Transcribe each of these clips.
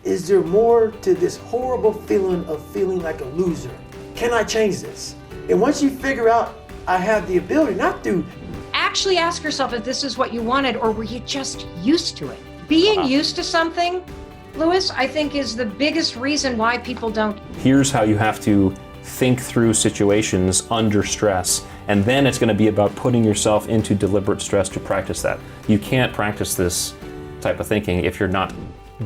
is there more to this horrible feeling of feeling like a loser? Can I change this? And once you figure out I have the ability, not to actually ask yourself if this is what you wanted, or were you just used to it? Being used to something, Louis, I think is the biggest reason why people don't. Here's how you have to think through situations under stress, and then it's going to be about putting yourself into deliberate stress to practice that. You can't practice this type of thinking if you're not.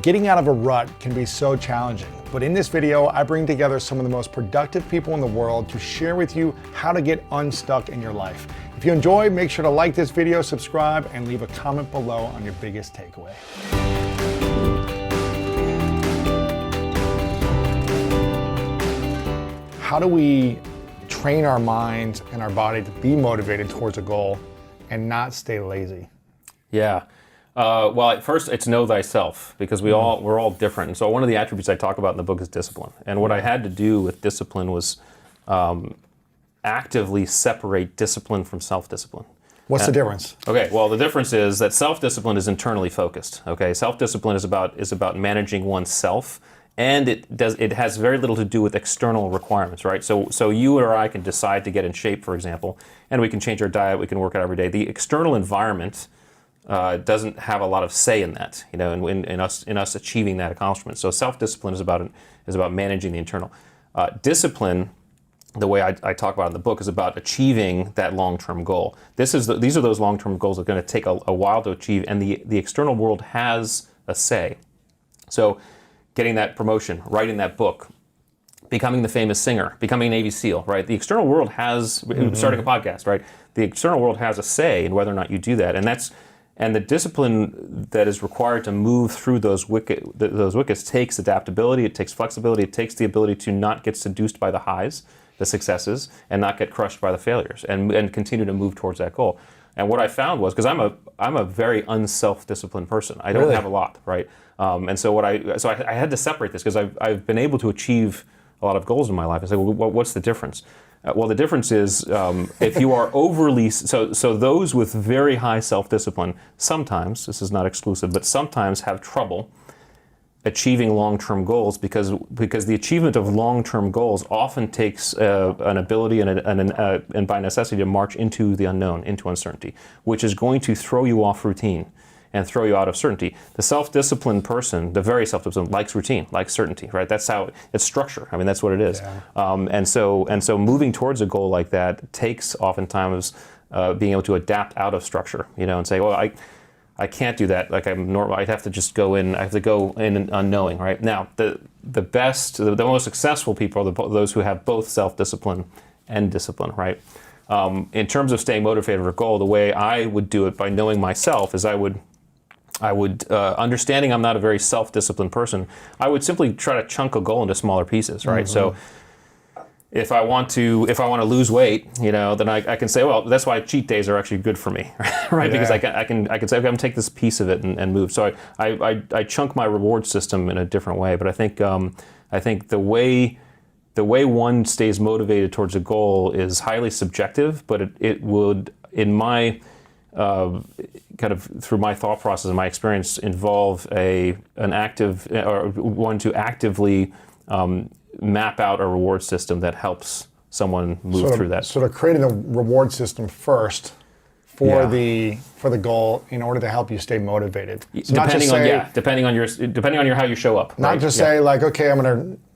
Getting out of a rut can be so challenging, but in this video, I bring together some of the most productive people in the world to share with you how to get unstuck in your life. If you enjoy, make sure to like this video, subscribe, and leave a comment below on your biggest takeaway. How do we train our minds and our body to be motivated towards a goal and not stay lazy? Yeah. Well, at first it's know thyself, because we're all different. And so one of the attributes I talk about in the book is discipline. And what I had to do with discipline was actively separate discipline from self-discipline. What's the difference? Okay, well, the difference is that self-discipline is internally focused. Okay, self-discipline is about managing oneself, and it has very little to do with external requirements, right? So you or I can decide to get in shape, for example, and we can change our diet, we can work out every day. The external environment doesn't have a lot of say in that, you know, in us achieving that accomplishment. So self-discipline is about managing the internal. Discipline, the way I talk about it in the book, is about achieving that long-term goal. These are those long-term goals that are going to take a while to achieve, and the external world has a say. So getting that promotion, writing that book, becoming the famous singer, becoming a Navy SEAL, right? The external world has, starting a podcast, right? The external world has a say in whether or not you do that, and the discipline that is required to move through those wickets takes adaptability, it takes flexibility, it takes the ability to not get seduced by the highs, the successes, and not get crushed by the failures, and continue to move towards that goal. And what I found was, because I'm a very unself-disciplined person, I don't have a lot, right? And so I had to separate this, because I've been able to achieve a lot of goals in my life. I say, well, what's the difference? Well, the difference is if you are overly, so those with very high self-discipline, sometimes, this is not exclusive, but sometimes have trouble achieving long-term goals, because the achievement of long-term goals often takes an ability and by necessity to march into the unknown, into uncertainty, which is going to throw you off routine and throw you out of certainty. The self-disciplined person, the very self-disciplined, likes routine, likes certainty, right? That's how it's structure. I mean, that's what it is. Yeah. And so moving towards a goal like that takes oftentimes being able to adapt out of structure, you know, and say, well, I can't do that like I'm normal. I'd have to just go in. I have to go in unknowing, right? Now, the most successful people are those who have both self-discipline and discipline, right? In terms of staying motivated for a goal, the way I would do it by knowing myself is I would understanding I'm not a very self-disciplined person, I would simply try to chunk a goal into smaller pieces, right? So if I want to lose weight, you know, then I can say, well, that's why cheat days are actually good for me, right? Yeah. Because I can say, okay, I'm gonna take this piece of it and move. So I chunk my reward system in a different way. But I think the way one stays motivated towards a goal is highly subjective, but it would, in my kind of through my thought process and my experience, involve an active, or one to actively map out a reward system that helps someone move through that. Sort of creating a reward system first for the goal in order to help you stay motivated. So depending on how you show up. Not right? just say like, okay,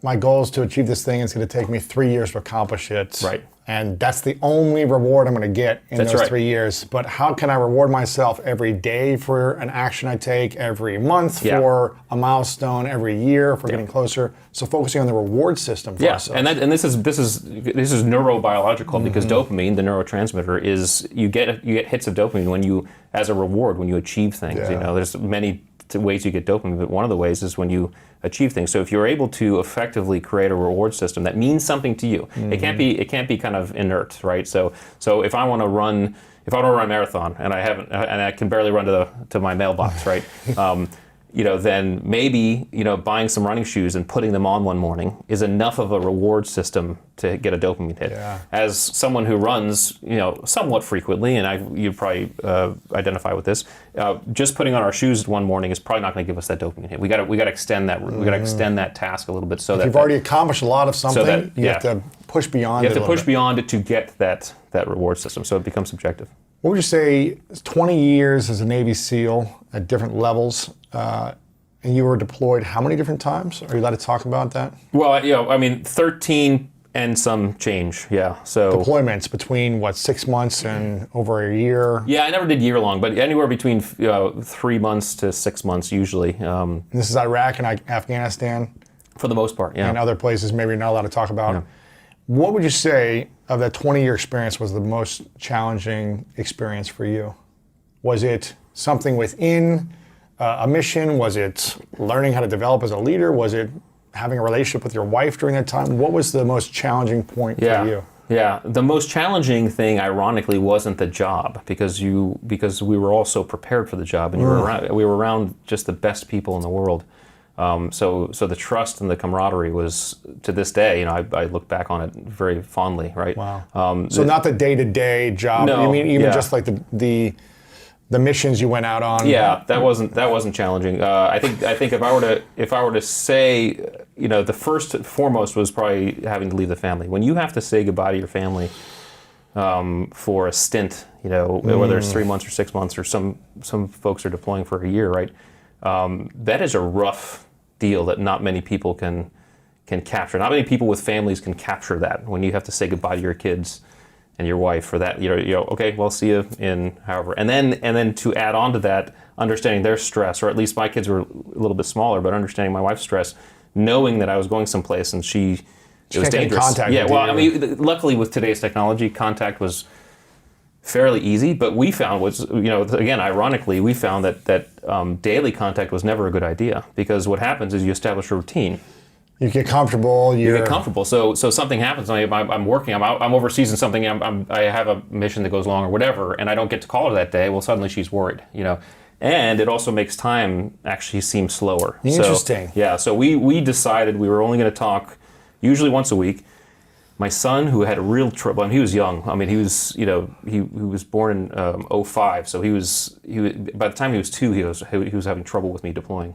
my goal is to achieve this thing. It's going to take me 3 years to accomplish it. Right. And that's the only reward I'm going to get in those 3 years. But how can I reward myself every day for an action I take, every month for a milestone, every year for getting closer? So focusing on the reward system for ourselves. And this is neurobiological, because dopamine, the neurotransmitter, is you get hits of dopamine when you, as a reward, when you achieve things. You know, there's many ways you get dopamine, but one of the ways is when you achieve things. So if you're able to effectively create a reward system that means something to you, it can't be kind of inert, right? So if I want to run a marathon and I can barely run to my mailbox, right? then maybe, buying some running shoes and putting them on one morning is enough of a reward system to get a dopamine hit. Yeah. As someone who runs, somewhat frequently, and you probably identify with this, just putting on our shoes one morning is probably not going to give us that dopamine hit. We got to extend that. We got to extend that task a little bit so that you've already accomplished a lot of something. You have to push beyond it. You have to push beyond it to get that reward system, so it becomes subjective. What would you say, 20 years as a Navy SEAL at different levels, and you were deployed how many different times? Are you allowed to talk about that? Well, 13 and some change, yeah. So deployments between, 6 months and over a year? Yeah, I never did year long, but anywhere between 3 months to 6 months usually. And this is Iraq and Afghanistan? For the most part, yeah. And other places maybe you're not allowed to talk about. Yeah. What would you say of that 20-year experience was the most challenging experience for you? Was it something within a mission? Was it learning how to develop as a leader? Was it having a relationship with your wife during that time? What was the most challenging point for you? Yeah, the most challenging thing, ironically, wasn't the job because we were all so prepared for the job, and we were around just the best people in the world. So the trust and the camaraderie was, to this day, I look back on it very fondly, right? Wow. So not the day-to-day job. No, you mean even just like the missions you went out on? Yeah, that wasn't challenging. I think if I were to say, the first and foremost was probably having to leave the family. When you have to say goodbye to your family for a stint, whether it's 3 months or 6 months, or some folks are deploying for a year, right? That is a rough deal that not many people can capture. Not many people with families can capture that, when you have to say goodbye to your kids and your wife for that. Okay, well, see you in however. And then to add on to that, understanding their stress, or at least my kids were a little bit smaller, but understanding my wife's stress, knowing that I was going someplace and it was dangerous. Contact yeah, well, luckily with today's technology, contact was fairly easy, but we found again, ironically, we found that daily contact was never a good idea, because what happens is you establish a routine. You get comfortable. You get comfortable. So something happens. I'm working. I'm overseas in something. I have a mission that goes long or whatever, and I don't get to call her that day. Well, suddenly she's worried. And it also makes time actually seem slower. Interesting. So we decided we were only going to talk usually once a week. My son, who had a real trouble, and he was young. He was, he was born in 2005. So by the time he was 2, he was having trouble with me deploying.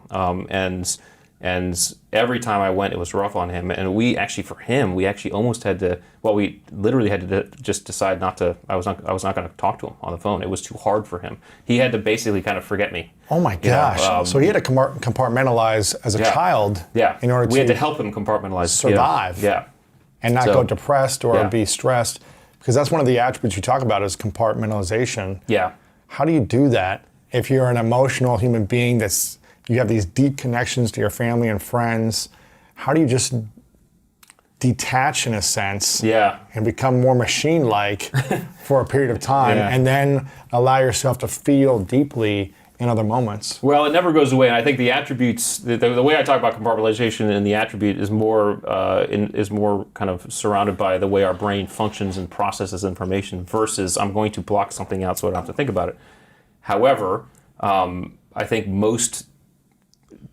And every time I went, it was rough on him. And we actually almost had to. Well, we literally had to just decide not to. I was not going to talk to him on the phone. It was too hard for him. He had to basically kind of forget me. Oh my gosh! So he had to compartmentalize as a child. Yeah. In order we had to help him compartmentalize. Survive. Yeah. And not go depressed or be stressed, because that's one of the attributes you talk about, is compartmentalization. Yeah. How do you do that if you're an emotional human being you have these deep connections to your family and friends? How do you just detach, in a sense, and become more machine-like for a period of time, and then allow yourself to feel deeply in other moments? Well, it never goes away, and I think the attributes, the way I talk about compartmentalization and the attribute is more kind of surrounded by the way our brain functions and processes information, versus I'm going to block something out so I don't have to think about it. However, I think most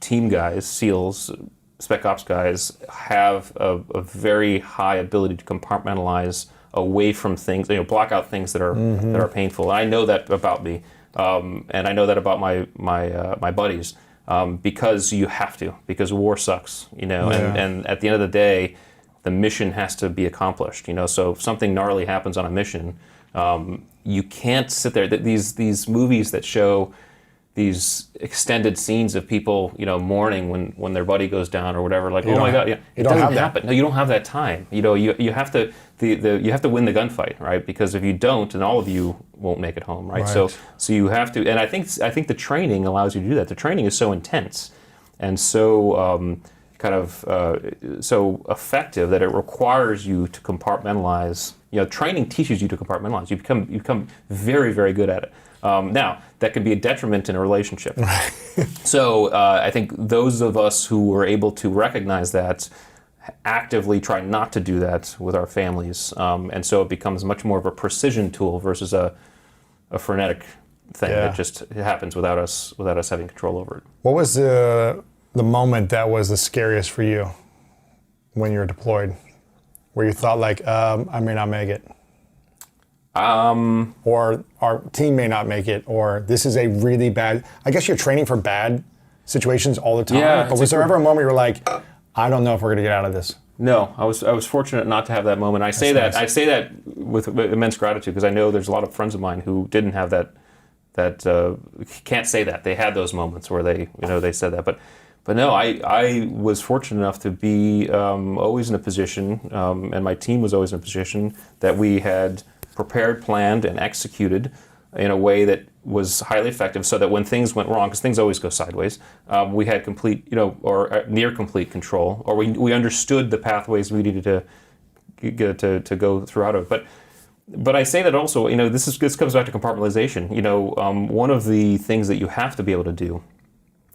team guys, SEALs, Spec Ops guys, have a very high ability to compartmentalize away from things, block out things that are painful. And I know that about me. And I know that about my buddies, because you have to, because war sucks, and at the end of the day, the mission has to be accomplished, so if something gnarly happens on a mission, you can't sit there. These movies that show these extended scenes of people, mourning when their buddy goes down or whatever, like, oh my God, it doesn't happen. No, you don't have that time. You have to you have to win the gunfight, right? Because if you don't, then all of you won't make it home, right? So you have to, and I think the training allows you to do that. The training is so intense and so so effective that it requires you to compartmentalize. Training teaches you to compartmentalize. You become very, very good at it. Now, that can be a detriment in a relationship. So I think those of us who were able to recognize that actively try not to do that with our families. And so it becomes much more of a precision tool versus a frenetic thing Yeah. that just happens without us having control over it. What was the moment that was the scariest for you when you were deployed, where you thought like, I may not make it? Or our team may not make it, or this is a really bad, I guess you're training for bad situations all the time, Yeah, but was there ever a moment you were like, I don't know if we're gonna get out of this? No, I was fortunate not to have that moment. I say that with immense gratitude, because I know there's a lot of friends of mine who didn't have that can't say that. They had those moments where they said that, but no, I was fortunate enough to be always in a position, and my team was always in a position that we had prepared, planned, and executed in a way that was highly effective, so that when things went wrong, because things always go sideways, we had complete, or near complete control, or we understood the pathways we needed to go throughout it. But I say that also, this comes back to compartmentalization. One of the things that you have to be able to do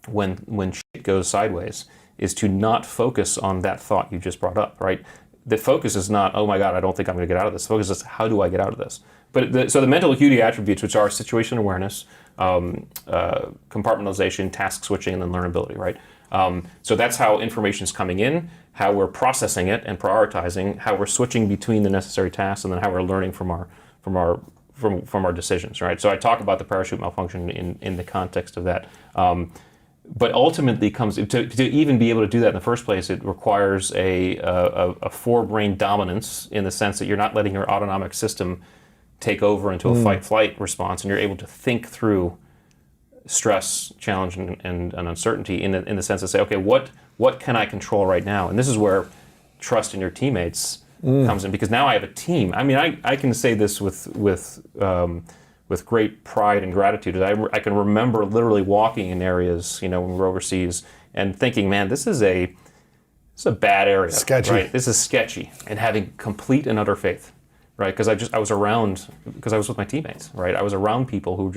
when shit goes sideways is to not focus on that thought you just brought up, right? The focus is not, oh my God, I don't think I'm going to get out of this. The focus is, how do I get out of this? But so the mental acuity attributes, which are situation awareness, compartmentalization, task switching, and then learnability, right? So that's how information is coming in, how we're processing it and prioritizing, how we're switching between the necessary tasks, and then how we're learning from our decisions, right? So I talk about the parachute malfunction in the context of that. But ultimately, comes to even be able to do that in the first place, it requires a forebrain dominance, in the sense that you're not letting your autonomic system take over into a fight-flight response, and you're able to think through stress, challenge, and uncertainty in the sense of say, okay, what can I control right now? And this is where trust in your teammates comes in, because now I have a team. I mean, I can say this with great pride and gratitude. I can remember literally walking in areas, when we were overseas, and thinking, man, this is a bad area. Sketchy. Right? This is sketchy, and having complete and utter faith, right? Because I was around, because I was with my teammates, right? I was around people who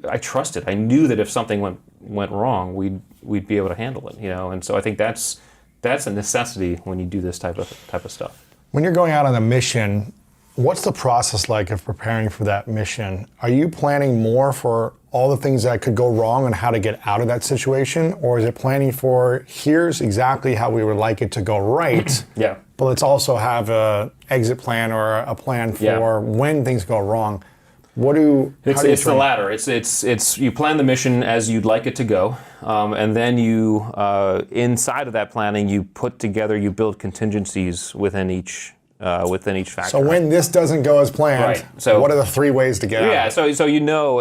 I trusted. I knew that if something went wrong, we'd be able to handle it, And so I think that's a necessity when you do this type of stuff. When you're going out on a mission, what's the process like of preparing for that mission? Are you planning more for all the things that could go wrong and how to get out of that situation? Or is it planning for, here's exactly how we would like it to go right, Yeah. but let's also have a exit plan or a plan for when things go wrong? It's the latter. It's you plan the mission as you'd like it to go, and then you inside of that planning you build contingencies within each factor. So when this doesn't go as planned, right. So what are the 3 ways to get out? Yeah. So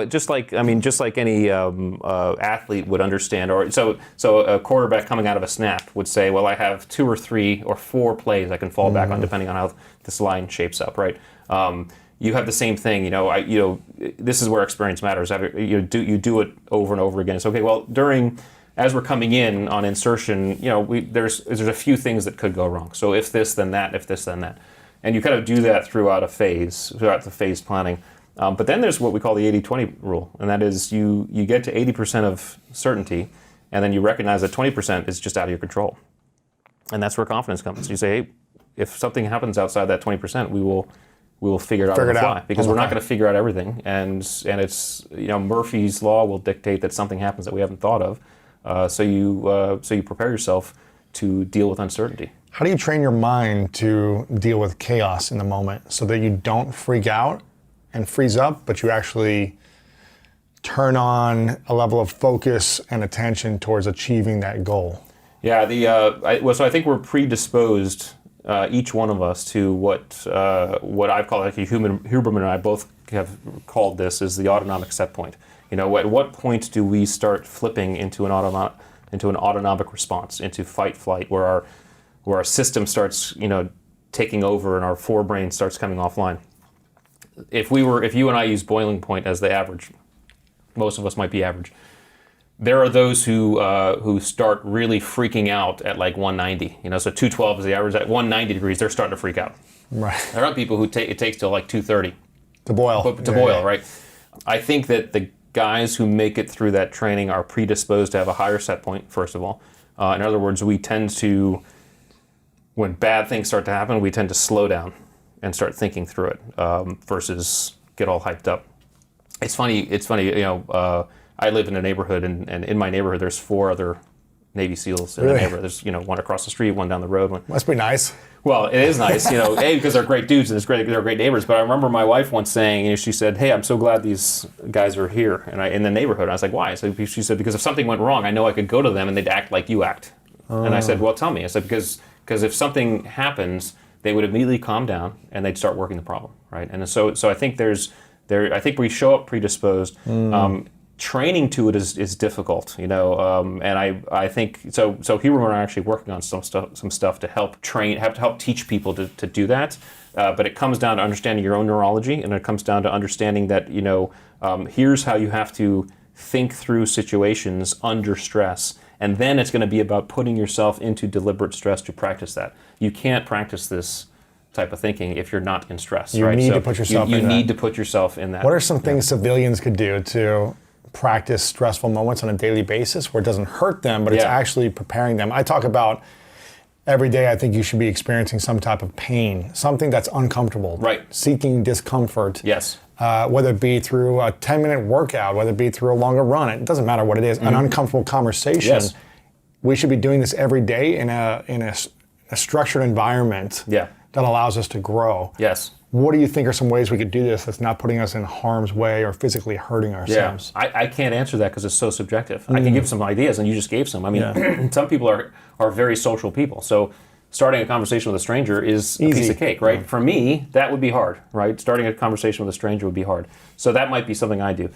just like any athlete would understand, or so a quarterback coming out of a snap would say, well, I have 2 or 3 or 4 plays I can fall back on depending on how this line shapes up, right? You have the same thing, this is where experience matters. You do it over and over again. It's okay. Well, as we're coming in on insertion, there's a few things that could go wrong. So if this, then that. If this, then that. And you kind of do that throughout the phase planning. But then there's what we call the 80-20 rule, and that is you get to 80% of certainty, and then you recognize that 20% is just out of your control, and that's where confidence comes. You say, hey, if something happens outside that 20%, we will figure it out on the fly, because we're not going to figure out everything, and it's Murphy's law will dictate that something happens that we haven't thought of. So you prepare yourself to deal with uncertainty. How do you train your mind to deal with chaos in the moment so that you don't freak out and freeze up, but you actually turn on a level of focus and attention towards achieving that goal? Yeah, so I think we're predisposed, each one of us, to what I've called, like Huberman and I both have called this, is the autonomic set point. At what point do we start flipping into an autonomic response, into fight flight, where our system starts taking over and our forebrain starts coming offline? If you and I use boiling point as the average, most of us might be average. There are those who start really freaking out at like 190. So 212 is the average. At 190 degrees, they're starting to freak out. Right. There are people who it takes till like 230 to boil. Right? I think that the guys who make it through that training are predisposed to have a higher set point, first of all. In other words, we tend to, when bad things start to happen, we tend to slow down and start thinking through it, versus get all hyped up. It's funny. I live in a neighborhood, and in my neighborhood, there's 4 other Navy SEALs in the neighborhood. There's one across the street, one down the road. One. Must be nice. Well, it is nice, because they're great dudes and they're great neighbors. But I remember my wife once saying, she said, "Hey, I'm so glad these guys are here and in the neighborhood." And I was like, "Why?" So she said, "Because if something went wrong, I know I could go to them and they'd act like you act." And I said, "Well, tell me." I said, "Because if something happens, they would immediately calm down and they'd start working the problem, right?" And so I think I think we show up predisposed. Training to it is difficult, and I think so. So here we're actually working on some stuff to help teach people to do that. But it comes down to understanding your own neurology, and it comes down to understanding that here's how you have to think through situations under stress, and then it's going to be about putting yourself into deliberate stress to practice that. You can't practice this type of thinking if you're not in stress. You need to put yourself in that. You need to put yourself in that. What are some things civilians could do to practice stressful moments on a daily basis where it doesn't hurt them, but it's actually preparing them? I talk about every day I think you should be experiencing some type of pain, something that's uncomfortable. Right. Seeking discomfort. Yes. Whether it be through a 10-minute workout, whether it be through a longer run, it doesn't matter what it is, an uncomfortable conversation. Yes. We should be doing this every day in a structured environment that allows us to grow. Yes. What do you think are some ways we could do this that's not putting us in harm's way or physically hurting ourselves? Yeah. I can't answer that because it's so subjective. I can give some ideas, and you just gave some. I mean, some people are very social people. So starting a conversation with a stranger is a piece of cake, right? For me, that would be hard, right? Starting a conversation with a stranger would be hard. So that might be something I do.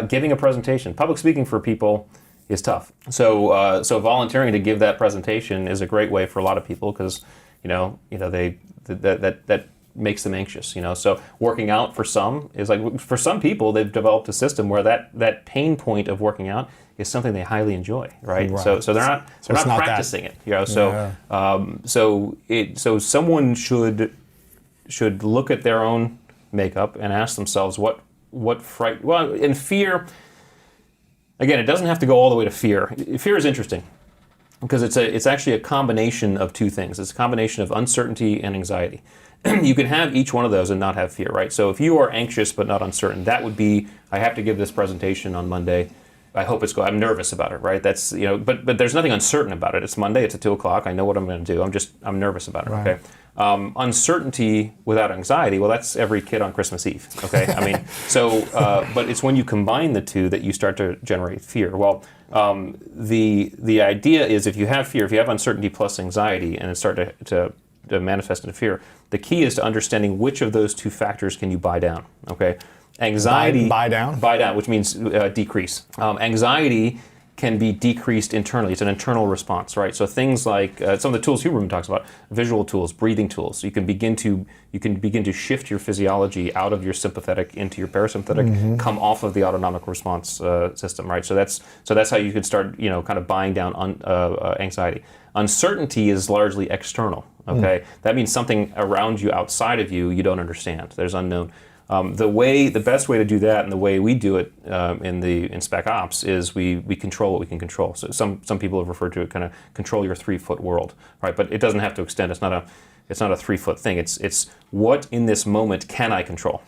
Giving a presentation. Public speaking for people is tough. So volunteering to give that presentation is a great way for a lot of people because, that makes them anxious, So working out for some is for some people, they've developed a system where that pain point of working out is something they highly enjoy, right? So they're not practicing it, So someone should look at their own makeup and ask themselves in fear. Again, it doesn't have to go all the way to fear. Fear is interesting because it's actually a combination of 2 things. It's a combination of uncertainty and anxiety. You can have each one of those and not have fear, right? So if you are anxious but not uncertain, that would be, I have to give this presentation on Monday. I hope it's good. I'm nervous about it, right? That's, but there's nothing uncertain about it. It's Monday, it's at 2:00. I know what I'm going to do. I'm nervous about it, right. Okay? Uncertainty without anxiety, well, that's every kid on Christmas Eve, okay? I mean, but it's when you combine the 2 that you start to generate fear. Well, the idea is if you have fear, if you have uncertainty plus anxiety and it start to manifest into fear, the key is to understanding which of those 2 factors can you buy down, okay? Anxiety... Buy down? Buy down, which means decrease. Anxiety can be decreased internally. It's an internal response, right? So things like some of the tools Huberman talks about, visual tools, breathing tools. You can begin to shift your physiology out of your sympathetic into your parasympathetic, come off of the autonomic response system, right? So that's how you could start, kind of buying down anxiety. Uncertainty is largely external. Okay, that means something around you, outside of you, you don't understand. There's unknown. The best way to do that, and the way we do it in Spec Ops, is we control what we can control. So some people have referred to it kind of control your 3-foot world, right? But it doesn't have to extend. It's not a 3-foot thing. It's what in this moment can I control,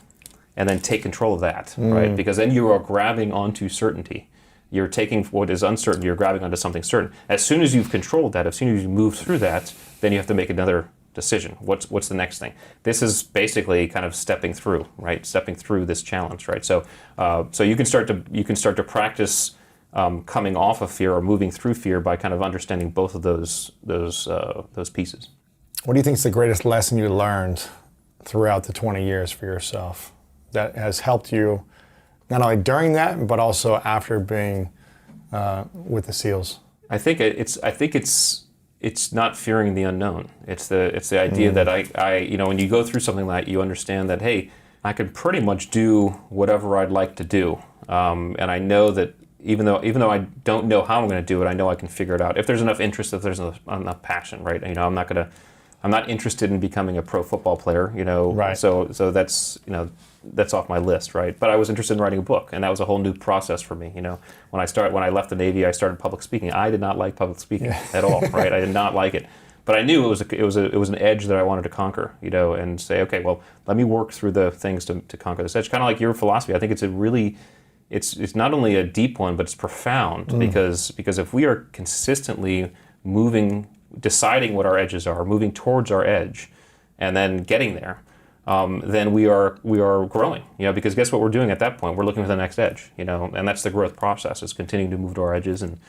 and then take control of that, right? Because then you are grabbing onto certainty. You're taking what is uncertain, you're grabbing onto something certain. As soon as you've controlled that, as soon as you move through that, then you have to make another decision. What's the next thing? This is basically kind of stepping through, right? Stepping through this challenge, right? So you can start to practice coming off of fear or moving through fear by kind of understanding both of those pieces. What do you think is the greatest lesson you learned throughout the 20 years for yourself that has helped you not only during that, but also after being with the SEALs? I think it's not fearing the unknown. It's the idea that I when you go through something like that, you understand that, hey, I can pretty much do whatever I'd like to do, and I know that even though I don't know how I'm going to do it, I know I can figure it out if there's enough interest, if there's enough passion, right? I'm not interested in becoming a pro football player, Right. So that's off my list, right? But I was interested in writing a book, and that was a whole new process for me. When I left the Navy, I started public speaking. I did not like public speaking at all, right? I did not like it. but I knew it was an edge that I wanted to conquer, and say, okay, well, let me work through the things to conquer this edge. Kind of like your philosophy. I think it's a really, it's not only a deep one, but it's profound because if we are consistently deciding what our edges are, moving towards our edge, and then getting there, then we are growing, because guess what we're doing at that point? We're looking for the next edge, and that's the growth process, is continuing to move to our edges and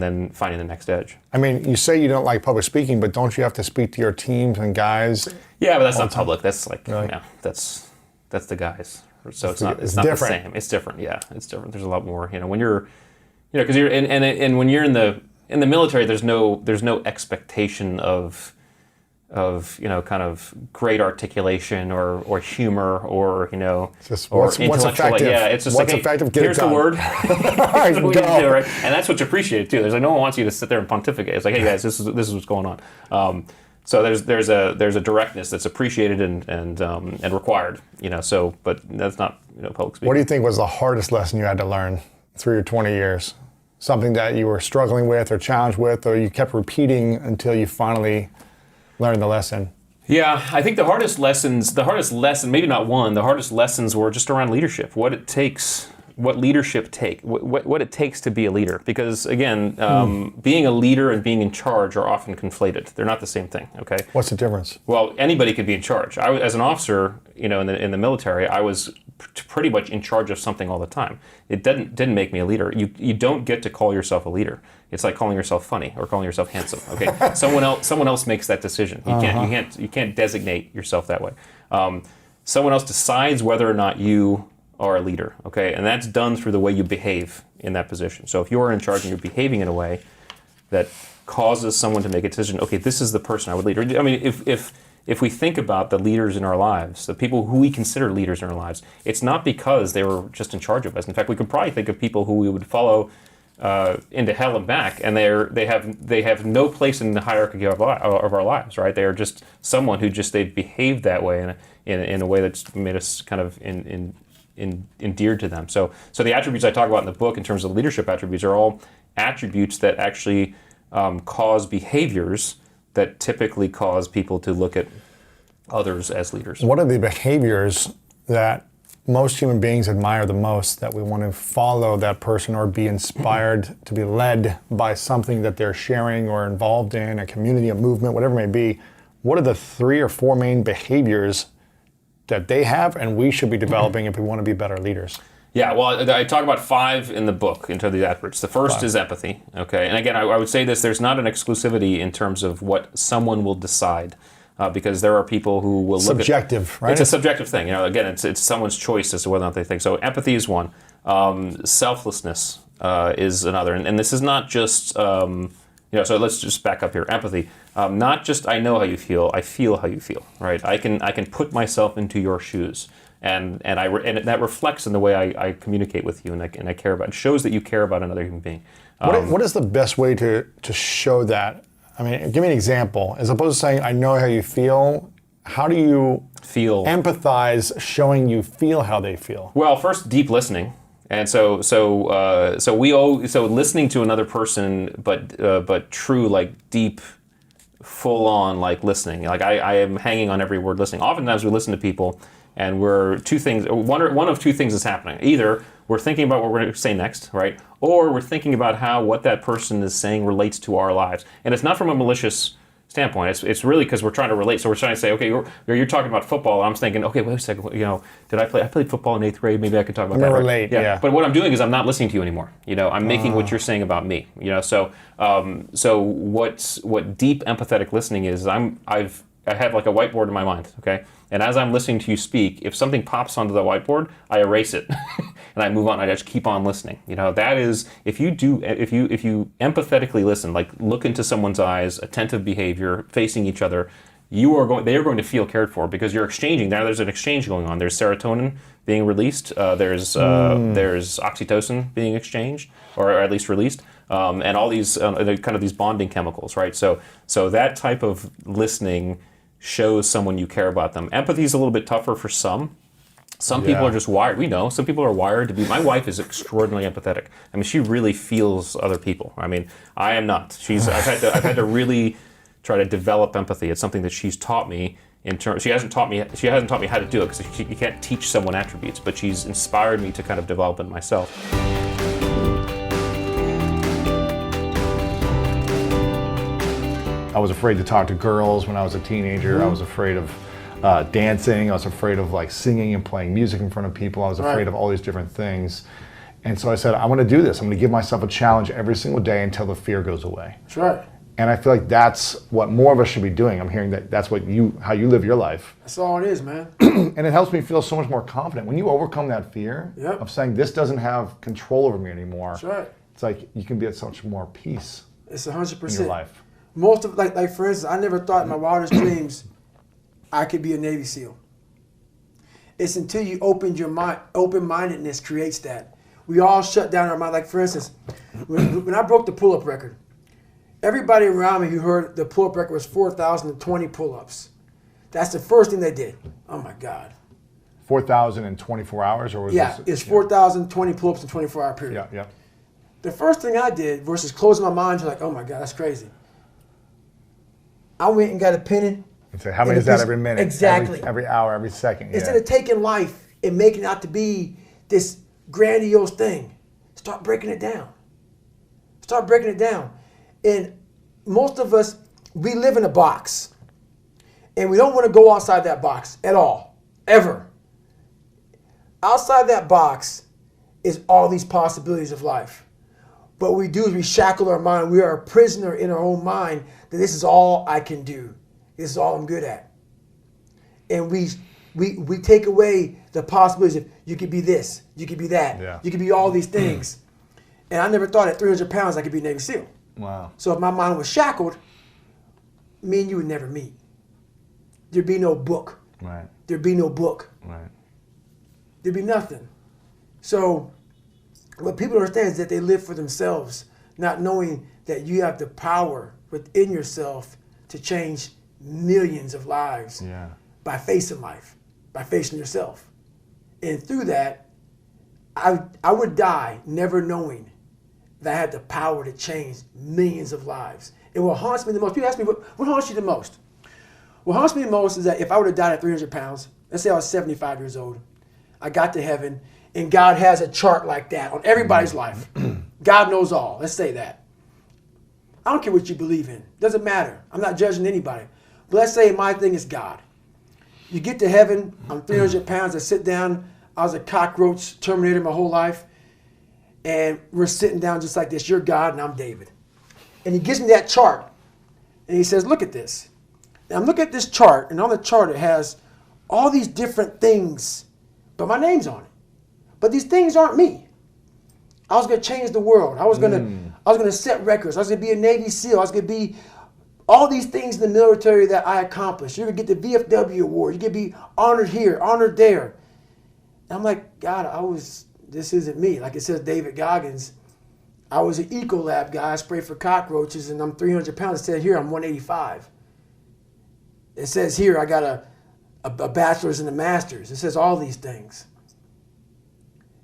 then finding the next edge. I mean, you say you don't like public speaking, but don't you have to speak to your teams and guys? Yeah, but that's not public. That's like, really? That's the guys. So it's not different. The same. It's different. Yeah, it's different. There's a lot more, when you're, because you're, and when you're in the military, there's no expectation of kind of great articulation or humor or just or what's intellectual. effective. It's just what's like, effective. Here's the word. Right, Here's what you do, right? And that's what's appreciated too. There's like no one wants you to sit there and pontificate. It's like, hey guys, this is what's going on. So there's a directness that's appreciated and required. So but that's not public speaking. What do you think was the hardest lesson you had to learn through your 20 years? Something that you were struggling with or challenged with, or you kept repeating until you finally learned the lesson? Yeah, I think the hardest lesson, maybe not one, the hardest lessons were just around leadership, what it takes to be a leader. Because again, being a leader and being in charge are often conflated. They're not the same thing, okay? What's the difference? Well, anybody could be in charge. As an officer, in the military, I was pretty much in charge of something all the time. It didn't make me a leader. You don't get to call yourself a leader. It's like calling yourself funny or calling yourself handsome. Okay, someone else makes that decision. You can't designate yourself that way. Someone else decides whether or not you are a leader. Okay, and that's done through the way you behave in that position. So if you're in charge and you're behaving in a way that causes someone to make a decision, okay, this is the person I would lead. I mean, if we think about the leaders in our lives, the people who we consider leaders in our lives, it's not because they were just in charge of us. In fact, we could probably think of people who we would follow into hell and back, and they have no place in the hierarchy of our lives, right? They are just someone who they've behaved that way in a way that's made us kind of endeared to them. So the attributes I talk about in the book in terms of leadership attributes are all attributes that actually cause behaviors that typically cause people to look at others as leaders. What are the behaviors that most human beings admire the most, that we want to follow that person or be inspired to be led by something that they're sharing or involved in, a community, a movement, whatever it may be? What are the 3 or 4 main behaviors that they have and we should be developing if we want to be better leaders? Yeah, well, I talk about 5 in the book in terms of the attributes. The first is empathy, okay? And again, I would say this, there's not an exclusivity in terms of what someone will decide, because there are people who will look at... Subjective, right? It's a subjective thing. Again, it's someone's choice as to whether or not they think. So empathy is one. Selflessness is another. And this is not just... so let's just back up here. Empathy, not just I know how you feel, I feel how you feel, right? I can put myself into your shoes, and that reflects in the way I communicate with you, and I care about. It shows that you care about another human being. What is the best way to show that? I mean, give me an example. As opposed to saying I know how you feel, how do you empathize, showing you feel how they feel? Well, first, deep listening. And so listening to another person, but true, like deep, full on, like listening. Like I am hanging on every word, listening. Oftentimes we listen to people, and one of two things is happening. Either we're thinking about what we're going to say next, right? Or we're thinking about how what that person is saying relates to our lives. And it's not from a malicious standpoint. It's really because we're trying to relate. So we're trying to say, okay, you're talking about football, and I'm thinking, okay, wait a second, did I played football in 8th grade? Maybe I could talk about that. Relate, yeah. But what I'm doing is I'm not listening to you anymore. I'm making what you're saying about me. So what deep empathetic listening is, I have like a whiteboard in my mind, okay? And as I'm listening to you speak, if something pops onto the whiteboard, I erase it and I move on. I just keep on listening. That is, if you empathetically listen, like look into someone's eyes, attentive behavior, facing each other, they are going to feel cared for because you're exchanging. There's an exchange going on. There's serotonin being released. There's oxytocin being exchanged, or at least released, and all these kind of these bonding chemicals, right? So that type of listening shows someone you care about them. Empathy is a little bit tougher for some. Some people are just wired. We know some people are wired to be. My wife is extraordinarily empathetic. I mean, she really feels other people. I mean, I am not. I've had to really try to develop empathy. It's something that she's taught me. She hasn't taught me how to do it, because you can't teach someone attributes, but she's inspired me to kind of develop it myself. I was afraid to talk to girls when I was a teenager. I was afraid of dancing. I was afraid of like singing and playing music in front of people. I was afraid of all these different things. And so I said, I want to do this. I'm going to give myself a challenge every single day until the fear goes away. That's right. And I feel like that's what more of us should be doing. I'm hearing that that's what how you live your life. That's all it is, man. And it helps me feel so much more confident. When you overcome that fear of saying this doesn't have control over me anymore, that's right. It's like you can be at so much more peace. It's 100% in your life. Most of like for instance, I never thought in my wildest dreams I could be a Navy SEAL. It's until you opened your mind, open-mindedness creates that. We all shut down our mind. Like for instance, when I broke the pull-up record, everybody around me who heard the pull-up record was 4,020 pull-ups. That's the first thing they did. Oh my God. 4,000 in 24 hours, or was this? It's 4,020 pull-ups in a 24-hour period. Yeah. The first thing I did versus closing my mind to like, oh my God, that's crazy. I went and got a pen and say, how many is that every minute? Exactly. Every hour, every second. Instead of taking life and making it out to be this grandiose thing, start breaking it down. Start breaking it down. And most of us, we live in a box. And we don't want to go outside that box at all, ever. Outside that box is all these possibilities of life. What we do is we shackle our mind. We are a prisoner in our own mind that this is all I can do. This is all I'm good at. And we take away the possibilities of you could be this, you could be that, you could be all these things. And I never thought at 300 pounds I could be a Navy SEAL. Wow. So if my mind was shackled, me and you would never meet. There'd be no book. Right. There'd be no book. Right. There'd be nothing. So what people don't understand is that they live for themselves, not knowing that you have the power within yourself to change millions of lives by facing life, by facing yourself. And through that, I would die never knowing that I had the power to change millions of lives. And what haunts me the most, people ask me, what haunts you the most? What haunts me the most is that if I would have died at 300 pounds, let's say I was 75 years old, I got to heaven, and God has a chart like that on everybody's life. God knows all. Let's say that. I don't care what you believe in. Doesn't matter. I'm not judging anybody. But let's say my thing is God. You get to heaven, I'm 300 pounds, I sit down, I was a cockroach terminator my whole life, and we're sitting down just like this. You're God and I'm David. And he gives me that chart, and he says, look at this. Now I'm looking at this chart, and on the chart it has all these different things, but my name's on it. But these things aren't me. I was going to change the world. I was going to set records. I was going to be a Navy SEAL. I was going to be all these things in the military that I accomplished. You're going to get the VFW award. You're going to be honored here, honored there. And I'm like, God, this isn't me. Like it says David Goggins, I was an Ecolab guy. I sprayed for cockroaches, and I'm 300 pounds. It said here I'm 185. It says here I got a bachelor's and a master's. It says all these things.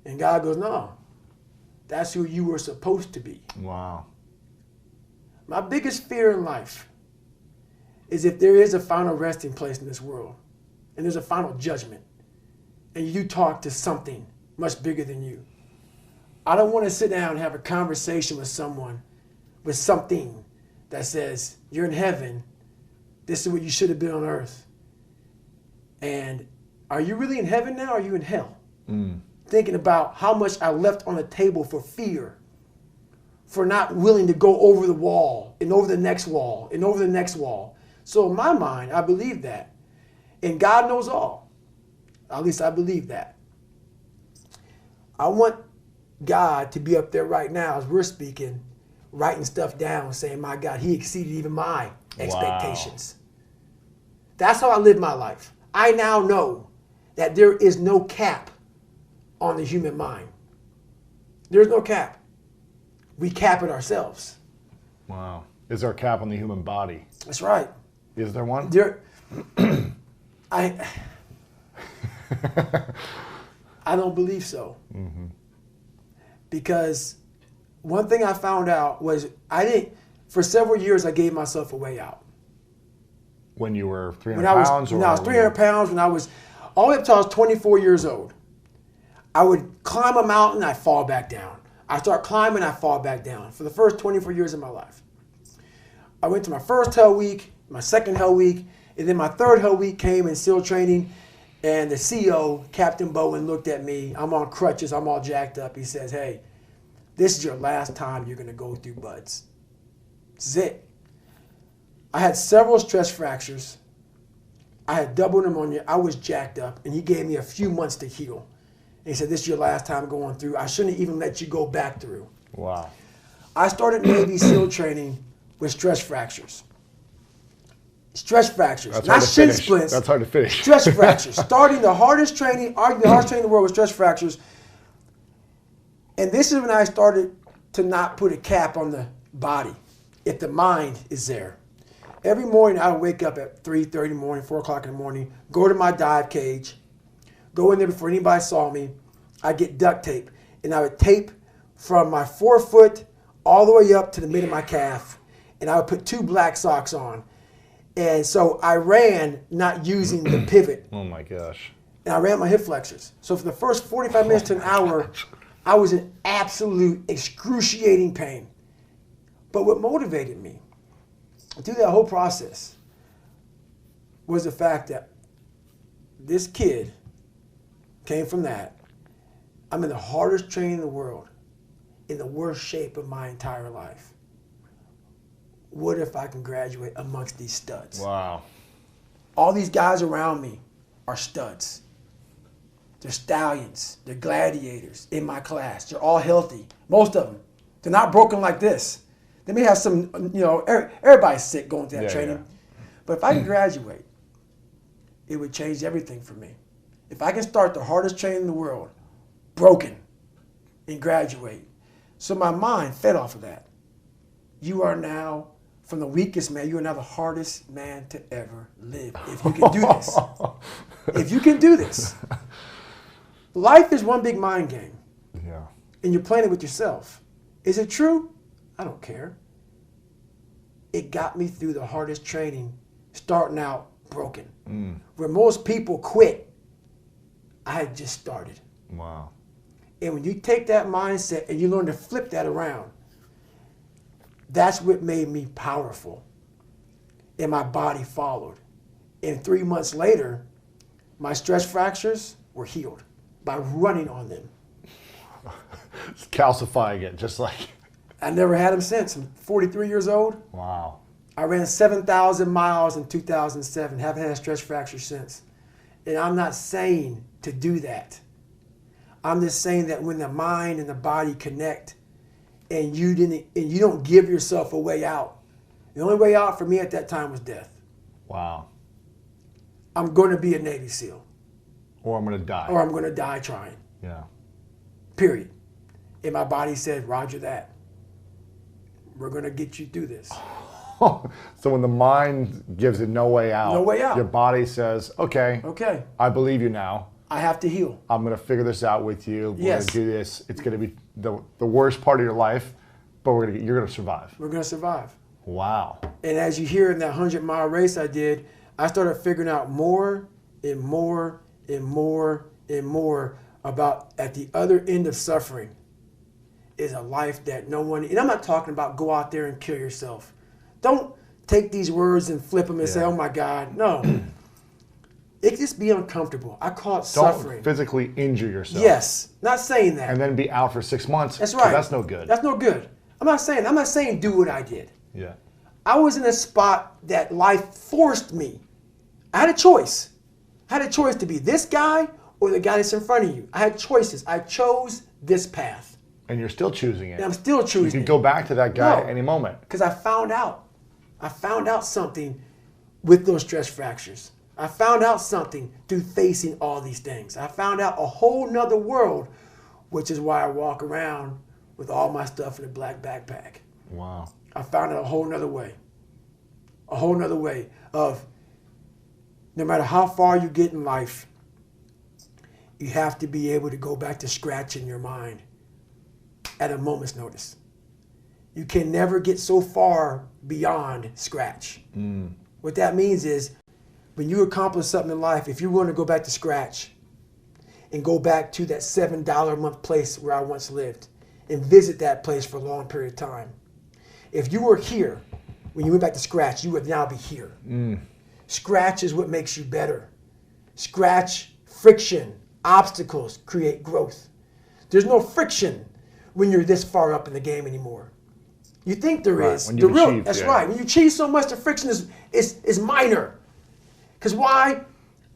And God goes, no, that's who you were supposed to be. Wow. My biggest fear in life is if there is a final resting place in this world, and there's a final judgment, and you talk to something much bigger than you. I don't want to sit down and have a conversation with someone, with something that says, you're in heaven, this is what you should have been on earth. And are you really in heaven now, or are you in hell? Thinking about how much I left on the table for fear, for not willing to go over the wall, and over the next wall, and over the next wall. So in my mind, I believe that. And God knows all. At least I believe that. I want God to be up there right now as we're speaking, writing stuff down, saying, my God, he exceeded even my expectations. Wow. That's how I live my life. I now know that there is no cap on the human mind. There's no cap. We cap it ourselves. Wow. Is there a cap on the human body? That's right. Is there one? I don't believe so. Because one thing I found out was for several years I gave myself a way out. When you were 300 pounds? When I was 300 pounds, when I was, all the way up until I was 24 years old. I would climb a mountain, I'd fall back down. I start climbing, I fall back down for the first 24 years of my life. I went to my first Hell Week, my second Hell Week, and then my third Hell Week came in SEAL training, and the CEO, Captain Bowen, looked at me. I'm on crutches, I'm all jacked up. He says, hey, this is your last time you're gonna go through buds. This is it. I had several stress fractures. I had double pneumonia. I was jacked up, and he gave me a few months to heal. And he said, this is your last time going through. I shouldn't even let you go back through. Wow. I started Navy SEAL training with stress fractures. Stress fractures, That's not hard to shin finish. splints. That's hard to finish. Stress fractures. Starting the hardest training, arguably the hardest training in the world with stress fractures. And this is when I started to not put a cap on the body if the mind is there. Every morning I would wake up at 3:30 in the morning, 4 o'clock in the morning, go to my dive cage, go in there before anybody saw me. I'd get duct tape, and I would tape from my forefoot all the way up to the mid of my calf, and I would put 2 black socks on. And so I ran not using the pivot. Oh my gosh. And I ran my hip flexors. So for the first 45 minutes to an hour, I was in absolute excruciating pain. But what motivated me through that whole process was the fact that this kid came from that. I'm in the hardest training in the world, in the worst shape of my entire life. What if I can graduate amongst these studs? Wow. All these guys around me are studs. They're stallions. They're gladiators in my class. They're all healthy. Most of them. They're not broken like this. They may have some, everybody's sick going through that training. Yeah. But if I can graduate, it would change everything for me. If I can start the hardest training in the world, broken, and graduate. So my mind fed off of that. You are now, from the weakest man, you are now the hardest man to ever live. If you can do this. If you can do this. Life is one big mind game. Yeah. And you're playing it with yourself. Is it true? I don't care. It got me through the hardest training, starting out broken. Where most people quit, I had just started. Wow. And when you take that mindset and you learn to flip that around, that's what made me powerful. And my body followed. And 3 months later, my stress fractures were healed by running on them. Calcifying it, just like. I never had them since. I'm 43 years old. Wow. I ran 7,000 miles in 2007. Haven't had a stress fracture since. And I'm not saying to do that. I'm just saying that when the mind and the body connect, and you don't give yourself a way out. The only way out for me at that time was death. Wow. I'm going to be a Navy SEAL. Or I'm going to die. Or I'm going to die trying. Yeah. Period. And my body said, Roger that. We're going to get you through this. So when the mind gives it no way out, your body says, okay, I believe you now. I have to heal. I'm going to figure this out with you. We're going to do this. It's going to be the worst part of your life, but you're going to survive. We're going to survive. Wow. And as you hear in that 100-mile race I did, I started figuring out more and more and more and more about at the other end of suffering is a life that no one, and I'm not talking about go out there and kill yourself. Don't take these words and flip them and say, oh my God, no. It just be uncomfortable. I call it suffering. Don't physically injure yourself. Yes, not saying that. And then be out for 6 months. That's right. That's no good. That's no good. I'm not saying do what I did. Yeah. I was in a spot that life forced me. I had a choice. I had a choice to be this guy or the guy that's in front of you. I had choices. I chose this path. And you're still choosing it. And I'm still choosing it. You can go back to that guy at any moment. Because I found out something with those stress fractures. I found out something through facing all these things. I found out a whole nother world, which is why I walk around with all my stuff in a black backpack. Wow. I found out a whole nother way. A whole nother way of no matter how far you get in life, you have to be able to go back to scratch in your mind at a moment's notice. You can never get so far beyond scratch. What that means is when you accomplish something in life, if you want to go back to scratch and go back to that $7 a month place where I once lived and visit that place for a long period of time. If you were here when you went back to scratch, you would now be here. Scratch is what makes you better. Scratch, friction, obstacles create growth. There's no friction when you're this far up in the game anymore. You think there is. When you've achieved, that's right. When you achieve so much, the friction is minor. Because why?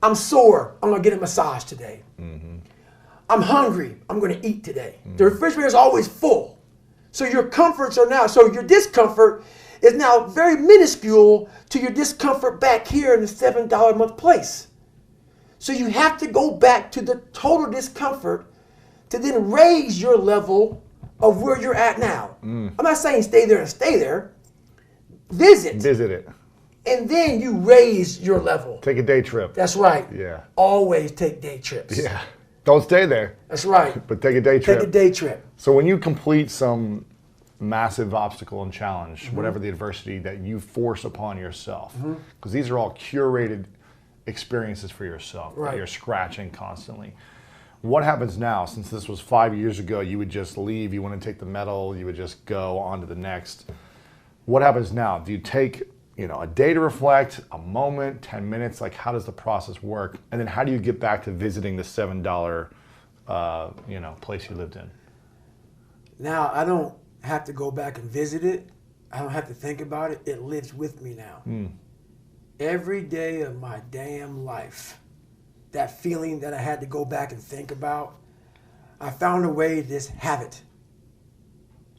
I'm sore. I'm going to get a massage today. I'm hungry. I'm going to eat today. The refrigerator is always full. So your comforts are now, so your discomfort is now very minuscule to your discomfort back here in the $7 a month place. So you have to go back to the total discomfort to then raise your level of where you're at now. I'm not saying stay there and stay there. Visit it. And then you raise your level. Take a day trip. That's right. Yeah. Always take day trips. Yeah. Don't stay there. That's right. But take a day trip. Take a day trip. So when you complete some massive obstacle and challenge, whatever the adversity that you force upon yourself, because these are all curated experiences for yourself, that you're scratching constantly. What happens now? Since this was 5 years ago, you would just leave, you wouldn't take the medal, you would just go on to the next. What happens now? Do you take a day to reflect, a moment, 10 minutes? Like, how does the process work? And then how do you get back to visiting the $7 place you lived in? Now, I don't have to go back and visit it. I don't have to think about it. It lives with me now. Every day of my damn life, that feeling that I had to go back and think about, I found a way to just have it.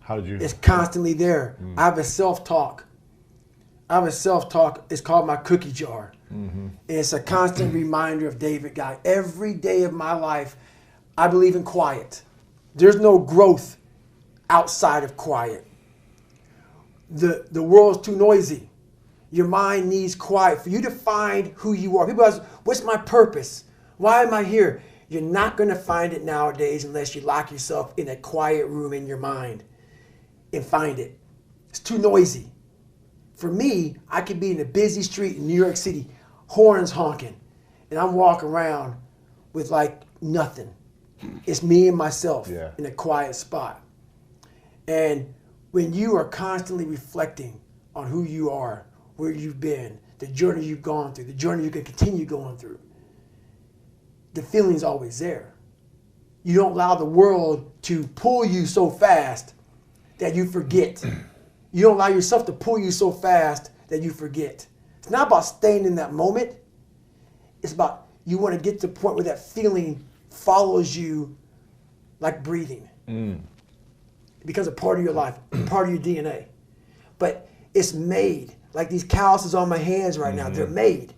How did you? It's constantly there. I have a self-talk. It's called my cookie jar. And it's a constant reminder of David Guy. Every day of my life, I believe in quiet. There's no growth outside of quiet. The world's too noisy. Your mind needs quiet for you to find who you are. People ask, what's my purpose? Why am I here? You're not going to find it nowadays unless you lock yourself in a quiet room in your mind and find it. It's too noisy. For me, I could be in a busy street in New York City, horns honking, and I'm walking around with like nothing. It's me and myself in a quiet spot. And when you are constantly reflecting on who you are, where you've been, the journey you've gone through, the journey you can continue going through, the feeling's always there. You don't allow the world to pull you so fast that you forget. You don't allow yourself to pull you so fast that you forget. It's not about staying in that moment. It's about you want to get to the point where that feeling follows you like breathing. It becomes a part of your life, part of your DNA. But it's made. Like these calluses on my hands right now, they're made.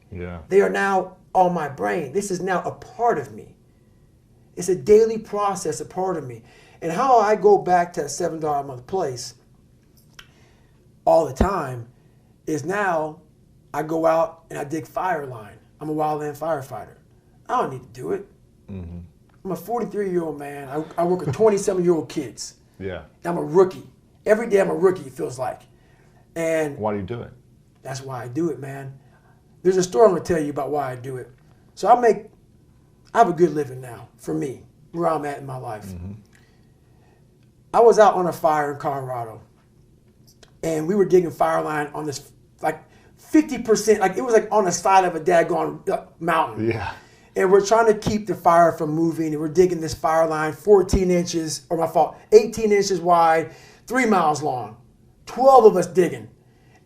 They are now on my brain. This is now a part of me. It's a daily process, a part of me. And how I go back to that $7 a month place all the time is now I go out and I dig fire line. I'm a wildland firefighter. I don't need to do it. I'm a 43-year-old man. I work with 27-year-old kids. I'm a rookie. Every day I'm a rookie, it feels like. And why do you do it? That's why I do it, man. There's a story I'm gonna tell you about why I do it. So I have a good living now, for me, where I'm at in my life. I was out on a fire in Colorado, and we were digging fire line on this, like 50%, like it was like on the side of a daggone mountain. And we're trying to keep the fire from moving, and we're digging this fire line 14 inches, or my fault, 18 inches wide, 3 miles long. 12 of us digging.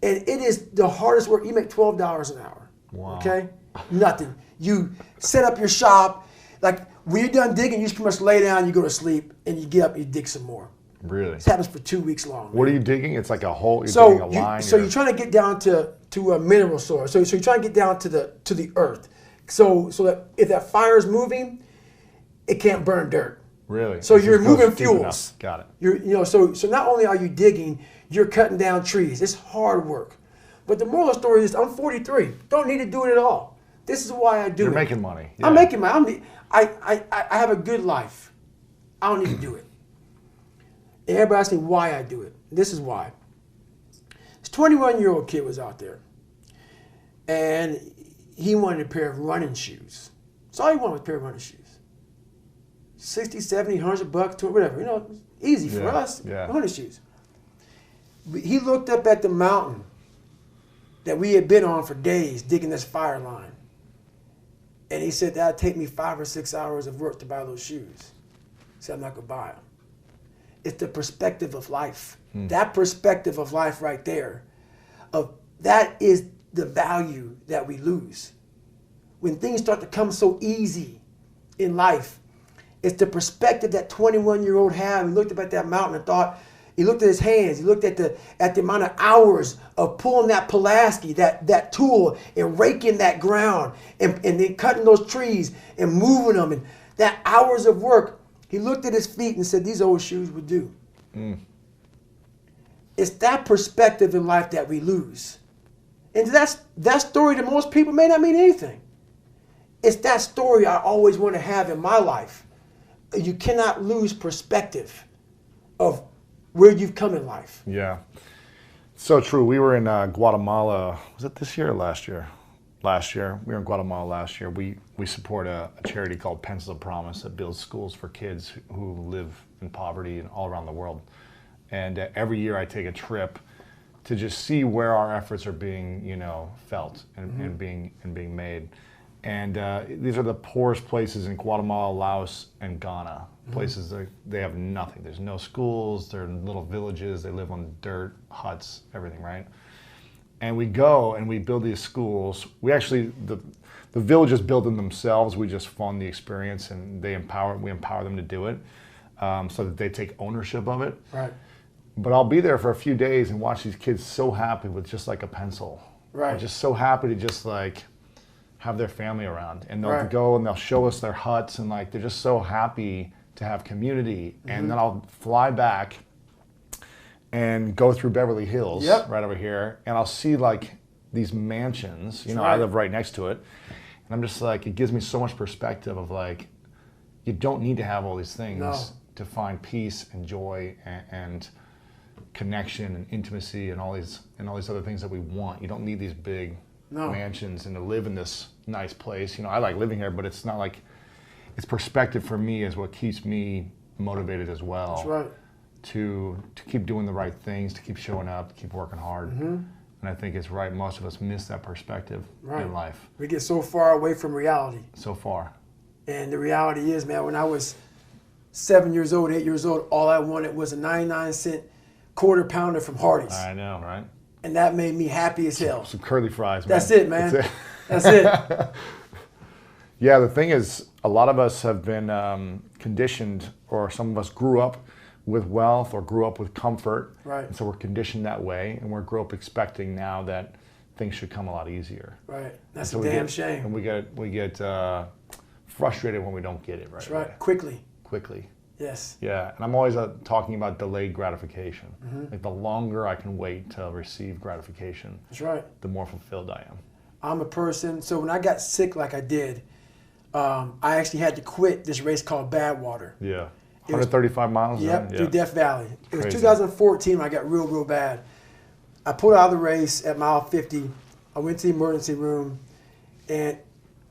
And it is the hardest work. You make $12 an hour. Okay? Nothing. You set up your shop. Like, when you're done digging, you just pretty much lay down, you go to sleep, and you get up and you dig some more. Really? This happens for 2 weeks long. What are you digging? It's like a hole, you're digging a line. So you're trying to get down to a mineral source. So you're trying to get down to the earth. So that if that fire is moving, it can't burn dirt. Really? So you're moving fuels. Got it. So not only are you digging, you're cutting down trees. It's hard work. But the moral of the story is I'm 43. Don't need to do it at all. This is why I do it. You're making money. I'm making money. I have a good life. I don't need to do it. And everybody asks me why I do it. This is why. This 21-year-old kid was out there. And he wanted a pair of running shoes. So all he wanted was a pair of running shoes. 60, 70, $100, whatever. You know, easy for us. Yeah. Running shoes. He looked up at the mountain that we had been on for days digging this fire line. And he said that'd take me 5 or 6 hours of work to buy those shoes. He said I'm not gonna buy them. It's the perspective of life. That perspective of life right there, that is the value that we lose. When things start to come so easy in life, it's the perspective that 21-year-old had. He looked up at that mountain and thought, he looked at his hands, he looked at the amount of hours of pulling that Pulaski, that tool, and raking that ground, and then cutting those trees and moving them, and that hours of work. He looked at his feet and said, these old shoes would do. It's that perspective in life that we lose. And that story to most people may not mean anything. It's that story I always want to have in my life. You cannot lose perspective of where you've come in life. Yeah. So true. We were in Guatemala, was it this year or last year? Last year. We were in Guatemala last year. We support a charity called Pencils of Promise that builds schools for kids who live in poverty and all around the world. And every year I take a trip to just see where our efforts are being, felt and being made. And these are the poorest places in Guatemala, Laos, and Ghana. Places that they have nothing. There's no schools. They're in little villages. They live on dirt, huts, everything, right? And we go and we build these schools. We actually, the villages build them themselves. We just fund the experience, and we empower them to do it, so that they take ownership of it. Right. But I'll be there for a few days and watch these kids so happy with just like a pencil. Right. They're just so happy to just like have their family around, and they'll Right. go and they'll show us their huts, and like they're just so happy to have community. And then I'll fly back and go through Beverly Hills, Yep. right over here, and I'll see like these mansions. I right. live right next to it, and I'm just like, it gives me so much perspective of like, you don't need to have all these things to find peace and joy and connection and intimacy and all these other things that we want. You don't need these big mansions and to live in this nice place. I like living here, but it's not like, it's perspective for me is what keeps me motivated as well. That's right. To keep doing the right things, to keep showing up, to keep working hard. And I think it's right, most of us miss that perspective in life. We get so far away from reality. So far. And the reality is, man, when I was 7 years old, 8 years old, all I wanted was a 99-cent quarter pounder from Hardee's. I know, right? And that made me happy as hell. Some curly fries, man. That's it, man. That's it. Yeah, the thing is, a lot of us have been conditioned, or some of us grew up with wealth or grew up with comfort. Right. And so we're conditioned that way, and we're grew up expecting now that things should come a lot easier. Right. That's So a damn shame. And we get frustrated when we don't get it right. That's right. away. Quickly. Yes. Yeah, and I'm always talking about delayed gratification. Like the longer I can wait to receive gratification, That's right. the more fulfilled I am. I'm a person, so when I got sick like I did, I actually had to quit this race called Badwater. Yeah. 135 miles? Yep, through Death Valley. It was Crazy. 2014 when I got real bad. I pulled out of the race at mile 50. I went to the emergency room, and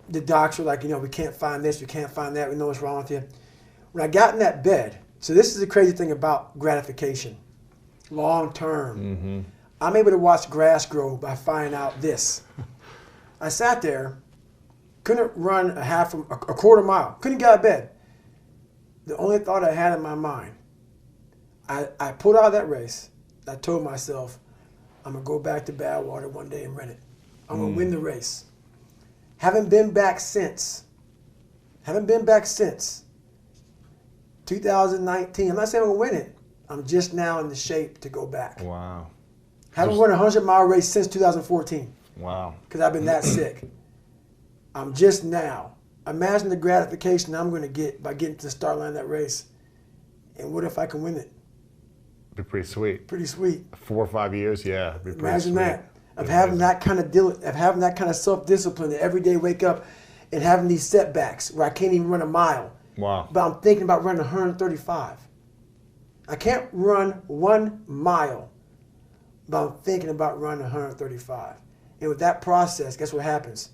the docs were like, we can't find this, we can't find that, we know what's wrong with you. When I got in that bed, so this is the crazy thing about gratification, long term. I'm able to watch grass grow by finding out this. I sat there, couldn't run a quarter mile, couldn't get out of bed. The only thought I had in my mind, I pulled out of that race. I told myself, I'm going to go back to Badwater one day and run it. I'm going to win the race. Haven't been back since. 2019. I'm not saying I'm going to win it. I'm just now in the shape to go back. Wow. Haven't run a 100-mile race since 2014. Wow. Because I've been that sick. I'm just now. Imagine the gratification I'm going to get by getting to the start line of that race. And what if I can win it? Be pretty sweet. Pretty sweet. 4 or 5 years, yeah. Be pretty Imagine sweet. that. Of having that kind of self-discipline to every day wake up and having these setbacks where I can't even run a mile. Wow. But I'm thinking about running 135. I can't run 1 mile, but I'm thinking about running 135. And with that process, guess what happens?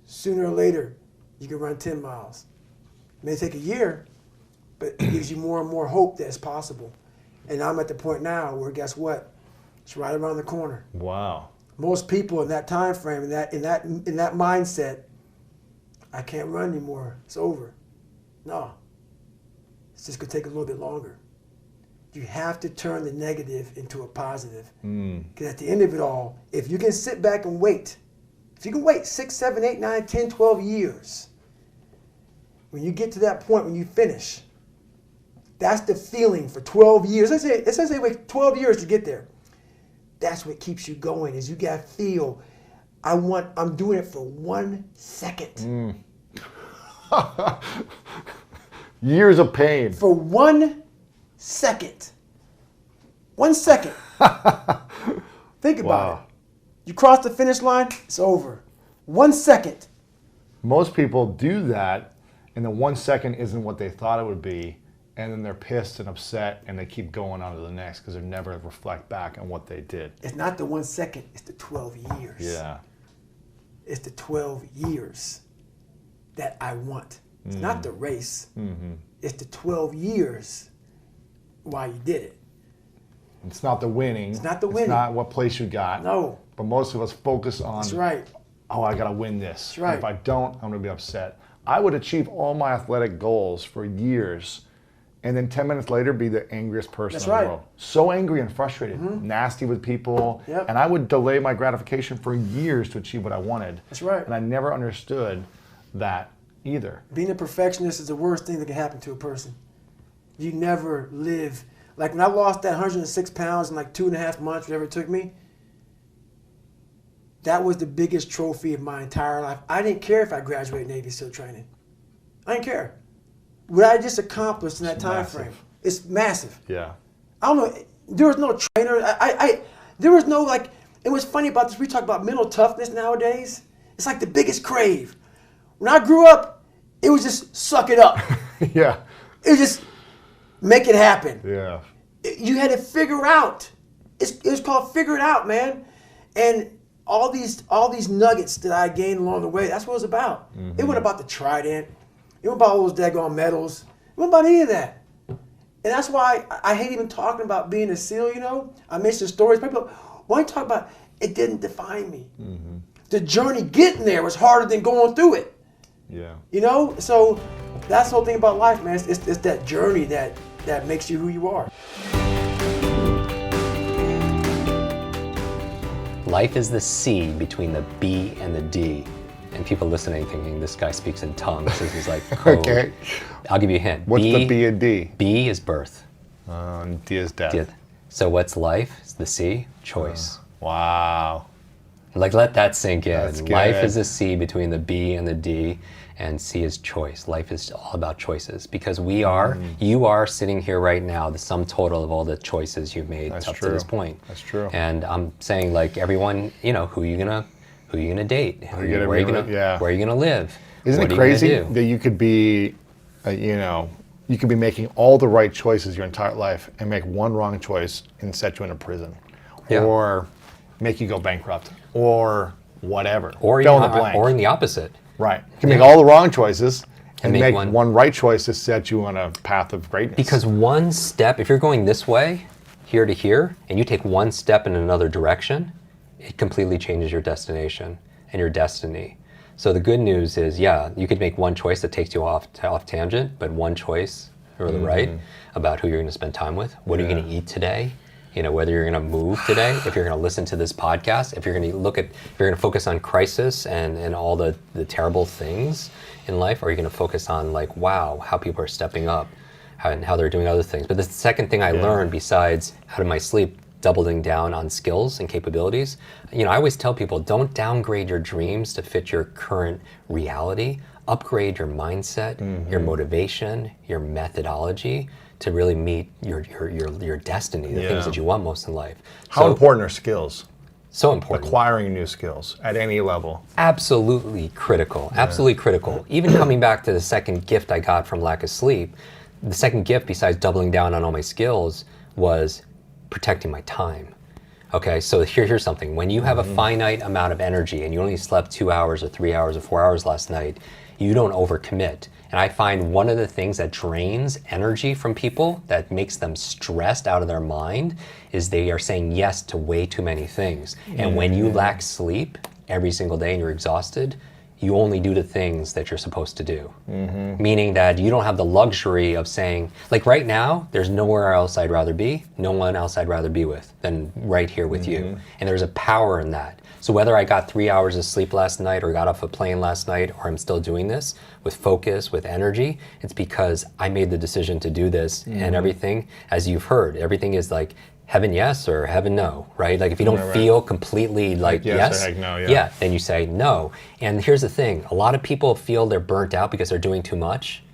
Sooner or later, you can run 10 miles. It may take a year, but it gives you more and more hope that it's possible. And I'm at the point now where, guess what? It's right around the corner. Wow. Most people in that time frame, in that mindset, I can't run anymore. It's over. No. It's just gonna take a little bit longer. You have to turn the negative into a positive. Because at the end of it all, if you can sit back and wait, if you can wait 6, 7, 8, 9, 10, 12 years, when you get to that point, when you finish, that's the feeling for 12 years. Let's say wait 12 years to get there. That's what keeps you going, is you gotta feel, I'm doing it for 1 second. Years of pain. For 1 second. 1 second. Think about it. You cross the finish line, it's over. 1 second. Most people do that, and the 1 second isn't what they thought it would be, and then they're pissed and upset, and they keep going on to the next because they never reflect back on what they did. It's not the 1 second, it's the 12 years. Yeah. It's the 12 years that I want. It's not the race. It's the 12 years why you did it. It's not the winning. It's not the winning. It's not what place you got. No. But most of us focus on, That's right. oh, I got to win this. That's right. And if I don't, I'm going to be upset. I would achieve all my athletic goals for years, and then 10 minutes later be the angriest person That's in right. the world. So angry and frustrated, nasty with people, Yep. and I would delay my gratification for years to achieve what I wanted. That's right. And I never understood that either. Being a perfectionist is the worst thing that can happen to a person. You never live. Like when I lost that 106 pounds in like 2.5 months, whatever it took me, that was the biggest trophy of my entire life. I didn't care if I graduated Navy SEAL training. I didn't care. What I just accomplished in that time frame, it's massive. Yeah. I don't know, there was no trainer. There was no like, and what's funny about this, we talk about mental toughness nowadays. It's like the biggest crave. When I grew up, it was just suck it up. Yeah. It was just make it happen. Yeah. You had to figure out. It was called figure it out, man. And all these nuggets that I gained along the way, that's what it was about. It wasn't about the trident. It wasn't about all those daggone medals. It wasn't about any of that. And that's why I hate even talking about being a SEAL, you know. I mentioned stories. People, why don't you talk about it? Didn't define me. The journey getting there was harder than going through it. Yeah. You know? So that's the whole thing about life, man. It's that journey that makes you who you are. Life is the C between the B and the D. And people listening thinking, this guy speaks in tongues. This is like code. Okay. I'll give you a hint. What's the B and D? B is birth. D is death. Death. So what's life? It's the C, choice. Wow. Like, let that sink in. That's good. Life is a C between the B and the D, and C is choice. Life is all about choices, because you are sitting here right now, the sum total of all the choices you've made up to this point. That's true. And I'm saying, like, everyone, you know, who are you gonna date? Where are you gonna live? Isn't What it are you crazy gonna do? that you could be, you could be making all the right choices your entire life and make one wrong choice and set you in a prison, or make you go bankrupt, or whatever. Or fill in the blank. Or in the opposite. Right. You can make all the wrong choices and make make one right choice to set you on a path of greatness. Because one step, if you're going this way, here to here, and you take one step in another direction, it completely changes your destination and your destiny. So the good news is, you could make one choice that takes you off tangent, but one choice or the right about who you're going to spend time with. What are you going to eat today? You know, whether you're going to move today, if you're going to listen to this podcast, if you're going to focus on crisis and all the terrible things in life, or are you going to focus on, like, wow, how people are stepping up and how they're doing other things. But the second thing I learned, besides out of my sleep, doubling down on skills and capabilities, I always tell people, don't downgrade your dreams to fit your current reality. Upgrade your mindset, your motivation, your methodology to really meet your destiny, the things that you want most in life. How important are skills? So important. Acquiring new skills at any level. Absolutely critical. Absolutely critical. Even coming back to the second gift I got from lack of sleep, the second gift, besides doubling down on all my skills, was protecting my time. Okay, so here's something. When you have a finite amount of energy and you only slept 2 hours or 3 hours or 4 hours last night, you don't overcommit. And I find one of the things that drains energy from people, that makes them stressed out of their mind, is they are saying yes to way too many things. And when you lack sleep every single day and you're exhausted, you only do the things that you're supposed to do. Meaning that you don't have the luxury of saying, like right now, there's nowhere else I'd rather be, no one else I'd rather be with than right here with you. And there's a power in that. So whether I got 3 hours of sleep last night or got off a plane last night, or I'm still doing this with focus, with energy, it's because I made the decision to do this. And everything, as you've heard, everything is like heaven yes or heaven no, right? Like if you don't feel completely like yes, or heck no, yeah, then you say no. And here's the thing, a lot of people feel they're burnt out because they're doing too much.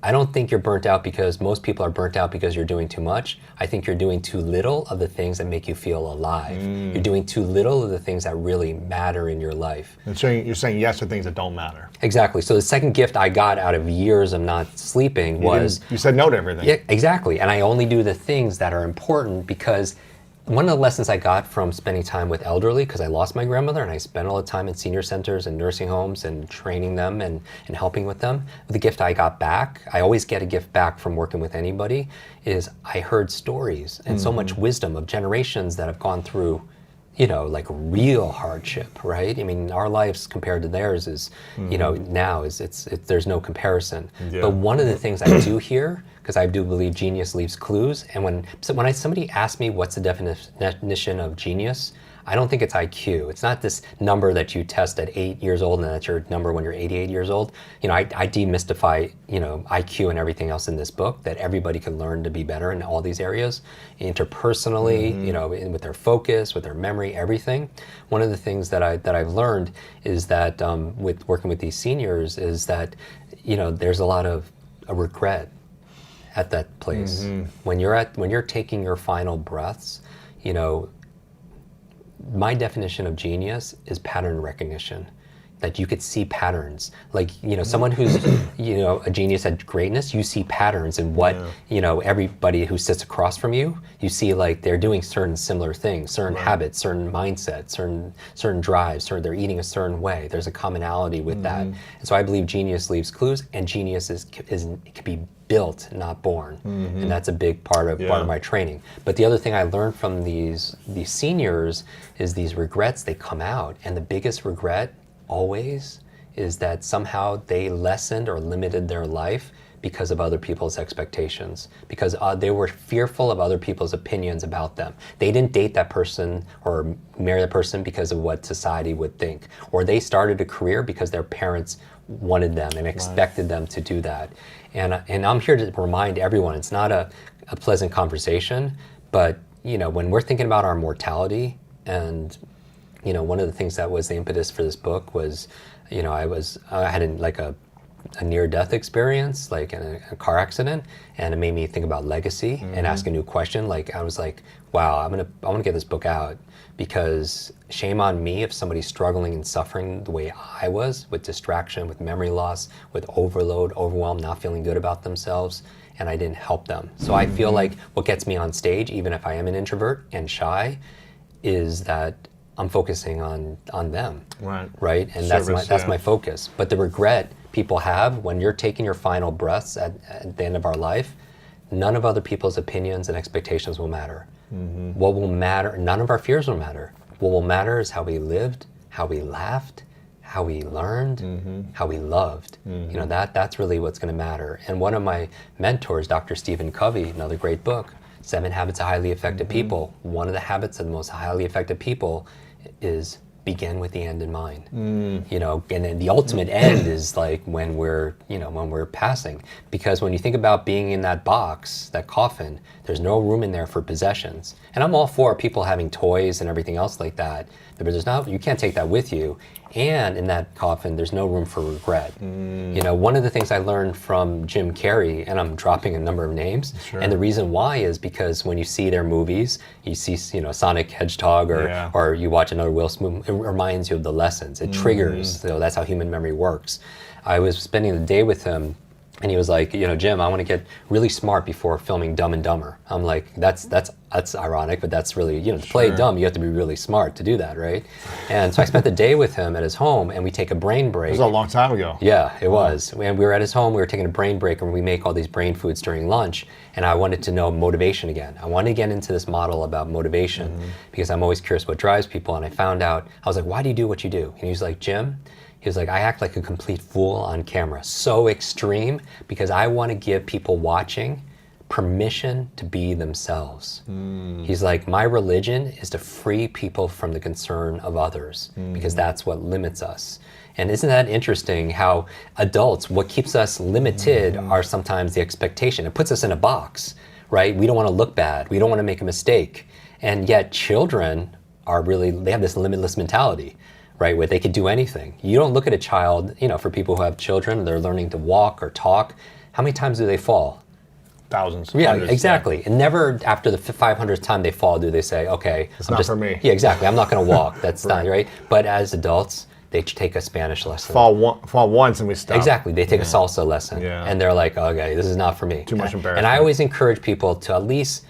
I don't think you're burnt out because most people are burnt out because you're doing too much. I think you're doing too little of the things that make you feel alive. You're doing too little of the things that really matter in your life. And so you're saying yes to things that don't matter. Exactly. So the second gift I got out of years of not sleeping was... You said no to everything. Yeah, exactly. And I only do the things that are important, because one of the lessons I got from spending time with elderly, because I lost my grandmother and I spent all the time in senior centers and nursing homes and training them and helping with them, the gift I got back, I always get a gift back from working with anybody, is I heard stories and so much wisdom of generations that have gone through, you know, like real hardship, right? I mean, our lives compared to theirs is, you know, now is there's no comparison. Yeah. But one of the things I do hear, because I do believe genius leaves clues, and when somebody asks me what's the definition of genius, I don't think it's IQ. It's not this number that you test at 8 years old and that's your number when you're 88 years old. You know, I demystify, you know, IQ and everything else in this book, that everybody can learn to be better in all these areas, interpersonally, you know, with their focus, with their memory, everything. One of the things that I've learned is that with working with these seniors is that, you know, there's a lot of regret at that place. When you're taking your final breaths, you know, my definition of genius is pattern recognition. That you could see patterns. Like, you know, someone who's, you know, a genius at greatness, you see patterns in what, you know, everybody who sits across from you, you see like they're doing certain similar things, certain habits, certain mindsets, certain drives, they're eating a certain way. There's a commonality with that. And so I believe genius leaves clues, and genius it can be built, not born. And that's a big part of my training. But the other thing I learned from these seniors is these regrets, they come out, and the biggest regret always is that somehow they lessened or limited their life because of other people's expectations, because they were fearful of other people's opinions about them. They didn't date that person or marry that person because of what society would think, or they started a career because their parents wanted them and expected them to do that. And I'm here to remind everyone, it's not a pleasant conversation, but you know, when we're thinking about our mortality, and you know, one of the things that was the impetus for this book was, you know, I had a near-death experience, like in a car accident, and it made me think about legacy and ask a new question. Like I was like, wow, I want to get this book out, because shame on me if somebody's struggling and suffering the way I was, with distraction, with memory loss, with overload, overwhelm, not feeling good about themselves, and I didn't help them. So I feel like what gets me on stage, even if I am an introvert and shy, is that I'm focusing on them, right? And that's my focus. But the regret people have when you're taking your final breaths at the end of our life, none of other people's opinions and expectations will matter. What will matter, none of our fears will matter. What will matter is how we lived, how we laughed, how we learned, how we loved. You know, that's really what's going to matter. And one of my mentors, Dr. Stephen Covey, another great book, 7 Habits of Highly Effective People. One of the habits of the most highly effective people is begin with the end in mind. You know, and then the ultimate end is like when we're passing. Because when you think about being in that box, that coffin, there's no room in there for possessions. And I'm all for people having toys and everything else like that, but you can't take that with you. And in that coffin, there's no room for regret. You know, one of the things I learned from Jim Carrey, and I'm dropping a number of names, and the reason why is because when you see their movies, you see, you know, Sonic Hedgehog, or you watch another Will Smith, it reminds you of the lessons. It triggers. So that's how human memory works. I was spending the day with him And he was like, Jim, I want to get really smart before filming Dumb and Dumber. I'm like, that's ironic, but that's really, to play dumb, you have to be really smart to do that, right? And so I spent the day with him at his home, and we take a brain break. It was a long time ago. Yeah, it was. And we were at his home, we were taking a brain break, and we make all these brain foods during lunch, and I wanted to know motivation again. I wanted to get into this model about motivation, because I'm always curious what drives people, and I found out, I was like, why do you do what you do? And he was like, Jim, he was like, I act like a complete fool on camera. So extreme, because I want to give people watching permission to be themselves. He's like, my religion is to free people from the concern of others, because that's what limits us. And isn't that interesting how adults, what keeps us limited are sometimes the expectation. It puts us in a box, right? We don't want to look bad. We don't want to make a mistake. And yet children are really, they have this limitless mentality, right, where they could do anything. You don't look at a child, for people who have children, they're learning to walk or talk. How many times do they fall? Thousands. Yeah, hundreds, exactly. And never after the 500th time they fall do they say, okay, it's not for me. Yeah, exactly. I'm not going to walk. That's not right. But as adults, they take a Spanish lesson. Fall once and we stop. Exactly. They take a salsa lesson. Yeah. And they're like, okay, this is not for me. Too much embarrassment. And I always encourage people to at least,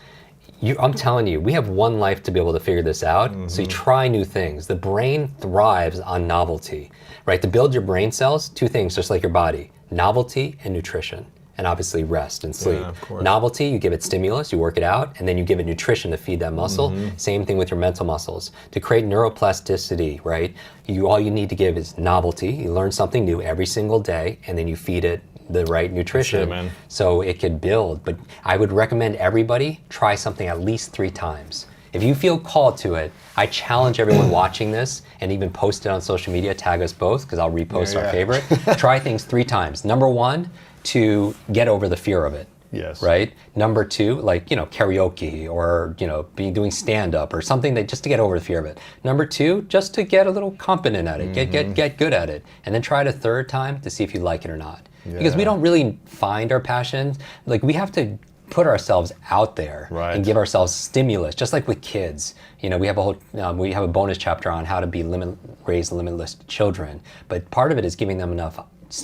I'm telling you, we have one life to be able to figure this out. So you try new things. The brain thrives on novelty, right? To build your brain cells, two things, just like your body, novelty and nutrition. And obviously rest and sleep. Yeah, of course. Novelty, you give it stimulus, you work it out, and then you give it nutrition to feed that muscle. Same thing with your mental muscles. To create neuroplasticity, right? All you need to give is novelty. You learn something new every single day, and then you feed it the right nutrition so it could build. But I would recommend everybody try something at least 3 times. If you feel called to it, I challenge everyone watching this and even post it on social media, tag us both, because I'll repost our favorite. Try things 3 times. Number 1, to get over the fear of it. Yes. Right? Number 2, like, karaoke or, doing stand-up or something that just to get over the fear of it. Number 2, just to get a little competent at it, get good at it. And then try it a 3rd time to see if you like it or not. Yeah. Because we don't really find our passions. Like, we have to put ourselves out there and give ourselves stimulus, just like with kids. We have a whole, we have a bonus chapter on how to raise limitless children. But part of it is giving them enough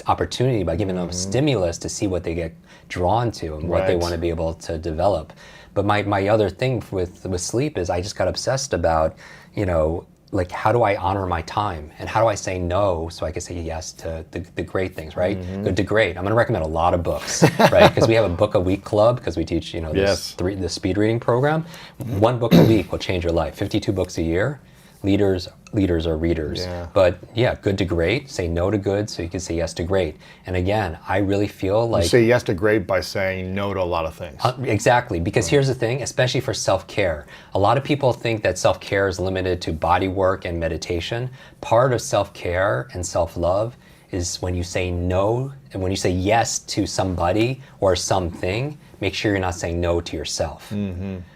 opportunity by giving them stimulus to see what they get drawn to and what they want to be able to develop. But my other thing with sleep is I just got obsessed about, like, how do I honor my time and how do I say no so I can say yes to the great things, right? Good to great. I'm going to recommend a lot of books, right? Because we have a book a week club because we teach, the speed reading program. 1 book a week will change your life. 52 books a year. Leaders are readers. Yeah. But yeah, good to great. Say no to good so you can say yes to great. And again, I really feel like... You say yes to great by saying no to a lot of things. Exactly. Because here's the thing, especially for self-care. A lot of people think that self-care is limited to body work and meditation. Part of self-care and self-love is when you say no, and when you say yes to somebody or something, make sure you're not saying no to yourself.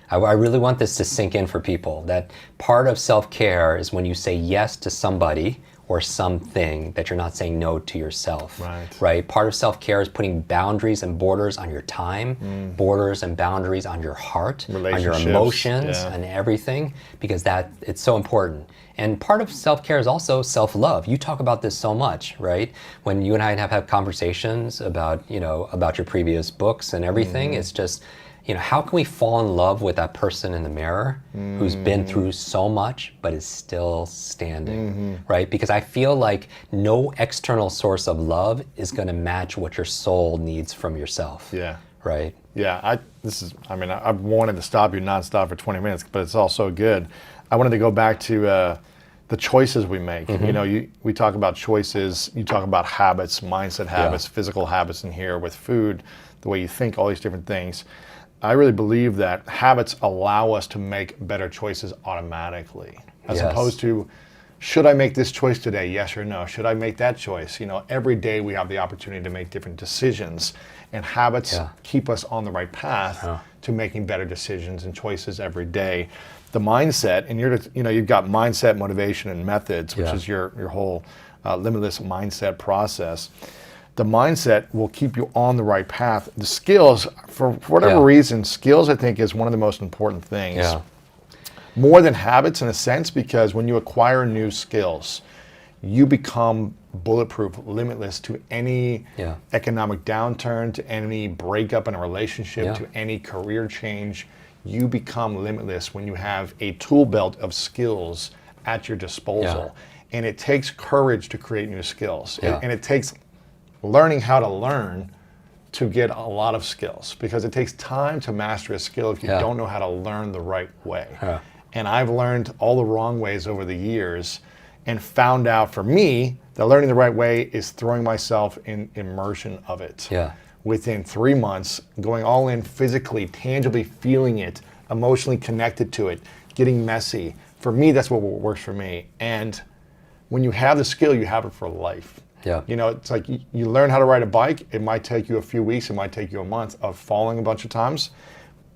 I really want this to sink in for people, that part of self-care is when you say yes to somebody or something that you're not saying no to yourself, right? Part of self-care is putting boundaries and borders on your time, borders and boundaries on your heart, on your emotions and everything, because it's so important. And part of self-care is also self-love. You talk about this so much, right? When you and I have had conversations about, about your previous books and everything, it's just, how can we fall in love with that person in the mirror who's been through so much but is still standing, right? Because I feel like no external source of love is going to match what your soul needs from yourself. Yeah. Right? Yeah. I wanted to stop you nonstop for 20 minutes, but it's all so good. I wanted to go back to the choices we make. We talk about choices, you talk about habits, mindset habits, physical habits in here with food, the way you think, all these different things. I really believe that habits allow us to make better choices automatically, as opposed to, should I make this choice today? Yes or no? Should I make that choice? Every day we have the opportunity to make different decisions, and habits keep us on the right path to making better decisions and choices every day. The mindset, and you've got mindset, motivation, and methods, which is your whole limitless mindset process. The mindset will keep you on the right path. The skills, for whatever reason, skills I think is one of the most important things. More than habits in a sense, because when you acquire new skills, you become bulletproof, limitless to any economic downturn, to any breakup in a relationship, to any career change. You become limitless when you have a tool belt of skills at your disposal. And it takes courage to create new skills. And it takes learning how to learn to get a lot of skills, because it takes time to master a skill if you don't know how to learn the right way. And I've learned all the wrong ways over the years, and found out for me that learning the right way is throwing myself in immersion of it. Within 3 months, going all in physically, tangibly feeling it, emotionally connected to it, getting messy. For me, that's what works for me. And when you have the skill, you have it for life. You know, it's like you learn how to ride a bike. It might take you a few weeks, it might take you a month of falling a bunch of times.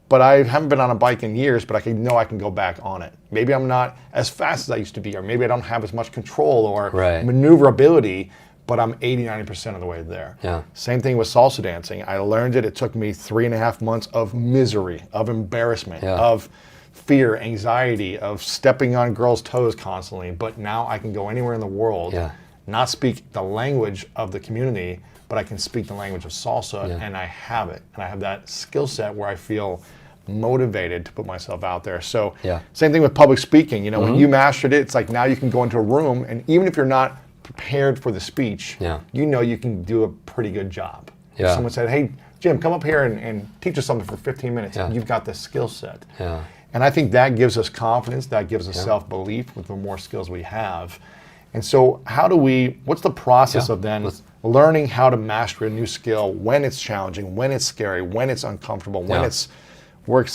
But I haven't been on a bike in years, but I know I can go back on it. Maybe I'm not as fast as I used to be, or maybe I don't have as much control or maneuverability, but I'm 80-90% of the way there. Same thing with salsa dancing. I learned it. It took me 3.5 months of misery, of embarrassment, of fear, anxiety, of stepping on girls' toes constantly. But now I can go anywhere in the world, not speak the language of the community, but I can speak the language of salsa, and I have it. And I have that skill set where I feel motivated to put myself out there. So same thing with public speaking. You know, when you mastered it, it's like now you can go into a room, and even if you're not prepared for the speech, you know you can do a pretty good job. If someone said, hey, Jim, come up here and teach us something for 15 minutes. You've got the skill set. And I think that gives us confidence, that gives us self-belief with the more skills we have. And so what's the process of then learning how to master a new skill when it's challenging, when it's scary, when it's uncomfortable, when it's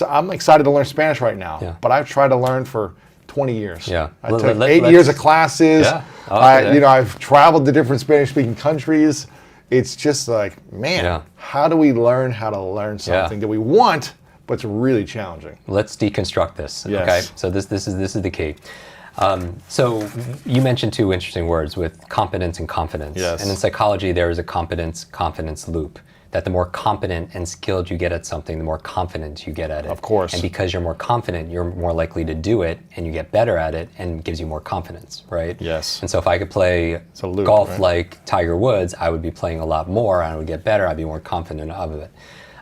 I'm excited to learn Spanish right now, but I've tried to learn for 20 years. I took 8 years of classes. I've traveled to different Spanish-speaking countries. It's just like, man, how do we learn how to learn something that we want, but it's really challenging? Let's deconstruct this. Okay, so this is the key. So you mentioned two interesting words with competence and confidence. And in psychology, there is a competence-confidence loop. That the more competent and skilled you get at something, the more confident you get at it. Of course. And because you're more confident, you're more likely to do it, and you get better at it, and gives you more confidence, right? Yes. And so if I could play golf like Tiger Woods, I would be playing a lot more, and I would get better, I'd be more confident of it.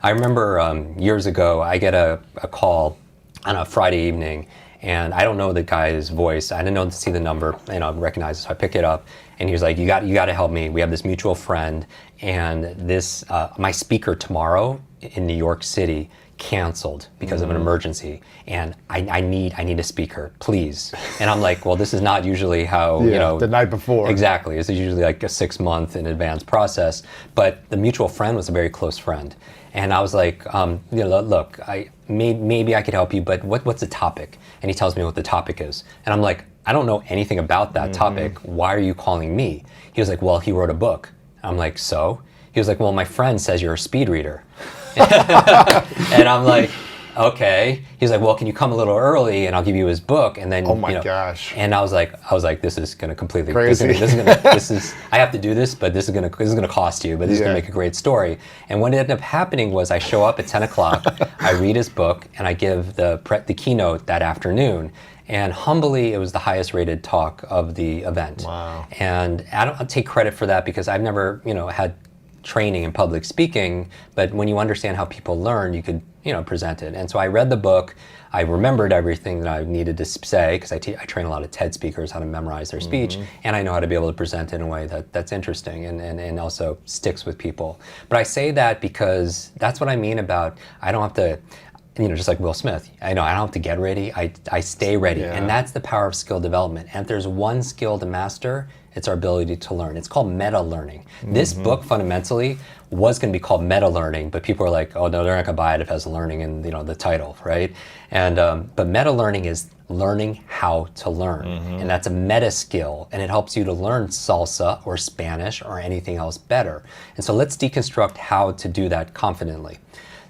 I remember years ago, I get a call on a Friday evening, and I don't know the guy's voice. I didn't know to see the number, recognize it, so I pick it up. And he was like, you got to help me. We have this mutual friend, and this my speaker tomorrow in New York City canceled because of an emergency, and I need a speaker, please. And I'm like, well, this is not usually how the night before. Exactly. This is usually like a 6-month in advance process. But the mutual friend was a very close friend, and I was like, look, maybe I could help you, but what's the topic? And he tells me what the topic is, and I'm like, I don't know anything about that topic. Why are you calling me? He was like, well, he wrote a book. I'm like, so? He was like, well, my friend says you're a speed reader. And I'm like, okay. He's like, well, can you come a little early and I'll give you his book? And then, oh my gosh. And I was like, this is going to completely crazy. I have to do this, but this is going to cost you, but this is going to make a great story. And what ended up happening was I show up at 10 o'clock, I read his book, and I give the keynote that afternoon. And humbly, it was the highest rated talk of the event. Wow. And I don't take credit for that because I've never, had training in public speaking, but when you understand how people learn, you could, present it. And so I read the book, I remembered everything that I needed to say, because I train a lot of TED speakers how to memorize their speech, and I know how to be able to present it in a way that's interesting and also sticks with people. But I say that because that's what I mean about, I don't have to, just like Will Smith, I don't have to get ready, I stay ready. And that's the power of skill development. And if there's one skill to master, it's our ability to learn. It's called meta-learning. This book fundamentally was going to be called meta-learning, but people are like, oh no, they're not going to buy it if it has learning in the title, right? And but meta-learning is learning how to learn. And that's a meta skill, and it helps you to learn salsa or Spanish or anything else better. And so let's deconstruct how to do that confidently.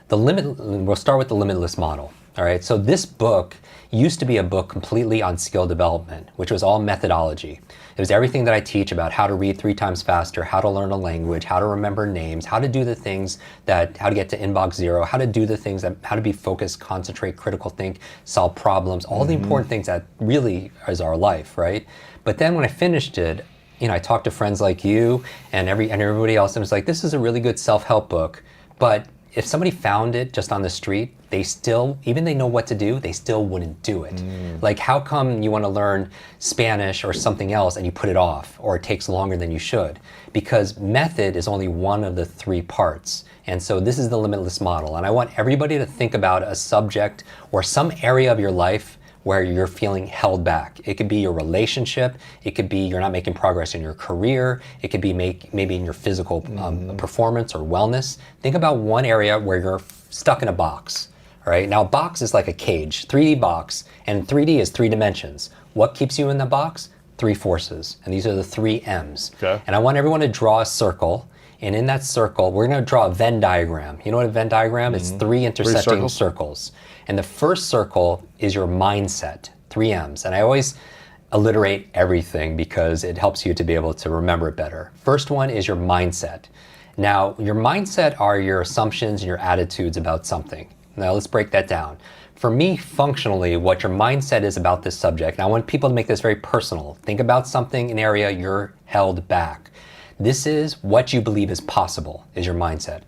We'll start with the limitless model. All right, so this book used to be a book completely on skill development, which was all methodology. It was everything that I teach about how to read 3 times faster, how to learn a language, how to remember names, how to do the things how to get to inbox 0, how to do the things how to be focused, concentrate, critical think, solve problems, all the important things that really is our life, right? But then when I finished it, I talk to friends like you and everybody else, and it's like, this is a really good self-help book. But if somebody found it just on the street, they still, even they know what to do, they still wouldn't do it. Like, how come you want to learn Spanish or something else and you put it off, or it takes longer than you should? Because method is only one of the 3 parts. And so this is the limitless model. And I want everybody to think about a subject or some area of your life where you're feeling held back. It could be your relationship. It could be you're not making progress in your career. It could be maybe in your physical performance or wellness. Think about one area where you're stuck in a box. All right. Now, a box is like a cage, 3D box, and 3D is 3 dimensions. What keeps you in the box? 3 forces, and these are the 3 M's. Okay. And I want everyone to draw a circle. And in that circle, we're going to draw a Venn diagram. You know what a Venn diagram is? 3 intersecting circles. And the first circle is your mindset, 3 M's. And I always alliterate everything because it helps you to be able to remember it better. First one is your mindset. Now, your mindset are your assumptions and your attitudes about something. Now, let's break that down. For me, functionally, what your mindset is about this subject, and I want people to make this very personal. Think about something, an area you're held back. This is what you believe is possible, is your mindset.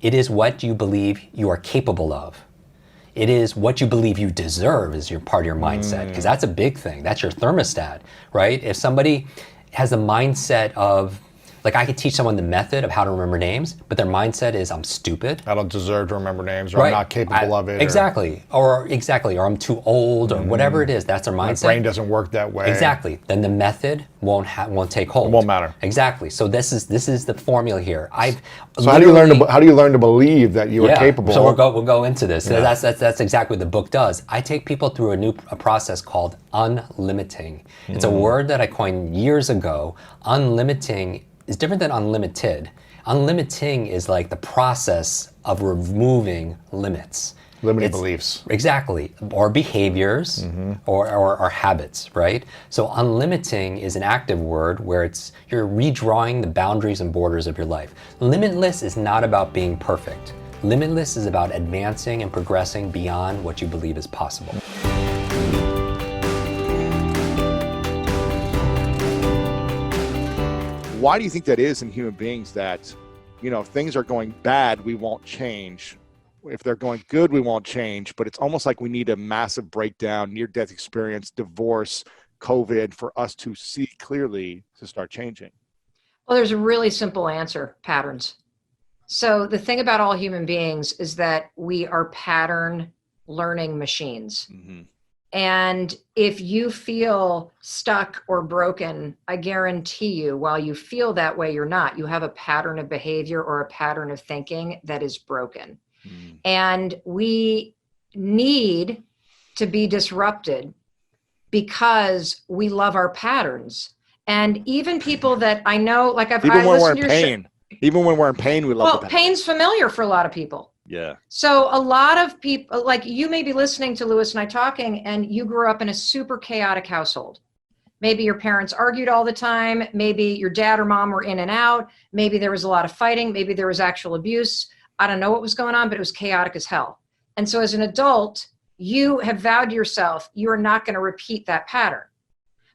It is what you believe you are capable of. It is what you believe you deserve is your part of your mindset, because that's a big thing. That's your thermostat, right? If somebody has a mindset of, like, I could teach someone the method of how to remember names, but their mindset is, I'm stupid. I don't deserve to remember names, or I'm not capable of it. Exactly, or I'm too old, or whatever it is. That's their mindset. My brain doesn't work that way. Exactly. Then the method won't take hold. It won't matter. Exactly. So this is the formula here. So how do you learn to believe that you are capable? So we'll go into this. Yeah. That's exactly what the book does. I take people through a process called unlimiting. It's a word that I coined years ago. Unlimiting is different than unlimited. Unlimiting is like the process of removing limits. Limiting beliefs. Exactly. Or behaviors or habits, right? So unlimiting is an active word where you're redrawing the boundaries and borders of your life. Limitless is not about being perfect. Limitless is about advancing and progressing beyond what you believe is possible. Why do you think that is in human beings that, if things are going bad, we won't change? If they're going good, we won't change, but it's almost like we need a massive breakdown, near-death experience, divorce, COVID, for us to see clearly to start changing. Well, there's a really simple answer: patterns. So the thing about all human beings is that we are pattern learning machines. And if you feel stuck or broken, I guarantee you, while you feel that way, you're not. You have a pattern of behavior or a pattern of thinking that is broken. And we need to be disrupted because we love our patterns. And even people that I know, like even when we're in pain, even when we're in pain, we love the pain. Pain's familiar for a lot of people. Yeah. So a lot of people, like you may be listening to Lewis and I talking, and you grew up in a super chaotic household. Maybe your parents argued all the time. Maybe your dad or mom were in and out. Maybe there was a lot of fighting. Maybe there was actual abuse. I don't know what was going on, but it was chaotic as hell. And so as an adult, you have vowed to yourself, you are not going to repeat that pattern.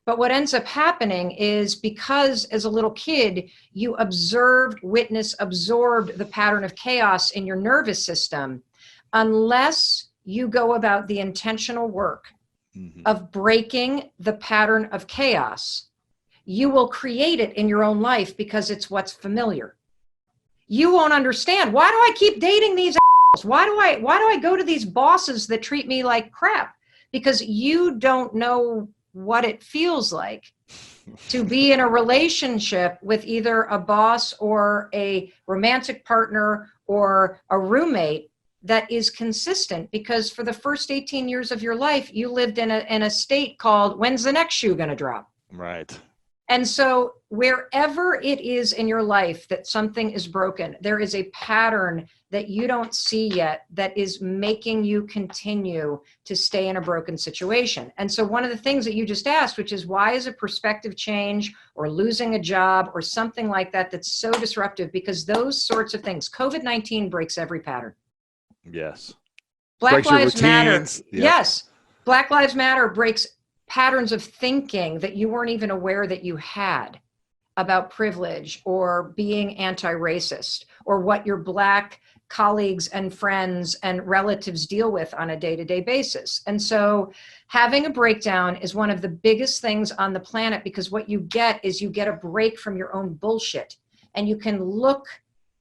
But what ends up happening is, because as a little kid, you absorbed the pattern of chaos in your nervous system, unless you go about the intentional work of breaking the pattern of chaos, you will create it in your own life because it's what's familiar. You won't understand. Why do I keep dating these assholes? Why do I go to these bosses that treat me like crap? Because you don't know what it feels like to be in a relationship with either a boss or a romantic partner or a roommate that is consistent, because for the first 18 years of your life, you lived in a state called, when's the next shoe going to drop? Right. And so wherever it is in your life that something is broken, there is a pattern that you don't see yet that is making you continue to stay in a broken situation. And so one of the things that you just asked, which is, why is a perspective change or losing a job or something like that that's so disruptive? Because those sorts of things, COVID-19 breaks every pattern. Yes. Black Lives Matter. Yep. Yes. Black Lives Matter breaks patterns of thinking that you weren't even aware that you had. about privilege or being anti-racist or what your Black colleagues and friends and relatives deal with on a day-to-day basis. And so having a breakdown is one of the biggest things on the planet, because what you get is you get a break from your own bullshit, and you can look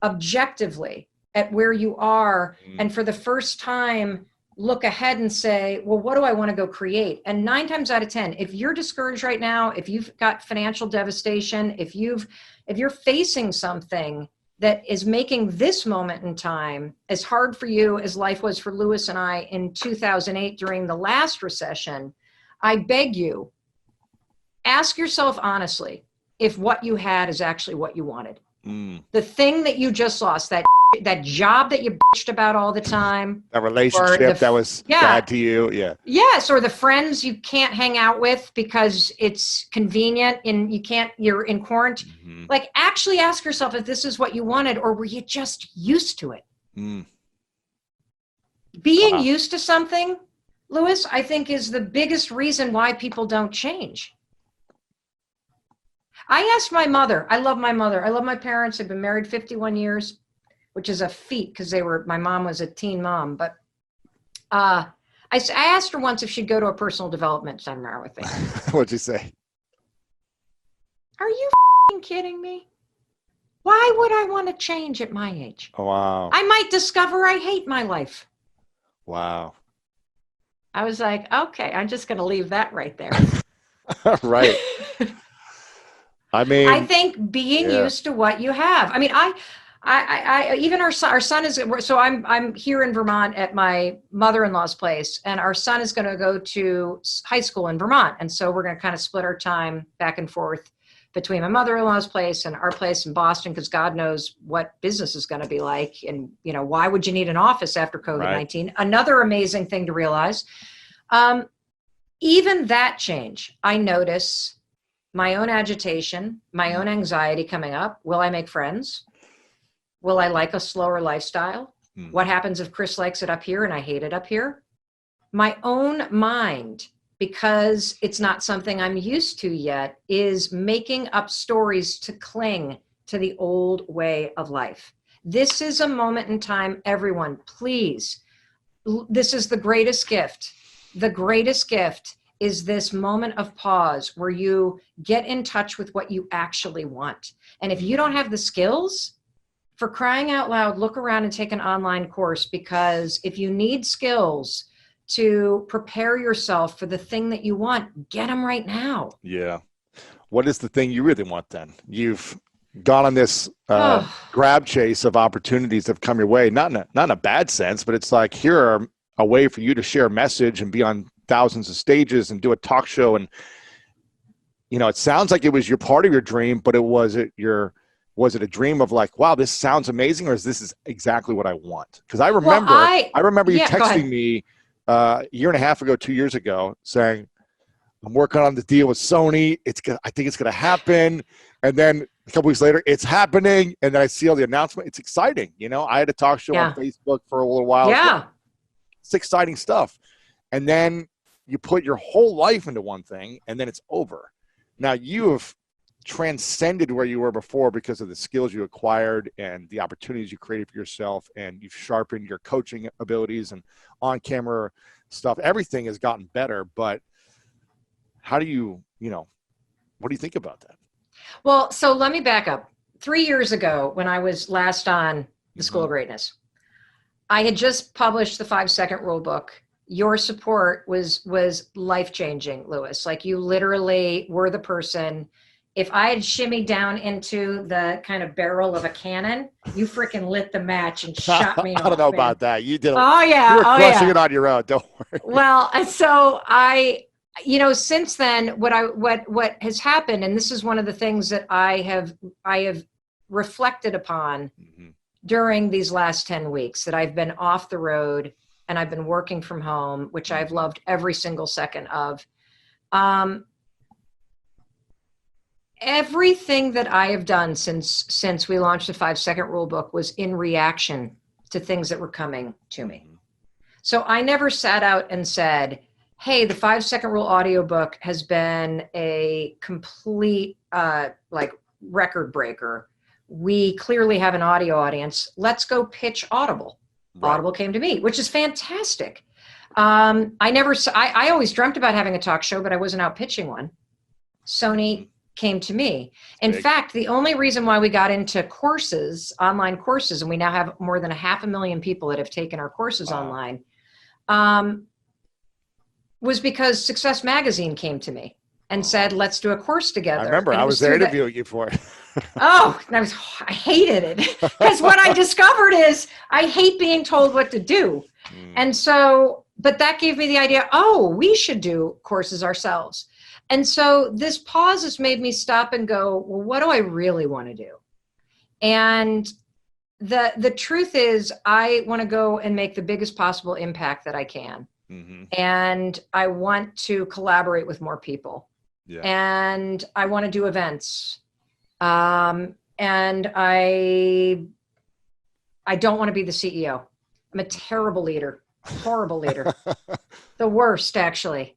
objectively at where you are, and for the first time look ahead and say, well, what do I want to go create? And 9 times out of 10, if you're discouraged right now, if you've got financial devastation, if you're facing something that is making this moment in time as hard for you as life was for Lewis and I in 2008 during the last recession, I beg you, ask yourself honestly if what you had is actually what you wanted. The thing that you just lost, that job that you bitched about all the time, that relationship that was bad to you, yes, or the friends you can't hang out with because it's convenient and you're in quarantine. Like, actually ask yourself if this is what you wanted, or were you just used to it? Being used to something, Lewis, I think is the biggest reason why people don't change. I asked my mother. I love my mother. I love my parents. They've been married 51 years, which is a feat because my mom was a teen mom. But I asked her once if she'd go to a personal development seminar with me. What'd you say? Are you kidding me? Why would I want to change at my age? Oh, wow. I might discover I hate my life. Wow. I was like, okay, I'm just going to leave that right there. Right. I mean, I think being used to what you have. I mean, I even our son is, so I'm here in Vermont at my mother-in-law's place, and our son is going to go to high school in Vermont. And so we're going to kind of split our time back and forth between my mother-in-law's place and our place in Boston, because God knows what business is going to be like. And, why would you need an office after COVID-19? Right. Another amazing thing to realize. Even that change, I notice my own agitation, my own anxiety coming up. Will I make friends? Will I like a slower lifestyle? What happens if Chris likes it up here and I hate it up here? My own mind, because it's not something I'm used to yet, is making up stories to cling to the old way of life. This is a moment in time, everyone, please. This is the greatest gift. The greatest gift is this moment of pause where you get in touch with what you actually want. And if you don't have the skills, for crying out loud, look around and take an online course, because if you need skills to prepare yourself for the thing that you want, get them right now. Yeah. What is the thing you really want then? You've gone on this grab chase of opportunities that have come your way, not in a bad sense, but it's like, here are a way for you to share a message and be on thousands of stages and do a talk show. And, it sounds like it was your part of your dream, but was it a dream of like, wow, this sounds amazing, or is this exactly what I want? Because I remember you texting me a year and a half ago, 2 years ago, saying, I'm working on the deal with Sony. I think it's going to happen. And then a couple weeks later, it's happening. And then I see all the announcement. It's exciting. I had a talk show on Facebook for a little while. Yeah. It's exciting stuff. And then you put your whole life into one thing, and then it's over. Now you have transcended where you were before because of the skills you acquired and the opportunities you created for yourself, and you've sharpened your coaching abilities and on-camera stuff. Everything has gotten better, but how do you, what do you think about that? Well, so let me back up. 3 years ago, when I was last on the School of Greatness, I had just published the 5-second rule book. Your support was life-changing, Lewis. Like, you literally were the person. If I had shimmied down into the kind of barrel of a cannon, you freaking lit the match and shot me off. I don't know about that. You did. Oh yeah. You were crushing it on your own. Don't worry. Well, so since then, what has happened, and this is one of the things that I have reflected upon during these last 10 weeks, that I've been off the road and I've been working from home, which I've loved every single second of. Everything that I have done since we launched the 5-second rule book was in reaction to things that were coming to me. So I never sat out and said, hey, the 5-second rule audiobook has been a complete record breaker. We clearly have an audio audience. Let's go pitch Audible. Right. Audible came to me, which is fantastic. I always dreamt about having a talk show, but I wasn't out pitching one. Sony came to me. In fact, the only reason why we got into courses, online courses, and we now have more than 500,000 people that have taken our courses online, was because Success Magazine came to me and said, let's do a course together. I remember I was there interviewing you for it. Oh, I hated it, because what I discovered is I hate being told what to do. And so, but that gave me the idea, we should do courses ourselves. And so this pause has made me stop and go, well, what do I really want to do? And the truth is, I want to go and make the biggest possible impact that I can. And I want to collaborate with more people. And I want to do events. And I don't want to be the CEO. I'm a terrible leader, horrible leader, the worst, actually,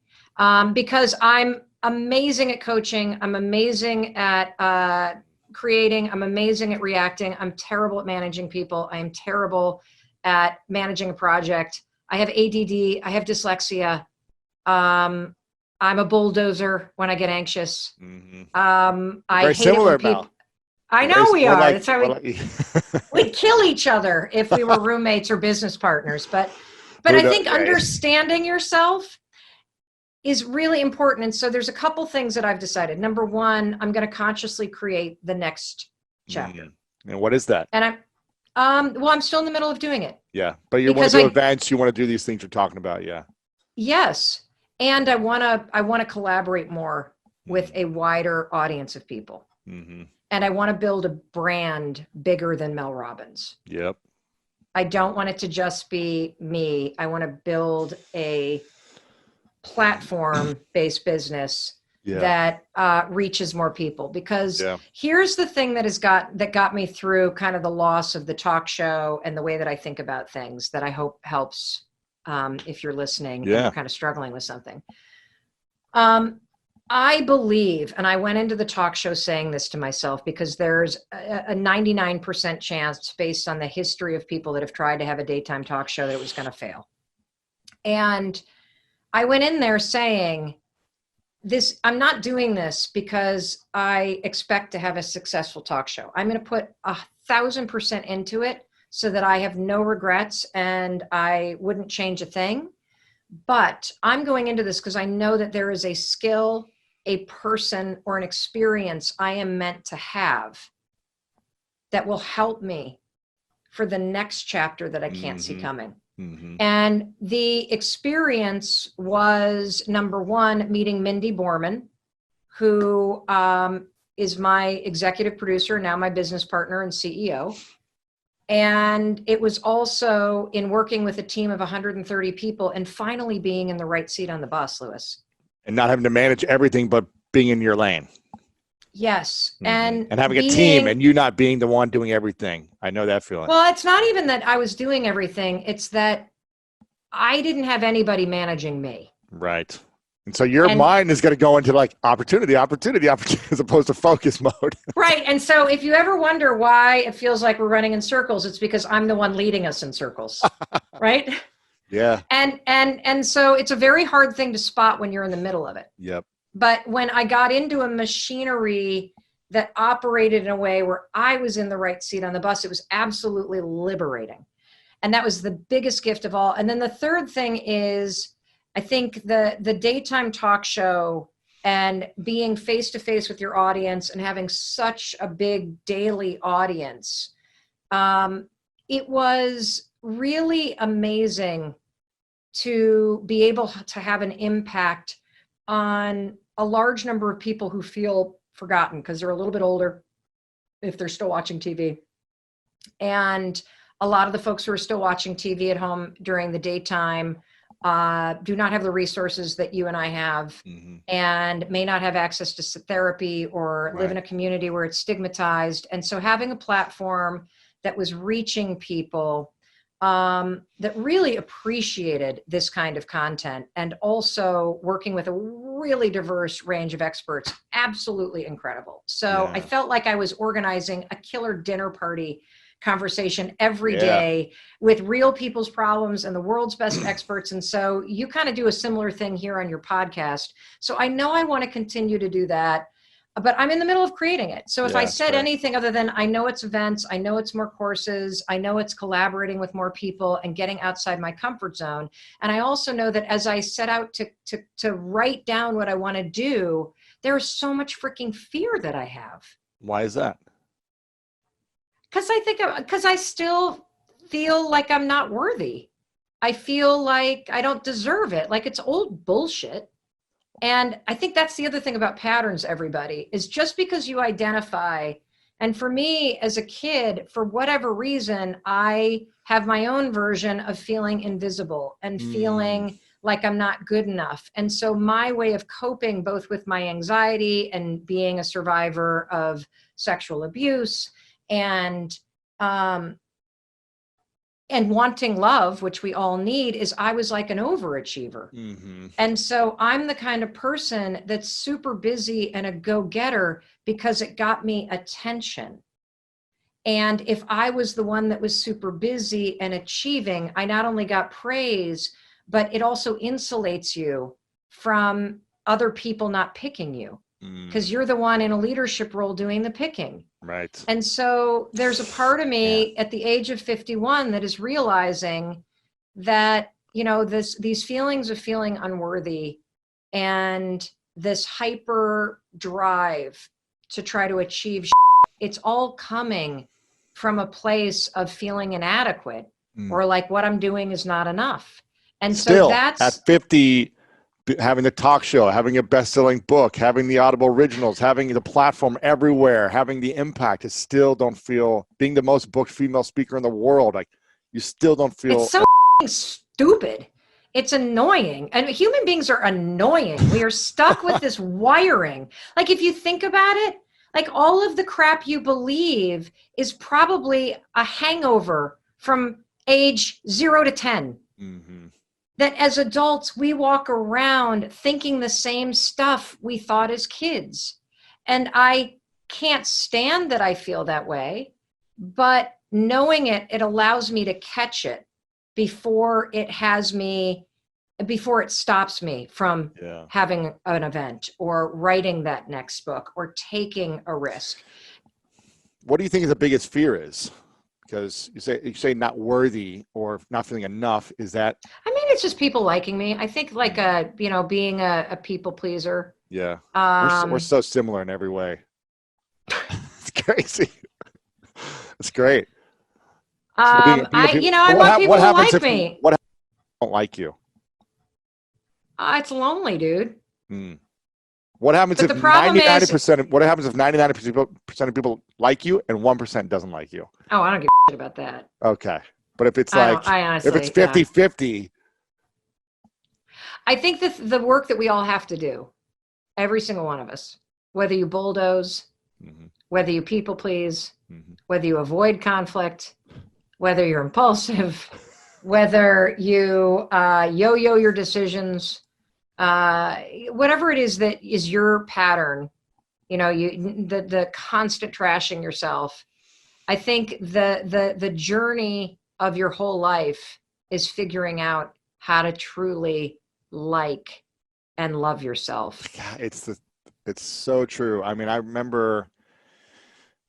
because I'm amazing at coaching. I'm amazing at creating. I'm amazing at reacting. I'm terrible at managing people. I am terrible at managing a project. I have ADD. I have dyslexia. I'm a bulldozer when I get anxious. I Very hate similar, it when people. Mel. I know we are. Like, That's how we'd kill each other if we were roommates or business partners. But I think understanding yourself is really important. And so there's a couple things that I've decided. Number one, I'm going to consciously create the next chapter. And what is that? And I'm still in the middle of doing it. Yeah, but you want to do events. You want to do these things you're talking about. Yeah. Yes, and I want to collaborate more with a wider audience of people. And I want to build a brand bigger than Mel Robbins. Yep. I don't want it to just be me. I want to build a platform-based business that reaches more people. Because here's the thing that got me through kind of the loss of the talk show and the way that I think about things, that I hope helps if you're listening and you're kind of struggling with something. I believe, and I went into the talk show saying this to myself, because there's a 99% chance, based on the history of people that have tried to have a daytime talk show, that it was going to fail. And I went in there saying, I'm not doing this because I expect to have a successful talk show. I'm going to put 1,000% into it so that I have no regrets and I wouldn't change a thing. But I'm going into this because I know that there is a skill, a person, or an experience I am meant to have that will help me for the next chapter that I can't see coming. And the experience was, number one, meeting Mindy Borman, who is my executive producer, now my business partner and CEO. And it was also in working with a team of 130 people and finally being in the right seat on the bus, Lewis. And not having to manage everything, but being in your lane. Yes. And having a team and you not being the one doing everything. I know that feeling. Well, it's not even that I was doing everything. It's that I didn't have anybody managing me. Right. And so your mind is going to go into like opportunity, as opposed to focus mode. Right. And so if you ever wonder why it feels like we're running in circles, it's because I'm the one leading us in circles. Right. Yeah. And so it's a very hard thing to spot when you're in the middle of it. Yep. But when I got into a machinery that operated in a way where I was in the right seat on the bus, it was absolutely liberating. And that was the biggest gift of all. And then the third thing is, I think the daytime talk show and being face-to-face with your audience and having such a big daily audience, it was really amazing to be able to have an impact on a large number of people who feel forgotten because they're a little bit older, if they're still watching TV. And a lot of the folks who are still watching TV at home during the daytime do not have the resources that you and I have, and may not have access to therapy or live in a community where it's stigmatized. And so having a platform that was reaching people that really appreciated this kind of content, and also working with a really diverse range of experts, absolutely incredible. So I felt like I was organizing a killer dinner party conversation every day with real people's problems and the world's best experts. And so you kind of do a similar thing here on your podcast. So I know I want to continue to do that, but I'm in the middle of creating it. So if I said anything other than, I know it's events, I know it's more courses, I know it's collaborating with more people and getting outside my comfort zone. And I also know that as I set out to write down what I want to do, there's so much freaking fear that I have. Why is that? Because I still feel like I'm not worthy. I feel like I don't deserve it. Like it's old bullshit. And I think that's the other thing about patterns, everybody, is just because you identify. And for me as a kid, for whatever reason, I have my own version of feeling invisible and feeling like I'm not good enough. And so my way of coping, both with my anxiety and being a survivor of sexual abuse and wanting love, which we all need, is I was like an overachiever. And so I'm the kind of person that's super busy and a go-getter because it got me attention. And if I was the one that was super busy and achieving, I not only got praise, but it also insulates you from other people not picking you because you're the one in a leadership role doing the picking. Right. And so there's a part of me at the age of 51 that is realizing that, you know, these feelings of feeling unworthy and this hyper drive to try to achieve, it's all coming from a place of feeling inadequate or like what I'm doing is not enough. And still, so that's at 50, having the talk show, having a best-selling book, having the Audible originals, having the platform everywhere, having the impact, it still don't feel, being the most booked female speaker in the world, like you still don't feel. It's so stupid. It's annoying. And human beings are annoying. We are stuck with this wiring. Like if you think about it, like all of the crap you believe is probably a hangover from age 0 to 10. That as adults, we walk around thinking the same stuff we thought as kids. And I can't stand that I feel that way, but knowing it, it allows me to catch it before it stops me from having an event or writing that next book or taking a risk. What do you think the biggest fear is? Because you say not worthy or not feeling enough. Is that? I mean, it's just people liking me. I think like being a people pleaser. Yeah, we're so similar in every way. It's crazy. It's great. I want people to like me. What happens if they don't like you? It's lonely, dude. What happens if the problem 99%? What happens if 99% of people like you and 1% doesn't like you? Oh, I don't give a shit about that. Okay, but if it's like honestly, if it's 50-50. I think that the work that we all have to do, every single one of us, whether you bulldoze, whether you people please, whether you avoid conflict, whether you're impulsive, whether you yo-yo your decisions, whatever it is that is your pattern, you know, the constant trashing yourself. I think the journey of your whole life is figuring out how to truly like and love yourself. God, it's so true. I mean, I remember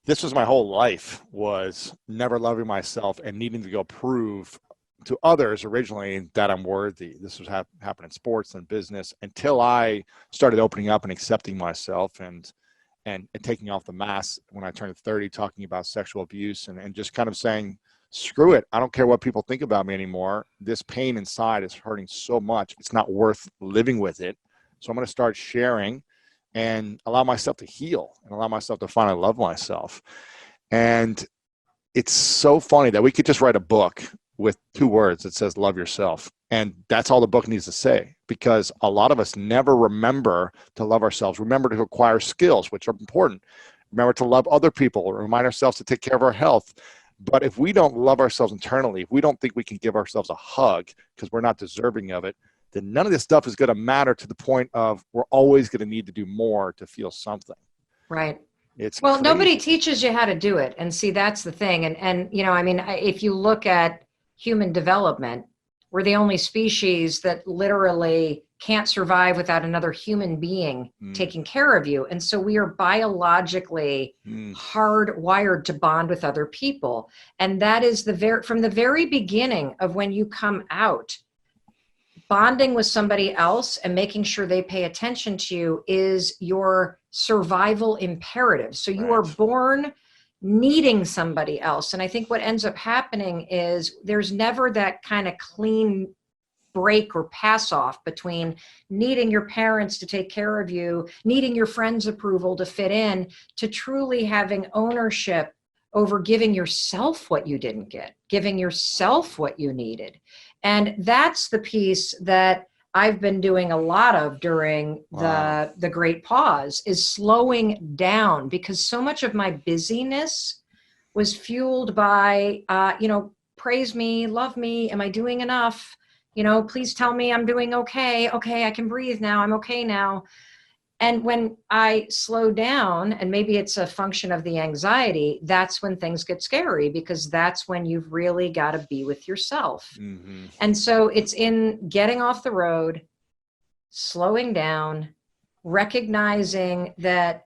this was my whole life, was never loving myself and needing to go prove to others originally that I'm worthy. This was happening in sports and business until I started opening up and accepting myself and taking off the mask when I turned 30, talking about sexual abuse and just kind of saying, screw it. I don't care what people think about me anymore. This pain inside is hurting so much. It's not worth living with it. So I'm going to start sharing and allow myself to heal and allow myself to finally love myself. And it's so funny that we could just write a book with 2 words that says love yourself. And that's all the book needs to say, because a lot of us never remember to love ourselves, remember to acquire skills, which are important, remember to love other people, remind ourselves to take care of our health. But if we don't love ourselves internally, if we don't think we can give ourselves a hug because we're not deserving of it, then none of this stuff is going to matter to the point of we're always going to need to do more to feel something. Right. It's Well, crazy. nobody teaches you how to do it. And see, that's the thing. And you know, I mean, if you look at human development, we're the only species that literally can't survive without another human being taking care of you. And so we are biologically hardwired to bond with other people. And that is from the very beginning of when you come out, bonding with somebody else and making sure they pay attention to you is your survival imperative. So you are born needing somebody else. And I think what ends up happening is there's never that kind of clean break or pass off between needing your parents to take care of you, needing your friends' approval to fit in, to truly having ownership over giving yourself what you didn't get, giving yourself what you needed. And that's the piece that I've been doing a lot of during the great pause, is slowing down, because so much of my busyness was fueled by, praise me, love me. Am I doing enough? Please tell me I'm doing okay. Okay, I can breathe now. I'm okay now. And when I slow down, and maybe it's a function of the anxiety, that's when things get scary, because that's when you've really got to be with yourself. Mm-hmm. And so it's in getting off the road, slowing down, recognizing that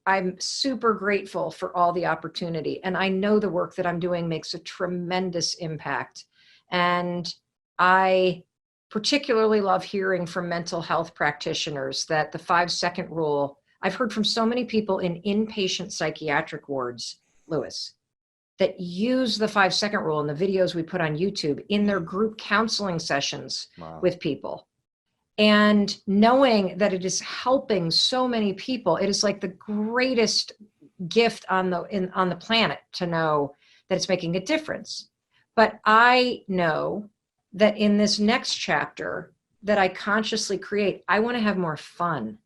I'm super grateful for all the opportunity. And I know the work that I'm doing makes a tremendous impact. And I particularly love hearing from mental health practitioners that the 5-second rule, I've heard from so many people in inpatient psychiatric wards, Lewis, that use the 5-second rule in the videos we put on YouTube in their group counseling sessions with people. And knowing that it is helping so many people, it is like the greatest gift on the planet to know that it's making a difference. But I know that in this next chapter that I consciously create, I want to have more fun.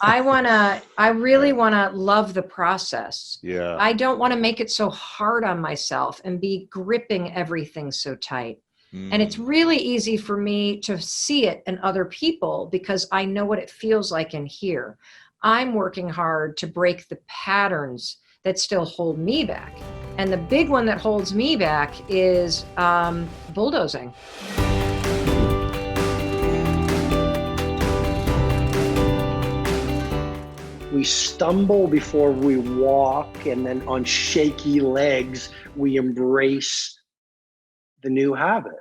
I really want to love the process. Yeah. I don't want to make it so hard on myself and be gripping everything so tight. And it's really easy for me to see it in other people because I know what it feels like in here. I'm working hard to break the patterns that still hold me back. And the big one that holds me back is bulldozing. We stumble before we walk, and then on shaky legs, we embrace the new habit.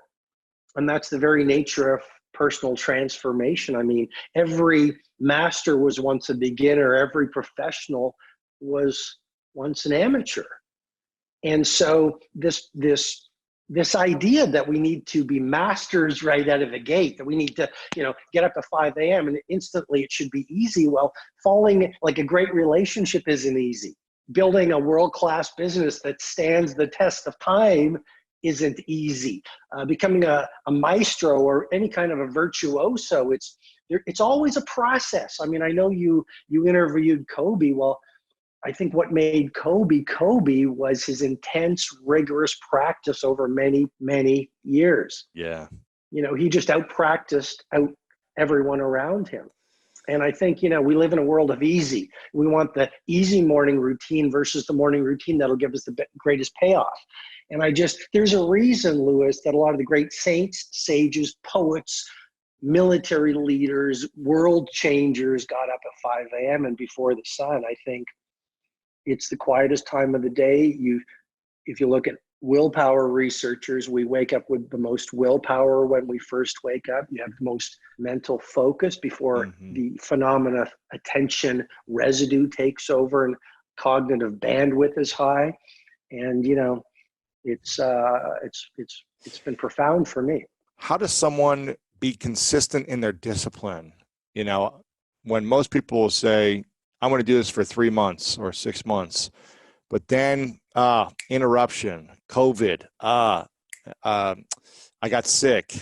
And that's the very nature of personal transformation. I mean, every master was once a beginner. Every professional was once an amateur. And so this idea that we need to be masters right out of the gate, that we need to, get up at 5 a.m. and instantly it should be easy. Well, falling like a great relationship isn't easy. Building a world-class business that stands the test of time isn't easy. Becoming a maestro or any kind of a virtuoso, it's always a process. I mean, I know you interviewed Kobe. Well, I think what made Kobe was his intense, rigorous practice over many, many years. Yeah. He just out-practiced everyone around him. And I think, we live in a world of easy. We want the easy morning routine versus the morning routine that'll give us the greatest payoff. And there's a reason, Lewis, that a lot of the great saints, sages, poets, military leaders, world changers got up at 5 a.m. and before the sun. I think it's the quietest time of the day. If you look at willpower researchers, we wake up with the most willpower when we first wake up. You have the most mental focus before the phenomena of attention residue takes over and cognitive bandwidth is high. And, it's been profound for me. How does someone be consistent in their discipline? When most people will say, I'm going to do this for 3 months or 6 months, but then interruption, COVID, I got sick,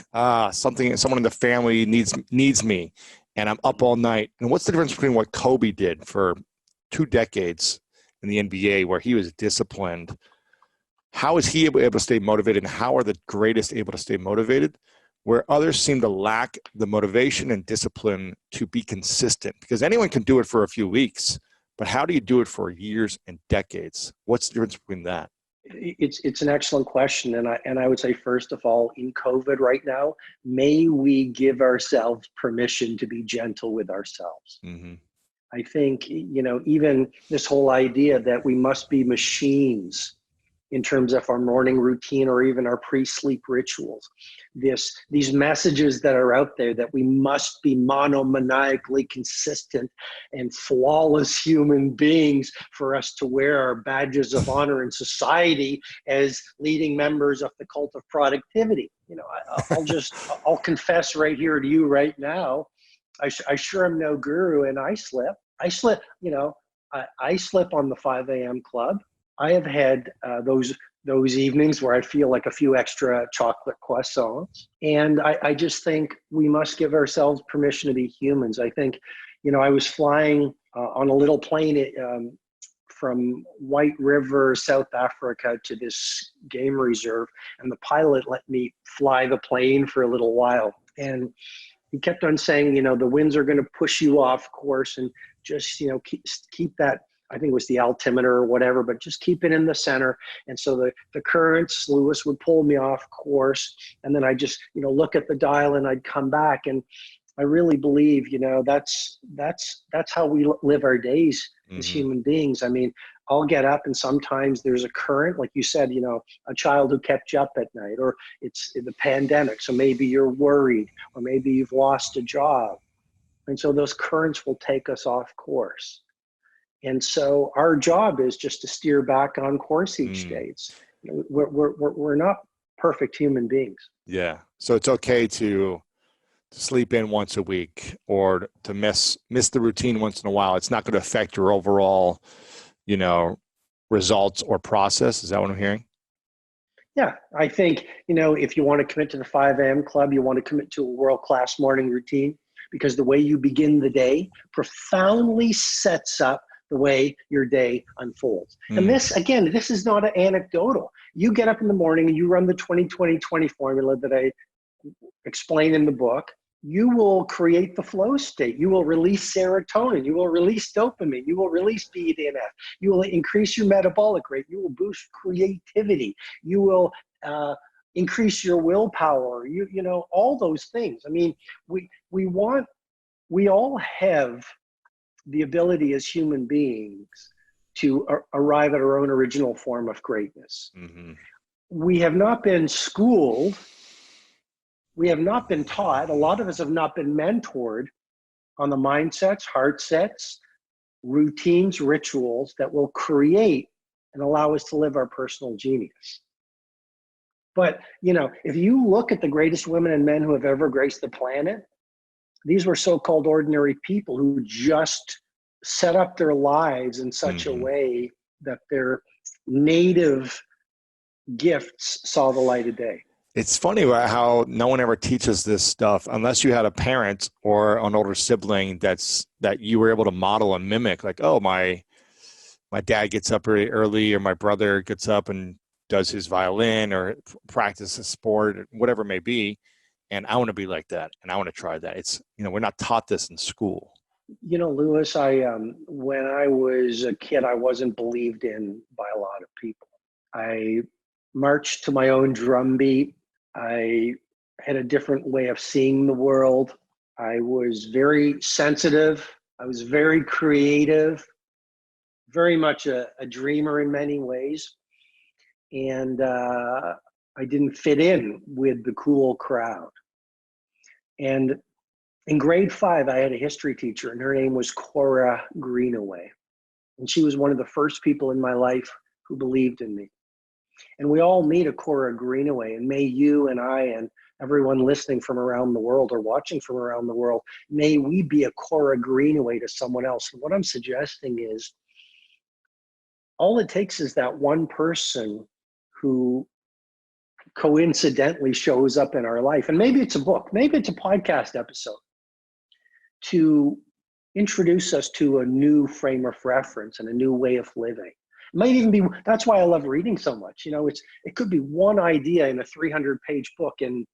someone in the family needs me, and I'm up all night. And what's the difference between what Kobe did for 2 decades in the NBA, where he was disciplined? How is he able to stay motivated, and how are the greatest able to stay motivated where others seem to lack the motivation and discipline to be consistent? Because anyone can do it for a few weeks, but how do you do it for years and decades? What's the difference between that? It's an excellent question, and I would say, first of all, in COVID right now, may we give ourselves permission to be gentle with ourselves. Mm-hmm. I think, even this whole idea that we must be machines in terms of our morning routine or even our pre-sleep rituals. These messages that are out there that we must be monomaniacally consistent and flawless human beings for us to wear our badges of honor in society as leading members of the cult of productivity. I'll confess right here to you right now, I sure am no guru, and I slip, I slip on the 5 a.m. club. I have had those evenings where I feel like a few extra chocolate croissants. And I just think we must give ourselves permission to be humans. I think, I was flying on a little plane from White River, South Africa to this game reserve. And the pilot let me fly the plane for a little while. And he kept on saying, the winds are going to push you off course, and just, keep that, I think it was the altimeter or whatever, but just keep it in the center. And so the currents, Lewis would pull me off course. And then I just, look at the dial and I'd come back. And I really believe, that's how we live our days as human beings. I mean, I'll get up and sometimes there's a current, like you said, a child who kept you up at night, or it's the pandemic. So maybe you're worried, or maybe you've lost a job. And so those currents will take us off course. And so our job is just to steer back on course each day. We're not perfect human beings. Yeah. So it's okay to sleep in once a week, or to miss the routine once in a while. It's not going to affect your overall, results or process. Is that what I'm hearing? Yeah. I think, if you want to commit to the 5 a.m. club, you want to commit to a world-class morning routine, because the way you begin the day profoundly sets up the way your day unfolds. And this is not anecdotal. You get up in the morning and you run the 20-20-20 formula that I explain in the book. You will create the flow state. You will release serotonin. You will release dopamine. You will release BDNF. You will increase your metabolic rate. You will boost creativity. You will increase your willpower. All those things. I mean, we all have the ability as human beings to arrive at our own original form of greatness. Mm-hmm. We have not been schooled. We have not been taught. A lot of us have not been mentored on the mindsets, heart sets, routines, rituals that will create and allow us to live our personal genius. But, if you look at the greatest women and men who have ever graced the planet, these were so-called ordinary people who just set up their lives in such a way that their native gifts saw the light of day. It's funny how no one ever teaches this stuff unless you had a parent or an older sibling that you were able to model and mimic. Like, oh, my dad gets up very early, or my brother gets up and does his violin or practices sport, or whatever it may be. And I want to be like that, and I want to try that. It's, we're not taught this in school. Lewis, when I was a kid, I wasn't believed in by a lot of people. I marched to my own drum beat. I had a different way of seeing the world. I was very sensitive. I was very creative, very much a dreamer in many ways. And I didn't fit in with the cool crowd. And in grade 5, I had a history teacher, and her name was Cora Greenaway. And she was one of the first people in my life who believed in me. And we all need a Cora Greenaway. And may you and I and everyone listening from around the world or watching from around the world, may we be a Cora Greenaway to someone else. And what I'm suggesting is, all it takes is that one person who coincidentally shows up in our life. And maybe it's a book, maybe it's a podcast episode, to introduce us to a new frame of reference and a new way of living. It might even be, that's why I love reading so much. It could be one idea in a 300-page book, and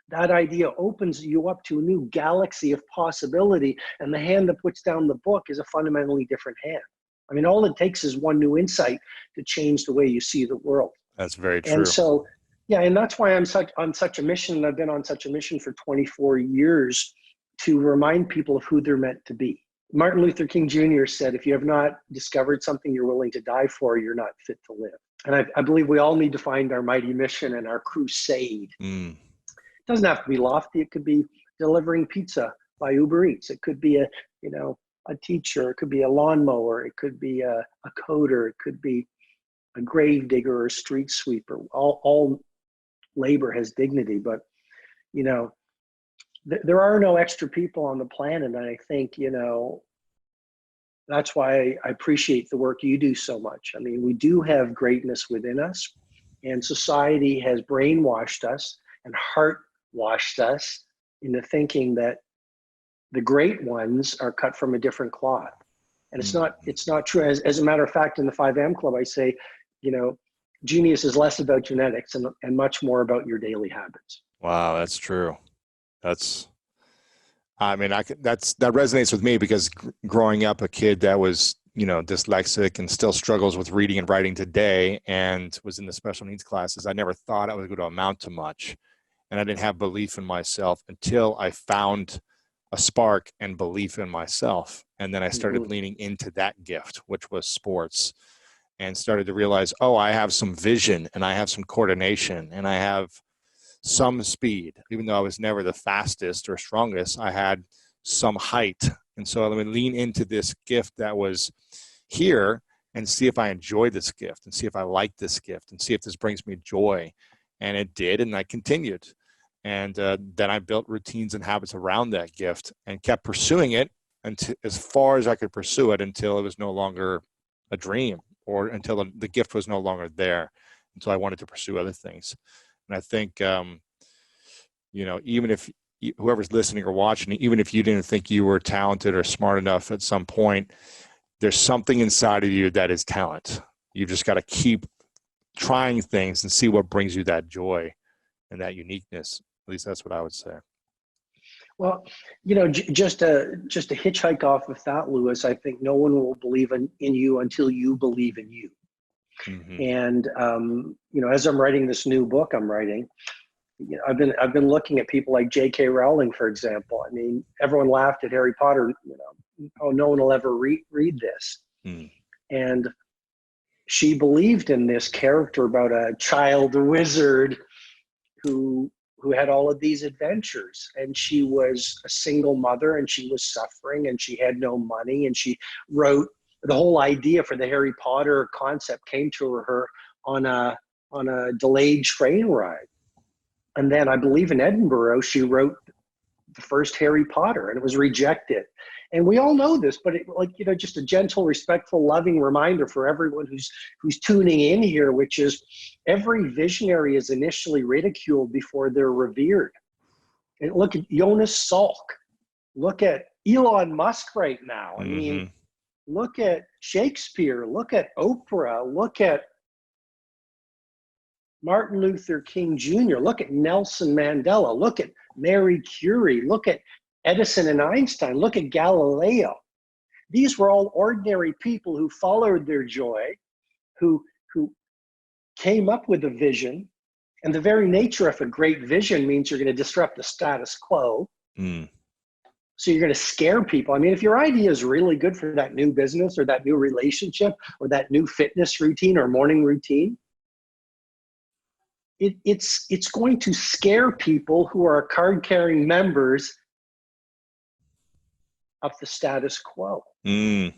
that idea opens you up to a new galaxy of possibility. And the hand that puts down the book is a fundamentally different hand. I mean, all it takes is one new insight to change the way you see the world. That's very true. And so, yeah, and that's why I'm on such a mission, and I've been on such a mission for 24 years to remind people of who they're meant to be. Martin Luther King Jr. said, if you have not discovered something you're willing to die for, you're not fit to live. And I believe we all need to find our mighty mission and our crusade. It doesn't have to be lofty. It could be delivering pizza by Uber Eats. It could be a teacher. It could be a lawnmower. It could be a coder. It could be a grave digger or a street sweeper. All labor has dignity, but there are no extra people on the planet. And I think, that's why I appreciate the work you do so much. I mean, we do have greatness within us, and society has brainwashed us and heart washed us into thinking that the great ones are cut from a different cloth. And it's not true. As a matter of fact, in the 5am Club, I say, genius is less about genetics and much more about your daily habits. Wow, that's true. That resonates with me, because growing up a kid that was, dyslexic and still struggles with reading and writing today, and was in the special needs classes, I never thought I was going to amount to much. And I didn't have belief in myself until I found a spark and belief in myself. And then I started leaning into that gift, which was sports, and started to realize, oh, I have some vision, and I have some coordination, and I have some speed. Even though I was never the fastest or strongest, I had some height. And so let me lean into this gift that was here and see if I enjoy this gift, and see if I like this gift, and see if this brings me joy. And it did, and I continued. And then I built routines and habits around that gift and kept pursuing it until, as far as I could pursue it, until it was no longer a dream, or until the gift was no longer there. And so I wanted to pursue other things. And I think, even if whoever's listening or watching, even if you didn't think you were talented or smart enough at some point, there's something inside of you that is talent. You just got to keep trying things and see what brings you that joy and that uniqueness. At least that's what I would say. Well, just to hitchhike off of that, Lewis, I think no one will believe in you until you believe in you. Mm-hmm. And, as I'm writing this new book I'm writing, I've been looking at people like J.K. Rowling, for example. I mean, everyone laughed at Harry Potter, oh, no one will ever read this. And she believed in this character about a child wizard who had all of these adventures, and she was a single mother, and she was suffering, and she had no money, and she wrote the whole idea for the Harry Potter concept came to her on a delayed train ride. And then I believe in Edinburgh, she wrote the first Harry Potter, and it was rejected. And we all know this, but just a gentle, respectful, loving reminder for everyone who's tuning in here, which is every visionary is initially ridiculed before they're revered. And look at Jonas Salk. Look at Elon Musk right now. I mean, look at Shakespeare. Look at Oprah. Look at Martin Luther King Jr. Look at Nelson Mandela. Look at Marie Curie. Look at Edison and Einstein. Look at Galileo. These were all ordinary people who followed their joy, who came up with a vision. And the very nature of a great vision means you're going to disrupt the status quo. So you're going to scare people. I mean, if your idea is really good for that new business or that new relationship or that new fitness routine or morning routine, it's going to scare people who are card-carrying members of the status quo. And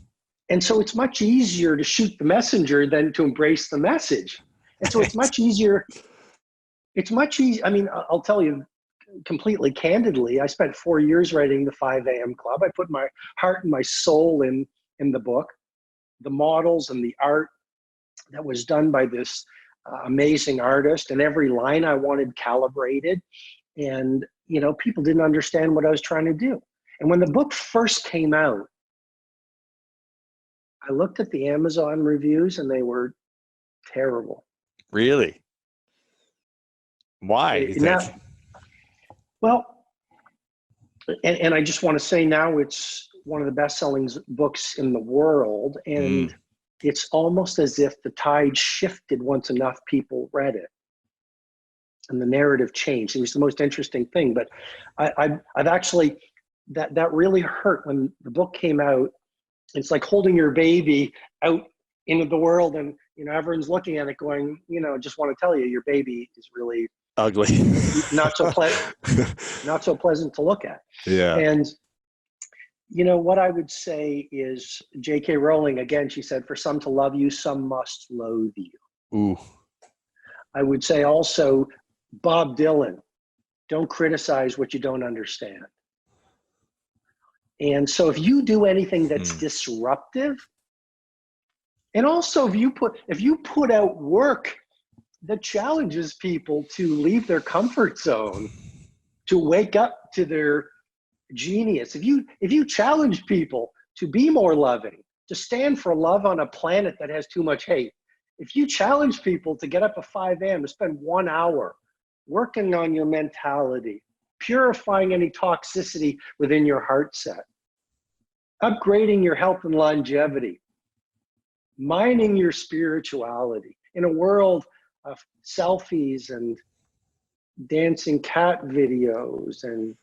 so it's much easier to shoot the messenger than to embrace the message. And so it's much easier. I mean, I'll tell you completely candidly, I spent 4 years writing the 5am Club. I put my heart and my soul in the book, the models and the art that was done by this amazing artist, and every line I wanted calibrated. And, people didn't understand what I was trying to do. And when the book first came out, I looked at the Amazon reviews and they were terrible. Really? Why? Well, and I just want to say now it's one of the best-selling books in the world, and it's almost as if the tide shifted once enough people read it, and the narrative changed. It was the most interesting thing. But I've actually that really hurt when the book came out. It's like holding your baby out into the world, and everyone's looking at it, going, just want to tell you, your baby is really Ugly. not so pleasant to look at. Yeah. And what I would say is, J.K. Rowling, again, she said, for some to love you, some must loathe you. Ooh. I would say also, Bob Dylan, don't criticize what you don't understand. And so if you do anything that's disruptive, and also if you put out work that challenges people to leave their comfort zone, to wake up to their genius, if you challenge people to be more loving, to stand for love on a planet that has too much hate, if you challenge people to get up at 5 a.m. to spend 1 hour working on your mentality, purifying any toxicity within your heart set, upgrading your health and longevity, mining your spirituality in a world of selfies and dancing cat videos and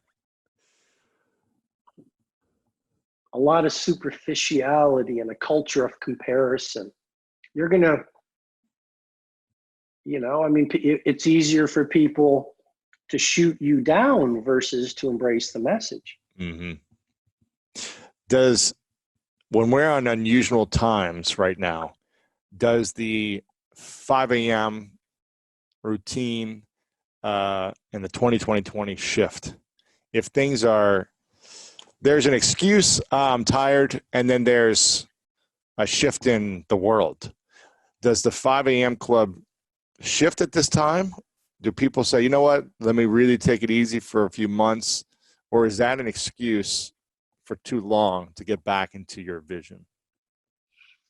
a lot of superficiality and a culture of comparison. You're gonna, it's easier for people to shoot you down versus to embrace the message. Mm-hmm. When we're on unusual times right now, does the 5 a.m. routine and the 2020 shift? If things there's an excuse, I'm tired, and then there's a shift in the world. Does the 5 a.m. club shift at this time? Do people say, you know what, let me really take it easy for a few months? Or is that an excuse for too long to get back into your vision?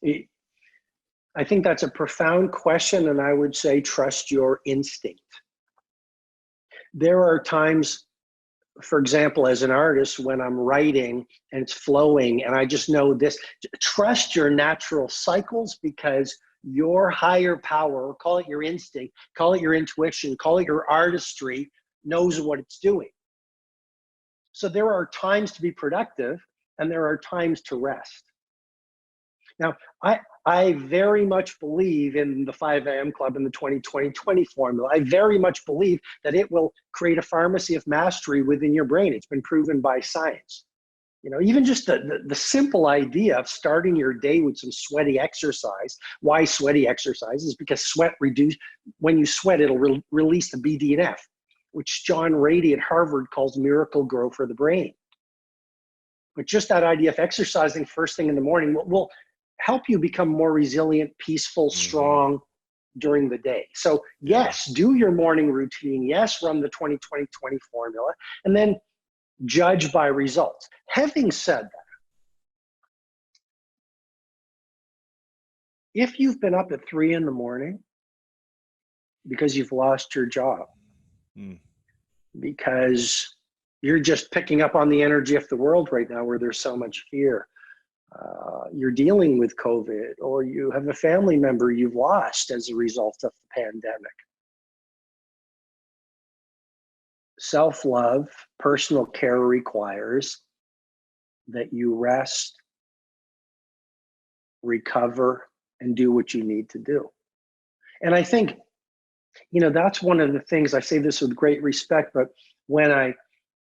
I think that's a profound question, and I would say trust your instinct. There are times, for example, as an artist, when I'm writing and it's flowing and I just know this, trust your natural cycles, because your higher power, call it your instinct, call it your intuition, call it your artistry, knows what it's doing. So there are times to be productive and there are times to rest. Now, I very much believe in the 5 a.m. club and the 20-20-20 formula. I very much believe that it will create a pharmacy of mastery within your brain. It's been proven by science. Even just the simple idea of starting your day with some sweaty exercise. Why sweaty exercise? Is because when you sweat, it'll release the BDNF, which John Rady at Harvard calls miracle grow for the brain. But just that idea of exercising first thing in the morning will help you become more resilient, peaceful, strong during the day. So yes, do your morning routine. Yes, run the 20-20-20 formula, and then judge by results. Having said that, if you've been up at 3 a.m. because you've lost your job, because you're just picking up on the energy of the world right now where there's so much fear, you're dealing with COVID, or you have a family member you've lost as a result of the pandemic. Self-love, personal care requires that you rest, recover, and do what you need to do. And I think, that's one of the things, I say this with great respect, but when I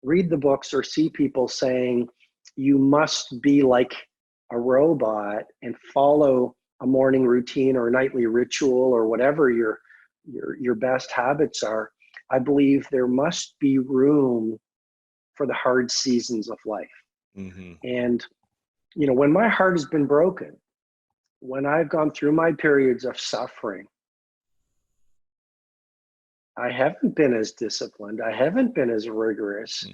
read the books or see people saying you must be like a robot and follow a morning routine or a nightly ritual or whatever your best habits are, I believe there must be room for the hard seasons of life. And, when my heart has been broken, when I've gone through my periods of suffering, I haven't been as disciplined. I haven't been as rigorous.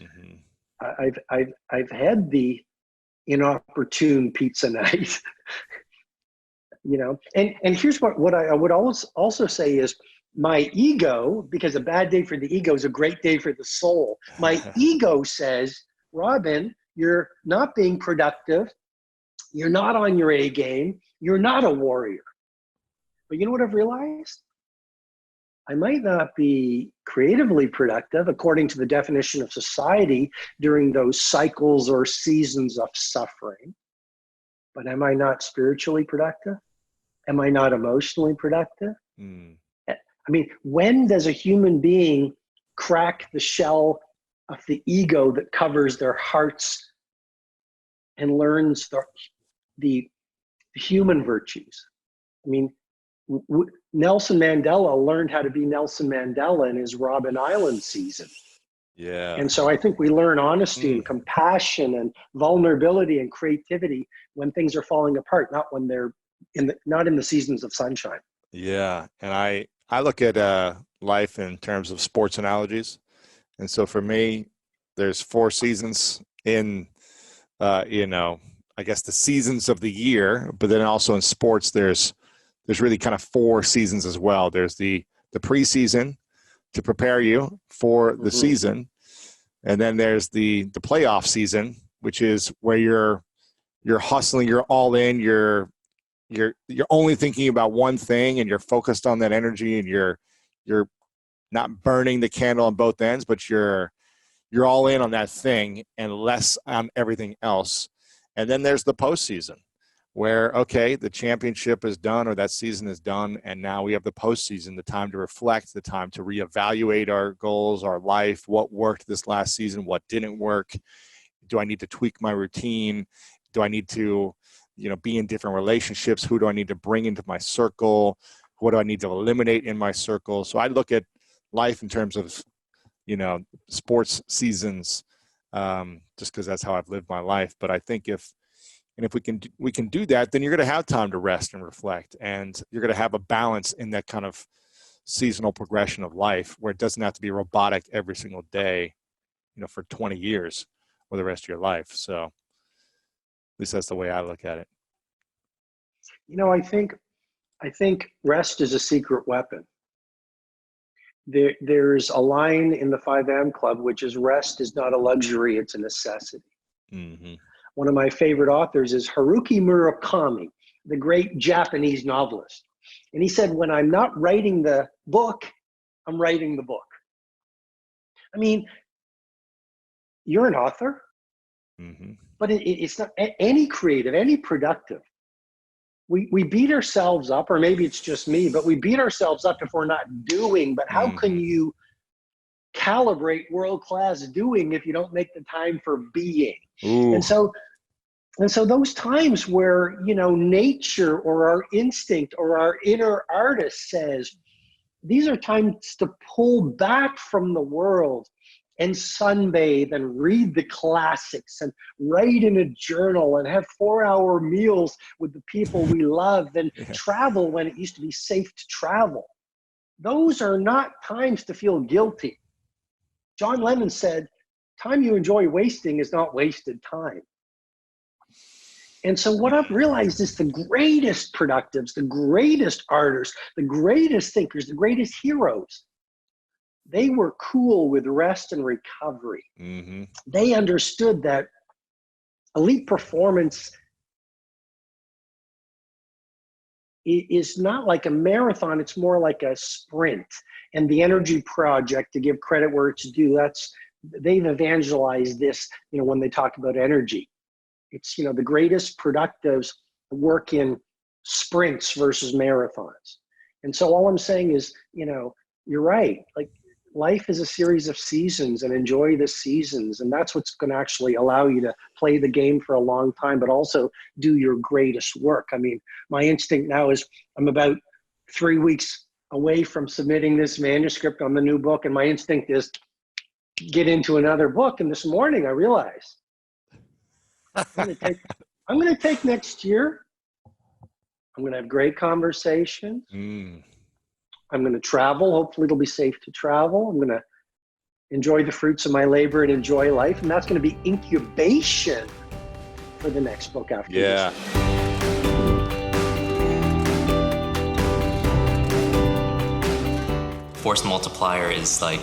I've had the inopportune pizza night, and here's what I would also say is, my ego, because a bad day for the ego is a great day for the soul. My ego says, Robin, you're not being productive. You're not on your A game. You're not a warrior. But you know what I've realized? I might not be creatively productive according to the definition of society during those cycles or seasons of suffering. But am I not spiritually productive? Am I not emotionally productive? I mean, when does a human being crack the shell of the ego that covers their hearts and learns the human virtues? I mean, Nelson Mandela learned how to be Nelson Mandela in his Robben Island season. Yeah. And so I think we learn honesty and compassion and vulnerability and creativity when things are falling apart, not when they're not in the seasons of sunshine. Yeah. And I look at life in terms of sports analogies. And so for me, there's 4 seasons in, I guess the seasons of the year, but then also in sports, there's really kind of 4 seasons as well. There's the preseason to prepare you for the season. And then there's the playoff season, which is where you're hustling, you're all in, you're only thinking about one thing and you're focused on that energy and you're not burning the candle on both ends, but you're all in on that thing and less on everything else. And then there's the postseason where, okay, the championship is done or that season is done. And now we have the postseason, the time to reflect, the time to reevaluate our goals, our life, what worked this last season, what didn't work. Do I need to tweak my routine? Do I need to, be in different relationships? Who do I need to bring into my circle? What do I need to eliminate in my circle? So I look at life in terms of, sports seasons, just because that's how I've lived my life. But I think if we can do that, then you're going to have time to rest and reflect, and you're going to have a balance in that kind of seasonal progression of life where it doesn't have to be robotic every single day, for 20 years or the rest of your life. So at least that's the way I look at it. I think rest is a secret weapon. There's a line in the 5am Club, which is rest is not a luxury, it's a necessity. Mm-hmm. One of my favorite authors is Haruki Murakami, the great Japanese novelist. And he said, when I'm not writing the book, I'm writing the book. I mean, you're an author, but it's not any creative, any productive. We beat ourselves up, or maybe it's just me, but we beat ourselves up if we're not doing. But how can you calibrate world-class doing if you don't make the time for being? Ooh. And so those times where, nature or our instinct or our inner artist says, these are times to pull back from the world and sunbathe and read the classics and write in a journal and have 4-hour meals with the people we love and travel when it used to be safe to travel. Those are not times to feel guilty. John Lennon said, time you enjoy wasting is not wasted time. And so what I've realized is the greatest productives, the greatest artists, the greatest thinkers, the greatest heroes, they were cool with rest and recovery. Mm-hmm. They understood that elite performance is not like a marathon, it's more like a sprint. And the Energy Project, to give credit where it's due, they've evangelized this, when they talk about energy. It's, the greatest productives work in sprints versus marathons. And so all I'm saying is, you're right. Like, life is a series of seasons, and enjoy the seasons. And that's what's going to actually allow you to play the game for a long time, but also do your greatest work. I mean, my instinct now is I'm about 3 weeks away from submitting this manuscript on the new book. And my instinct is get into another book. And this morning I realized I'm going to take next year. I'm going to have great conversations. I'm going to travel. Hopefully it'll be safe to travel. I'm going to enjoy the fruits of my labor and enjoy life. And that's going to be incubation for the next book after this. force multiplier is like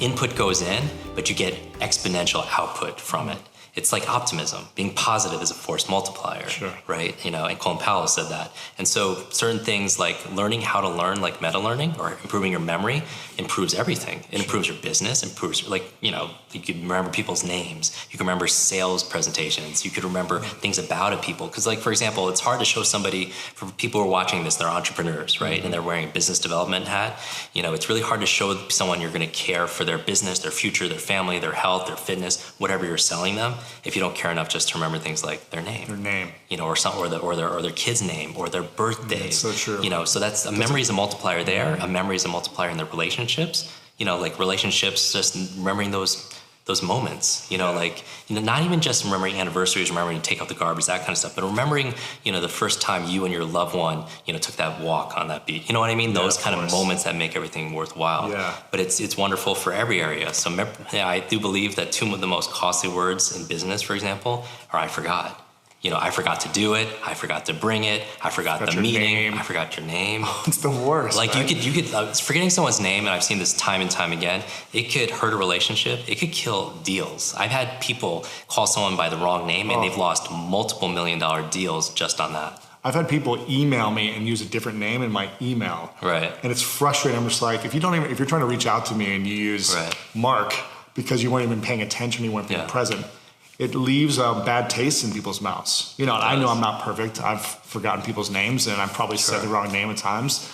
input goes in, but you get exponential output from it. It's like optimism. Being positive is a force multiplier, right? You know, and Colin Powell said that. And so certain things like learning how to learn, like meta learning or improving your memory, improves everything. It improves your business, improves, like, you know, you can remember people's names. You can remember sales presentations. You could remember things about a people. Because, like, for example, it's hard to show somebody, for people who are watching this, they're entrepreneurs, right? And they're wearing a business development hat. You know, it's really hard to show someone you're going to care for their business, their future, their family, their health, their fitness, whatever you're selling them, if you don't care enough just to remember things like their name, you know, or their kid's name or their birthdays. That's so true. You know, so that's a memory is a multiplier there. A memory is a multiplier in their relationships. You know, like relationships, just remembering those moments. You know, like, you know, not even just remembering anniversaries, remembering to take out the garbage, that kind of stuff, but remembering, you know, the first time you and your loved one, you know, took that walk on that beach. You know what I mean? Those kind of moments that make everything worthwhile. Yeah. But it's wonderful for every area. So I do believe that two of the most costly words in business, for example, are I forgot. You know, I forgot to do it. I forgot to bring it. I forgot the meeting. I forgot your name. It's the worst. Like, right? you could forgetting someone's name, and I've seen this time and time again. It could hurt a relationship. It could kill deals. I've had people call someone by the wrong name, and they've lost multiple $1 million deals just on that. I've had people email me and use a different name in my email. Right. And it's frustrating. I'm just like, if you're trying to reach out to me and you use Mark because you weren't even paying attention, you weren't being present, it leaves a bad taste in people's mouths. You know, I know I'm not perfect. I've forgotten people's names, and I've probably said the wrong name at times.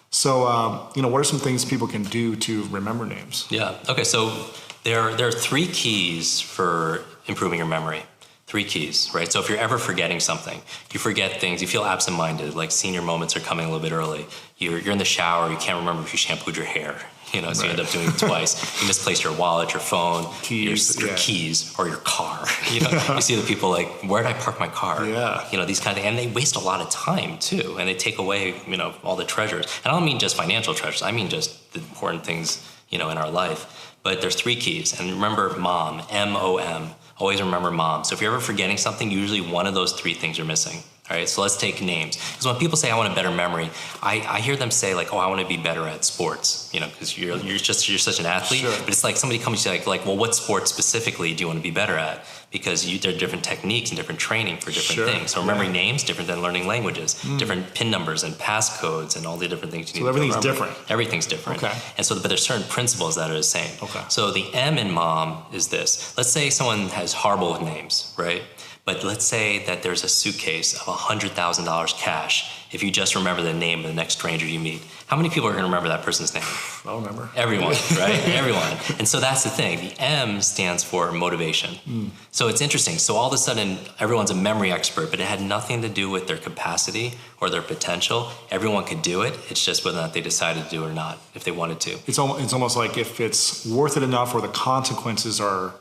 So, you know, what are some things people can do to remember names? Yeah. Okay. So there are 3 keys for improving your memory. 3 keys, right? So if you're ever forgetting something, you forget things, you feel absent-minded, like senior moments are coming a little bit early. You're in the shower, you can't remember if you shampooed your hair. You know, so you end up doing it twice. You misplaced your wallet, your phone, your keys, or your car. You know, you see the people like, where did I park my car? Yeah. You know, these kind of things. And they waste a lot of time, too. And they take away, you know, all the treasures. And I don't mean just financial treasures. I mean just the important things, you know, in our life. But there's 3 keys. And remember MOM, M-O-M. Always remember MOM. So if you're ever forgetting something, usually one of those 3 things are missing. All right, so let's take names. Because when people say, I want a better memory, I hear them say, like, oh, I want to be better at sports, you know, because you're such an athlete. Sure. But it's like somebody comes to you like, well, what sport specifically do you want to be better at? Because there are different techniques and different training for different things. So remembering names, different than learning languages, different PIN numbers and passcodes and all the different things you need to remember. So everything's different. Everything's different. Okay. And so, but there's certain principles that are the same. Okay. So the M in MOM is this. Let's say someone has horrible with names, right? But let's say that there's a suitcase of $100,000 cash. If you just remember the name of the next stranger you meet, how many people are going to remember that person's name? I'll remember. Everyone, right? Everyone. And so that's the thing. The M stands for motivation. So it's interesting. So all of a sudden, everyone's a memory expert, but it had nothing to do with their capacity or their potential. Everyone could do it. It's just whether or not they decided to do it or not, if they wanted to. It's almost like if it's worth it enough or the consequences are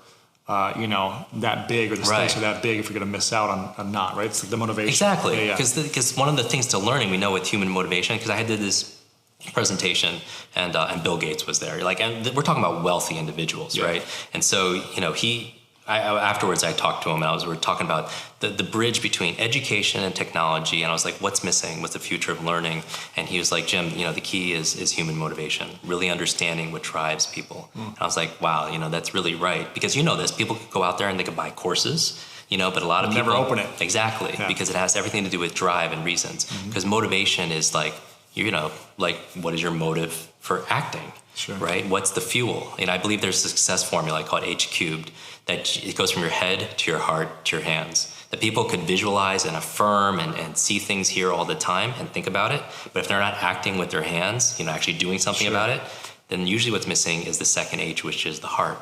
you know, that big, or the stakes are that big, if you're going to miss out on not, right? It's like the motivation. Exactly. Because one of the things to learning, we know with human motivation, because I did this presentation and Bill Gates was there. And we're talking about wealthy individuals, right? And so, you know, afterwards I talked to him and we were talking about the bridge between education and technology, and I was like, what's missing? What's the future of learning? And he was like, Jim, you know, the key is human motivation, really understanding what drives people. And I was like, wow, you know, that's really right. Because you know this, people could go out there and they could buy courses, you know, but a lot of people never open it. Exactly, because it has everything to do with drive and reasons. Because motivation is like, you know, like, what is your motive for acting? Sure. Right? What's the fuel? And I believe there's a success formula called H cubed, that it goes from your head to your heart to your hands. That people could visualize and affirm and see things here all the time and think about it. But if they're not acting with their hands, you know, actually doing something about it, then usually what's missing is the second H, which is the heart,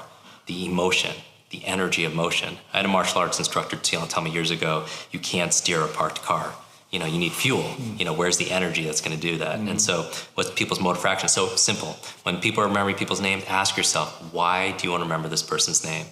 the emotion, the energy of motion. I had a martial arts instructor tell me years ago, you can't steer a parked car. You know, you need fuel. You know, where's the energy that's going to do that? And so what's people's mode of action? So simple. When people are remembering people's names, ask yourself, why do you want to remember this person's name?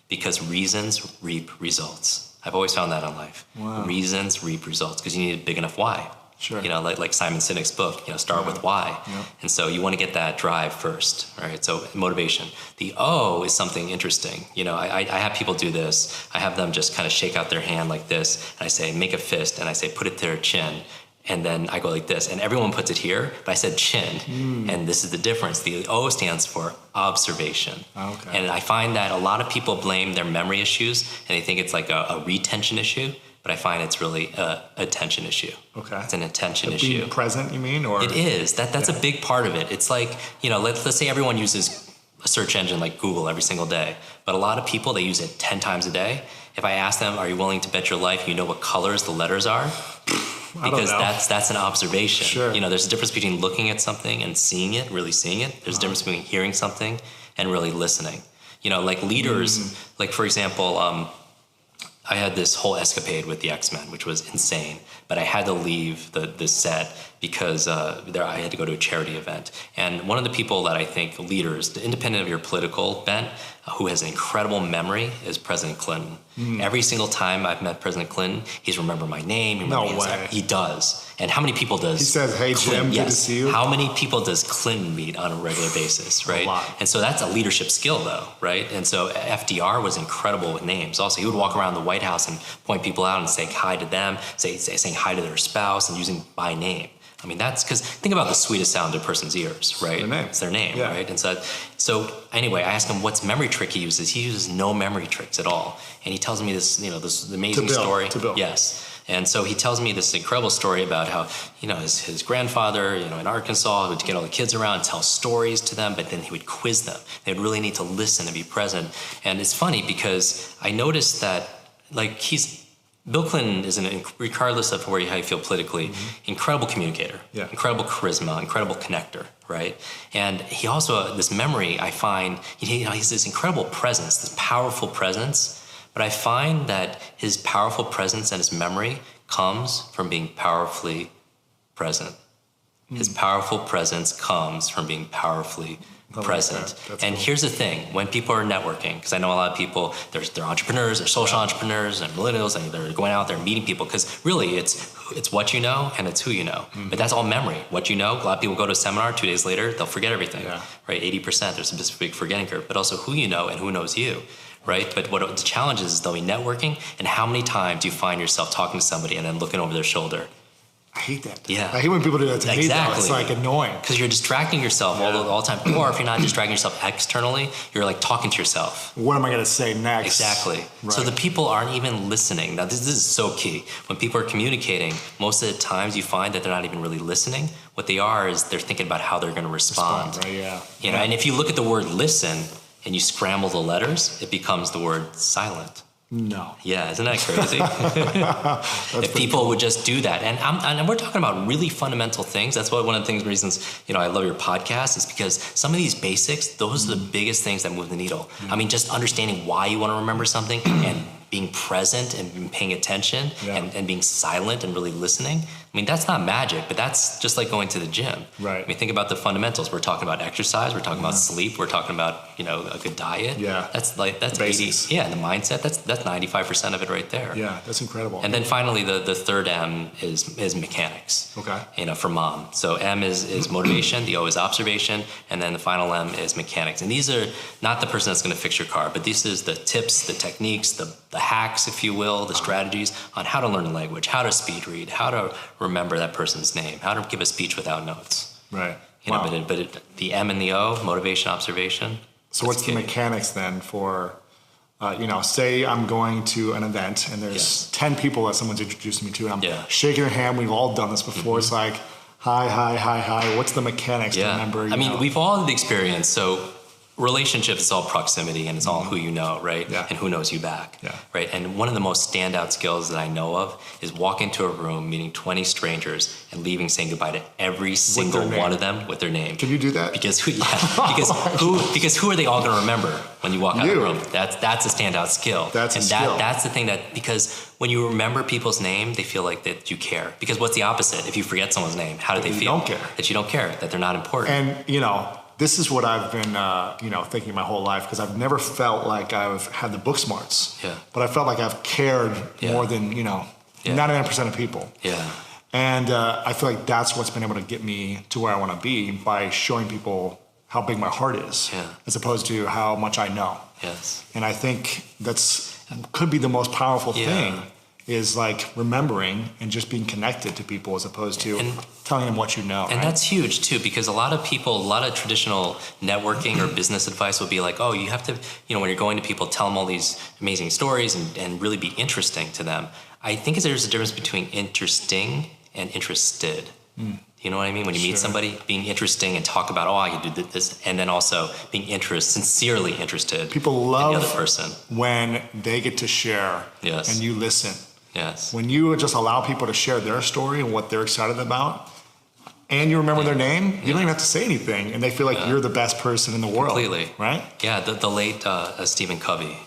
Because reasons reap results. I've always found that in life. Wow. Reasons reap results, because you need a big enough why. Sure. You know, like Simon Sinek's book, you know, start with why. Yep. And so you want to get that drive first, right? So motivation. The O is something interesting. You know, I have people do this. I have them just kind of shake out their hand like this, and I say, make a fist, and I say, put it to their chin, And then I go like this, and everyone puts it here, but I said chin, and this is the difference. The O stands for observation. Okay. And I find that a lot of people blame their memory issues, and they think it's like a retention issue, but I find it's really a attention issue. Okay. It's an attention Being issue. present, you mean? Or It is. That's a big part of it. It's like, let's say everyone uses a search engine like Google every single day, but a lot of people, they use it 10 times a day. If I ask them, are you willing to bet your life you know what colors the letters are? Because that's an observation. Sure. There's a difference between looking at something and seeing it, really seeing it. There's a difference between hearing something and really listening. Like leaders, like for example, I had this whole escapade with the X-Men, which was insane. But I had to leave the set because I had to go to a charity event. And one of the people that I think leaders, independent of your political bent, who has an incredible memory is President Clinton. Every single time I've met President Clinton, he's remembered my name. No way. He does. And how many people does he says, "Hey Clinton, Jim, good to see you"? How many people does Clinton meet on a regular basis, right? A lot. And so that's a leadership skill, though, right? And so FDR was incredible with names. Also, he would walk around the White House and point people out and say hi to them, saying hi to their spouse and using by name. I mean, that's because think about the sweetest sound to a person's ears, right? Their name. It's their name, Yeah. right? And so anyway, I asked him what's memory trick he uses. He uses no memory tricks at all. And he tells me this, this amazing story. To build. Yes. And so he tells me this incredible story about how, his grandfather, in Arkansas, would get all the kids around and tell stories to them, but then he would quiz them. They would really need to listen and be present. And it's funny because I noticed that, Bill Clinton is, regardless of how you feel politically, incredible communicator, incredible charisma, incredible connector, right? And he also, this memory, I find, he has this incredible presence, this powerful presence, but I find that his powerful presence and his memory comes from being powerfully present. His powerful presence comes from being powerfully present. And cool. Here's the thing, when people are networking, because I know a lot of people, they're entrepreneurs, they're social entrepreneurs, and millennials, and they're going out there and meeting people, because really it's what you know and it's who you know. But that's all memory. What you know, a lot of people go to a seminar, 2 days later, they'll forget everything, right? 80%, there's a big forgetting curve, but also who you know and who knows you. Right? But what the challenge is they'll be networking, and how many times do you find yourself talking to somebody and then looking over their shoulder? I hate that. Yeah. I hate when people do that to me, though. It's like annoying. Because you're distracting yourself all the time. Or if you're not distracting yourself externally, you're like talking to yourself. What am I going to say next? Exactly. Right. So the people aren't even listening. Now, this is so key. When people are communicating, most of the times you find that they're not even really listening. What they are is they're thinking about how they're going to respond. Right, yeah. And if you look at the word listen and you scramble the letters, it becomes the word silent. No. Yeah, isn't that crazy? If people would just do that. And we're talking about really fundamental things. That's one of the reasons, I love your podcast, is because some of these basics, those are the biggest things that move the needle. I mean, just understanding why you want to remember something and being present and paying attention and being silent and really listening. I mean, that's not magic, but that's just like going to the gym. Right. I mean, think about the fundamentals. We're talking about exercise. We're talking about sleep. We're talking about, a good diet. Yeah. That's Basics. 80. Yeah, and the mindset, that's 95% of it right there. Yeah, that's incredible. And then finally, the third M is mechanics. Okay. For mom. So M is motivation, the O is observation, and then the final M is mechanics. And these are not the person that's going to fix your car, but this is the tips, the techniques, the hacks, if you will, the strategies on how to learn a language, how to speed read, how to remember that person's name, how to give a speech without notes. Right. But the M and the O, motivation, observation. So what's the mechanics then for, say I'm going to an event and there's 10 people that someone's introduced me to, and I'm shaking their hand. We've all done this before. It's like, hi. What's the mechanics to remember? I mean, we've all had the experience. So relationships, it's all proximity and it's all who you know, right? Yeah. And who knows you back, Yeah. right? And one of the most standout skills that I know of is walking into a room, meeting 20 strangers, and leaving saying goodbye to every single one of them with their name. Can you do that? Because who are they all going to remember when you walk out of the room? That's a standout skill. That's a skill. That's the thing because when you remember people's name, they feel like that you care. Because what's the opposite? If you forget someone's name, how do they feel? Don't care. That you don't care, that they're not important. And, this is what I've been, thinking my whole life, because I've never felt like I've had the book smarts. Yeah. But I felt like I've cared more than, 99% of people. Yeah. And I feel like that's what's been able to get me to where I want to be, by showing people how big my heart is, as opposed to how much I know. Yes. And I think could be the most powerful thing, is like remembering and just being connected to people as opposed to telling them what you know. And that's huge too, because a lot of people, a lot of traditional networking or business advice will be like, oh, you have to, when you're going to people, tell them all these amazing stories and really be interesting to them. I think there's a difference between interesting and interested. You know what I mean? When you meet somebody, being interesting and talk about, oh, I can do this, and then also being sincerely interested people love in the other person. When they get to share and you listen. Yes. When you just allow people to share their story and what they're excited about, and you remember their name, you don't even have to say anything, and they feel like you're the best person in the world. Completely. Right? Yeah, the late Stephen Covey,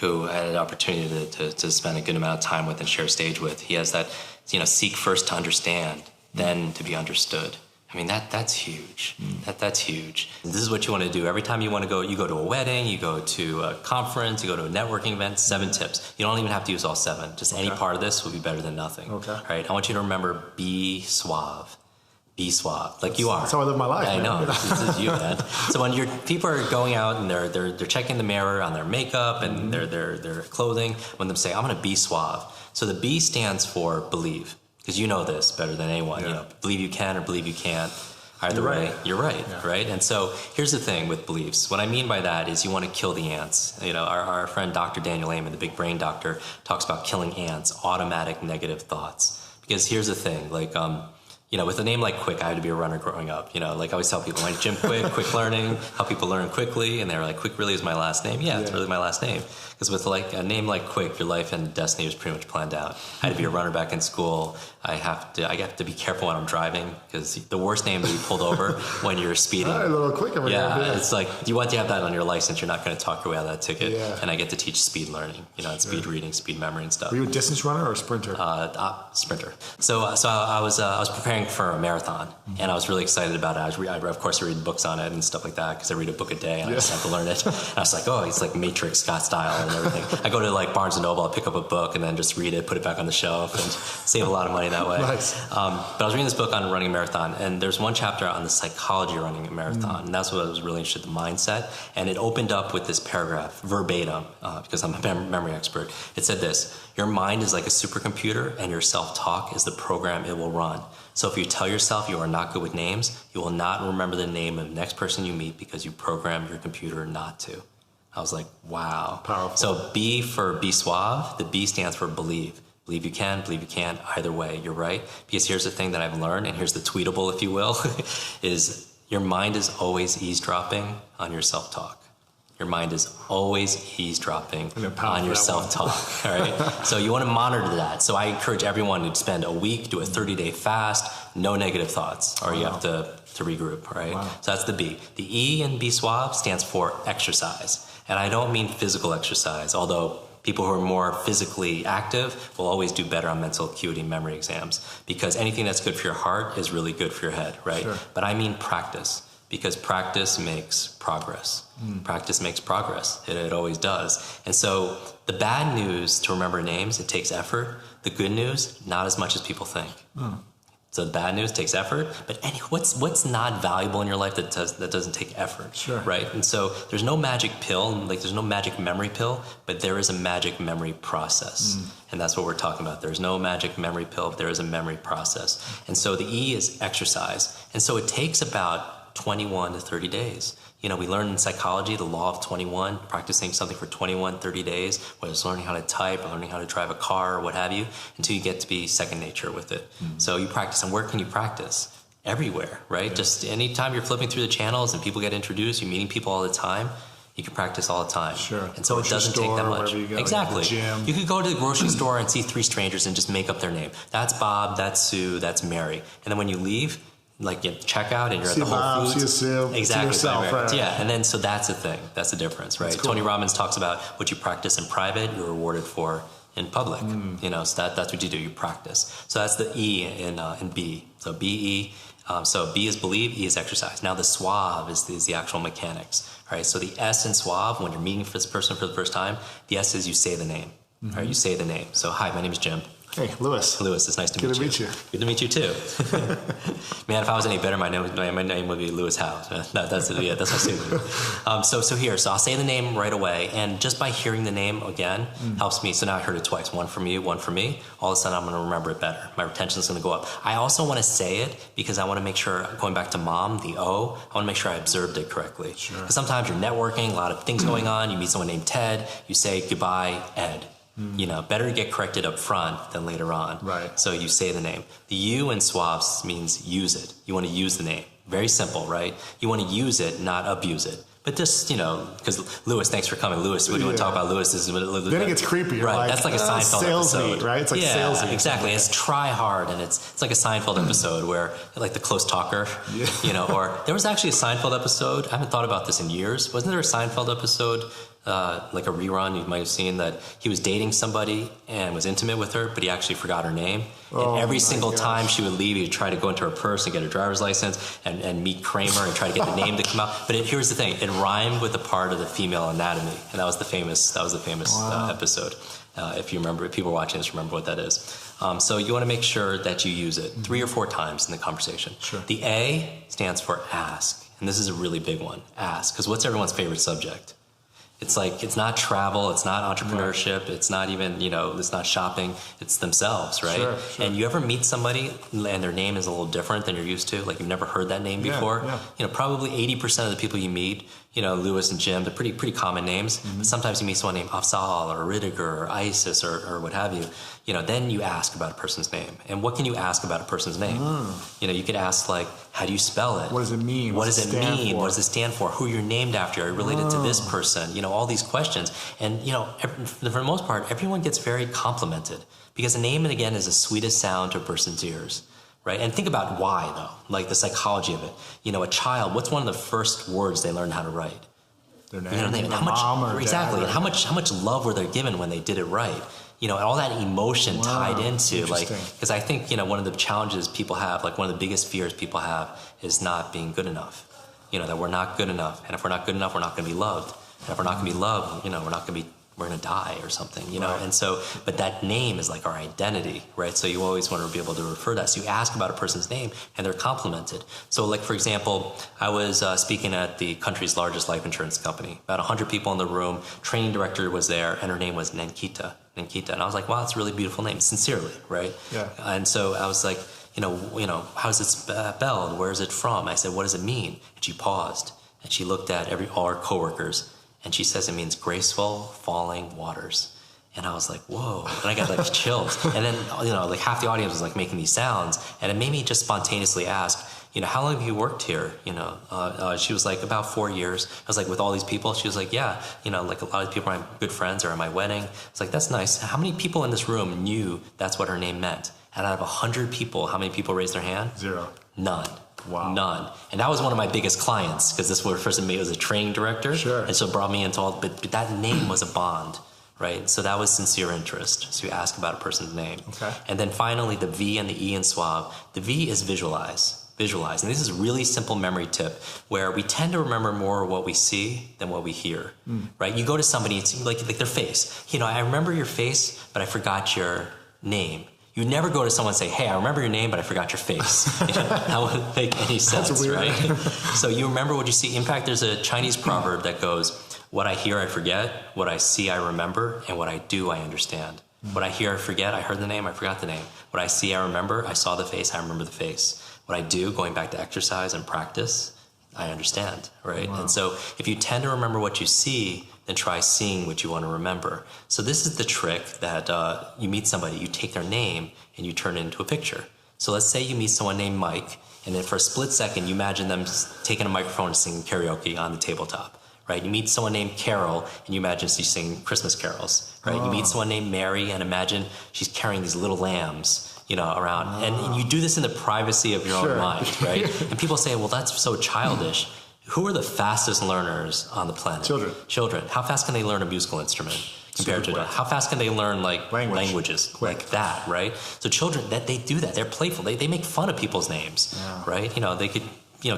who I had an opportunity to spend a good amount of time with and share stage with, he has that, seek first to understand, then to be understood. I mean, that's huge. That's huge. This is what you want to do. Every time you want to go, you go to a wedding, you go to a conference, you go to a networking event, 7 tips. You don't even have to use all 7. Just any part of this will be better than nothing. Okay. Right? I want you to remember, be suave. Be suave, like you are. That's how I live my life. I know. This is you, man. So when your people are going out and they're checking the mirror on their makeup and their clothing, when they say, I'm going to be suave. So the B stands for believe. Because you know this better than anyone. Believe you can or believe you can't. Either way, you're right, right? And so here's the thing with beliefs. What I mean by that is you want to kill the ants. Our friend Dr. Daniel Amen, the big brain doctor, talks about killing ants, automatic negative thoughts. Because here's the thing, with a name like Quick, I had to be a runner growing up. Like I always tell people, like Jim Quick, quick learning, help people learn quickly. And they were like, Quick really is my last name? Yeah, it's really my last name. Because with like a name like Quick, your life and destiny was pretty much planned out. I had to be a runner back in school. I have to be careful when I'm driving because the worst name to be pulled over when you're speeding. A little quick over there. It's like you want to have that on your license. You're not going to talk your way out of that ticket. Yeah. And I get to teach speed learning, and speed reading, speed memory, and stuff. Were you a distance runner or a sprinter? Sprinter. So I was preparing for a marathon, and I was really excited about it. I of course read books on it and stuff like that because I read a book a day and I just have to learn it. And I was like, oh, it's like Matrix Scott style and everything. I go to like Barnes & Noble, I'll pick up a book and then just read it, put it back on the shelf, and save a lot of money that way. Nice. But I was reading this book on running a marathon, and there's one chapter on the psychology of running a marathon, and that's what I was really interested in, the mindset. And it opened up with this paragraph, verbatim, because I'm a memory expert. It said this: your mind is like a supercomputer, and your self-talk is the program it will run. So if you tell yourself you are not good with names, you will not remember the name of the next person you meet because you programmed your computer not to. I was like, wow. Powerful. So B for be suave, the B stands for believe. Believe you can, believe you can't. Either way, you're right. Because here's the thing that I've learned, and here's the tweetable, if you will, is your mind is always eavesdropping on your self-talk. Your mind is always eavesdropping on your self-talk, all right? So you want to monitor that. So I encourage everyone to spend a week, do a 30-day fast, no negative thoughts, or you have to regroup, right? Wow. So that's the B. The E in Be Suave stands for exercise. And I don't mean physical exercise, although people who are more physically active will always do better on mental acuity and memory exams because anything that's good for your heart is really good for your head, right? Sure. But I mean practice. Because practice makes progress. Practice makes progress. It always does. And so the bad news, to remember names, it takes effort. The good news, not as much as people think. So the bad news takes effort, but what's not valuable in your life that doesn't take effort, sure. Right? And so there's no magic pill, like there's no magic memory pill, but there is a magic memory process. And that's what we're talking about. There's no magic memory pill, but there is a memory process. And so the E is exercise. And so it takes about 21 to 30 days. We learn in psychology the law of 21, practicing something for 21, 30 days, whether it's learning how to type or learning how to drive a car or what have you, until you get to be second nature with it. So you practice. And where can you practice? Everywhere, right? Yeah. Just anytime you're flipping through the channels and people get introduced, you're meeting people all the time, you can practice all the time. Sure. And so it doesn't take that much. You go, exactly. The gym. You could go to the grocery store and see 3 strangers and just make up their name. That's Bob, that's Sue, that's Mary. And then when you leave, like you check out and you're see at the Whole Foods. See a Sue, exactly. See yourself, right. Yeah, and then so that's the thing. That's the difference, right? Cool. Tony Robbins talks about what you practice in private, you're rewarded for in public. So that's what you do. You practice. So that's the E in B. So B-E. So B is believe, E is exercise. Now the suave is the actual mechanics. All right. So the S in suave, when you're meeting this person for the first time, the S is you say the name. All right. You say the name. So hi, my name is Jim. Hey, Lewis. Lewis, it's nice to meet you. Good to meet you. Good to meet you too. Man, if I was any better, my name would be Lewis Howe. That's my pseudonym. So I'll say the name right away, and just by hearing the name again helps me. So now I heard it twice, one from you, one from me. All of a sudden, I'm going to remember it better. My retention is going to go up. I also want to say it because I want to make sure, going back to mom, the O, I want to make sure I observed it correctly. Sure. Because sometimes you're networking, a lot of things going on. You meet someone named Ted. You say goodbye, Ed. Better to get corrected up front than later on. Right. So you say the name. The U in swaps means use it. You want to use the name. Very simple, right? You want to use it, not abuse it. But just, because Lewis, thanks for coming. Lewis, what do you want to talk about? Lewis, this is what then it gets creepy. Right, like, that's like a Seinfeld episode. Right? It's like salesy. Exactly. It's try hard, and it's like a Seinfeld episode where, like the close talker, or there was actually a Seinfeld episode. I haven't thought about this in years. Wasn't there a Seinfeld episode, like a rerun you might have seen, that he was dating somebody and was intimate with her, but he actually forgot her name. And every single time she would leave, he'd try to go into her purse and get her driver's license and meet Kramer and try to get the name to come out. But here's the thing: it rhymed with a part of the female anatomy, and that was the famous episode. If you remember, if people watching this remember what that is. So you want to make sure that you use it 3 or 4 times in the conversation. Sure. The A stands for ask, and this is a really big one. Ask, because what's everyone's favorite subject? It's like, it's not travel, it's not entrepreneurship, it's not even, it's not shopping, it's themselves, right? Sure. And you ever meet somebody and their name is a little different than you're used to, like you've never heard that name before? Probably 80% of the people you meet, Lewis and Jim, they're pretty common names. But sometimes you meet someone named Afzal or Ridiger or Isis or what have you. Then you ask about a person's name. And what can you ask about a person's name? You could ask, like, how do you spell it? What does it mean? What does it mean? What does it stand for? Who you're named after? Are you related to this person? All these questions. And, for the most part, everyone gets very complimented because a name, again, is the sweetest sound to a person's ears. Right? And think about why, though, like the psychology of it. A child, what's one of the first words they learn how to write? Their name, and how much, exactly, and how much love were they given when they did it right? And all that emotion tied into, like, because I think, one of the challenges people have, like one of the biggest fears people have is not being good enough. That we're not good enough. And if we're not good enough, we're not going to be loved. And if we're not going to be loved, we're going to die or something, Right. And so, but that name is like our identity, right? So you always want to be able to refer that. So you ask about a person's name and they're complimented. So like, for example, I was speaking at the country's largest life insurance company, about 100 people in the room, training director was there, and her name was Nankita. And I was like, wow, that's a really beautiful name, sincerely, right? Yeah. And so I was like, how's it spelled? Where is it from? I said, what does it mean? And she paused and she looked at all our coworkers. And she says it means graceful falling waters. And I was like, whoa. And I got like chills. And then, like half the audience was like making these sounds. And it made me just spontaneously ask, how long have you worked here? She was like, about 4 years. I was like, with all these people? She was like, yeah. Like a lot of people are my good friends or at my wedding. It's like, that's nice. How many people in this room knew that's what her name meant? And out of 100 people, how many people raised their hand? 0. None. Wow. None. And that was one of my biggest clients because this person was a training director. Sure. And so brought me into but that name was a bond, right? So that was sincere interest. So you ask about a person's name. Okay. And then finally, the V and the E in SWAB. The V is visualize. And this is a really simple memory tip where we tend to remember more what we see than what we hear, right? You go to somebody, it's like their face. I remember your face, but I forgot your name. You never go to someone and say, hey, I remember your name, but I forgot your face. That wouldn't make any sense, right? So you remember what you see. In fact, there's a Chinese proverb that goes, what I hear, I forget. What I see, I remember. And what I do, I understand. What I hear, I forget. I heard the name, I forgot the name. What I see, I remember. I saw the face, I remember the face. What I do, going back to exercise and practice, I understand, right? Wow. And so if you tend to remember what you see, then try seeing what you want to remember. So this is the trick that you meet somebody, you take their name and you turn it into a picture. So let's say you meet someone named Mike, and then for a split second, you imagine them taking a microphone and singing karaoke on the tabletop, right? You meet someone named Carol, and you imagine she's singing Christmas carols, right? You meet someone named Mary, and imagine she's carrying these little lambs, around. And you do this in the privacy of your own mind, right? And people say, well, that's so childish. Who are the fastest learners on the planet? Children. How fast can they learn a musical instrument compared to how fast can they learn languages like that, right? So children, they do that. They're playful. They make fun of people's names, right? They could,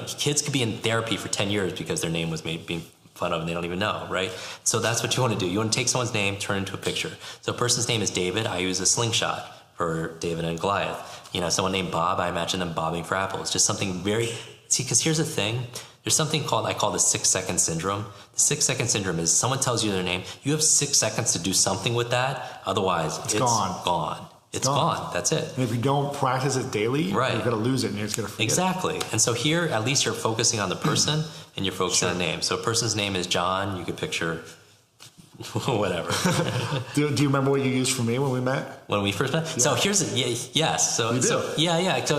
kids could be in therapy for 10 years because their name was being fun of and they don't even know, right? So that's what you want to do. You want to take someone's name, turn it into a picture. So a person's name is David. I use a slingshot. for David and Goliath. You know, someone named Bob, I imagine them bobbing for apples. Just something very, see, because here's the thing. There's something I call the 6-second syndrome. The 6-second syndrome is someone tells you their name, you have 6 seconds to do something with that, otherwise it's gone. It's gone. That's it. And if you don't practice it daily, right, you're going to lose it and you're just going to forget Exactly. And so here, at least you're focusing on the person and you're focusing on the name. So a person's name is John, you could picture whatever. do you remember what you used for me when we met? When we first met? Yeah. So here's yes. So, you do?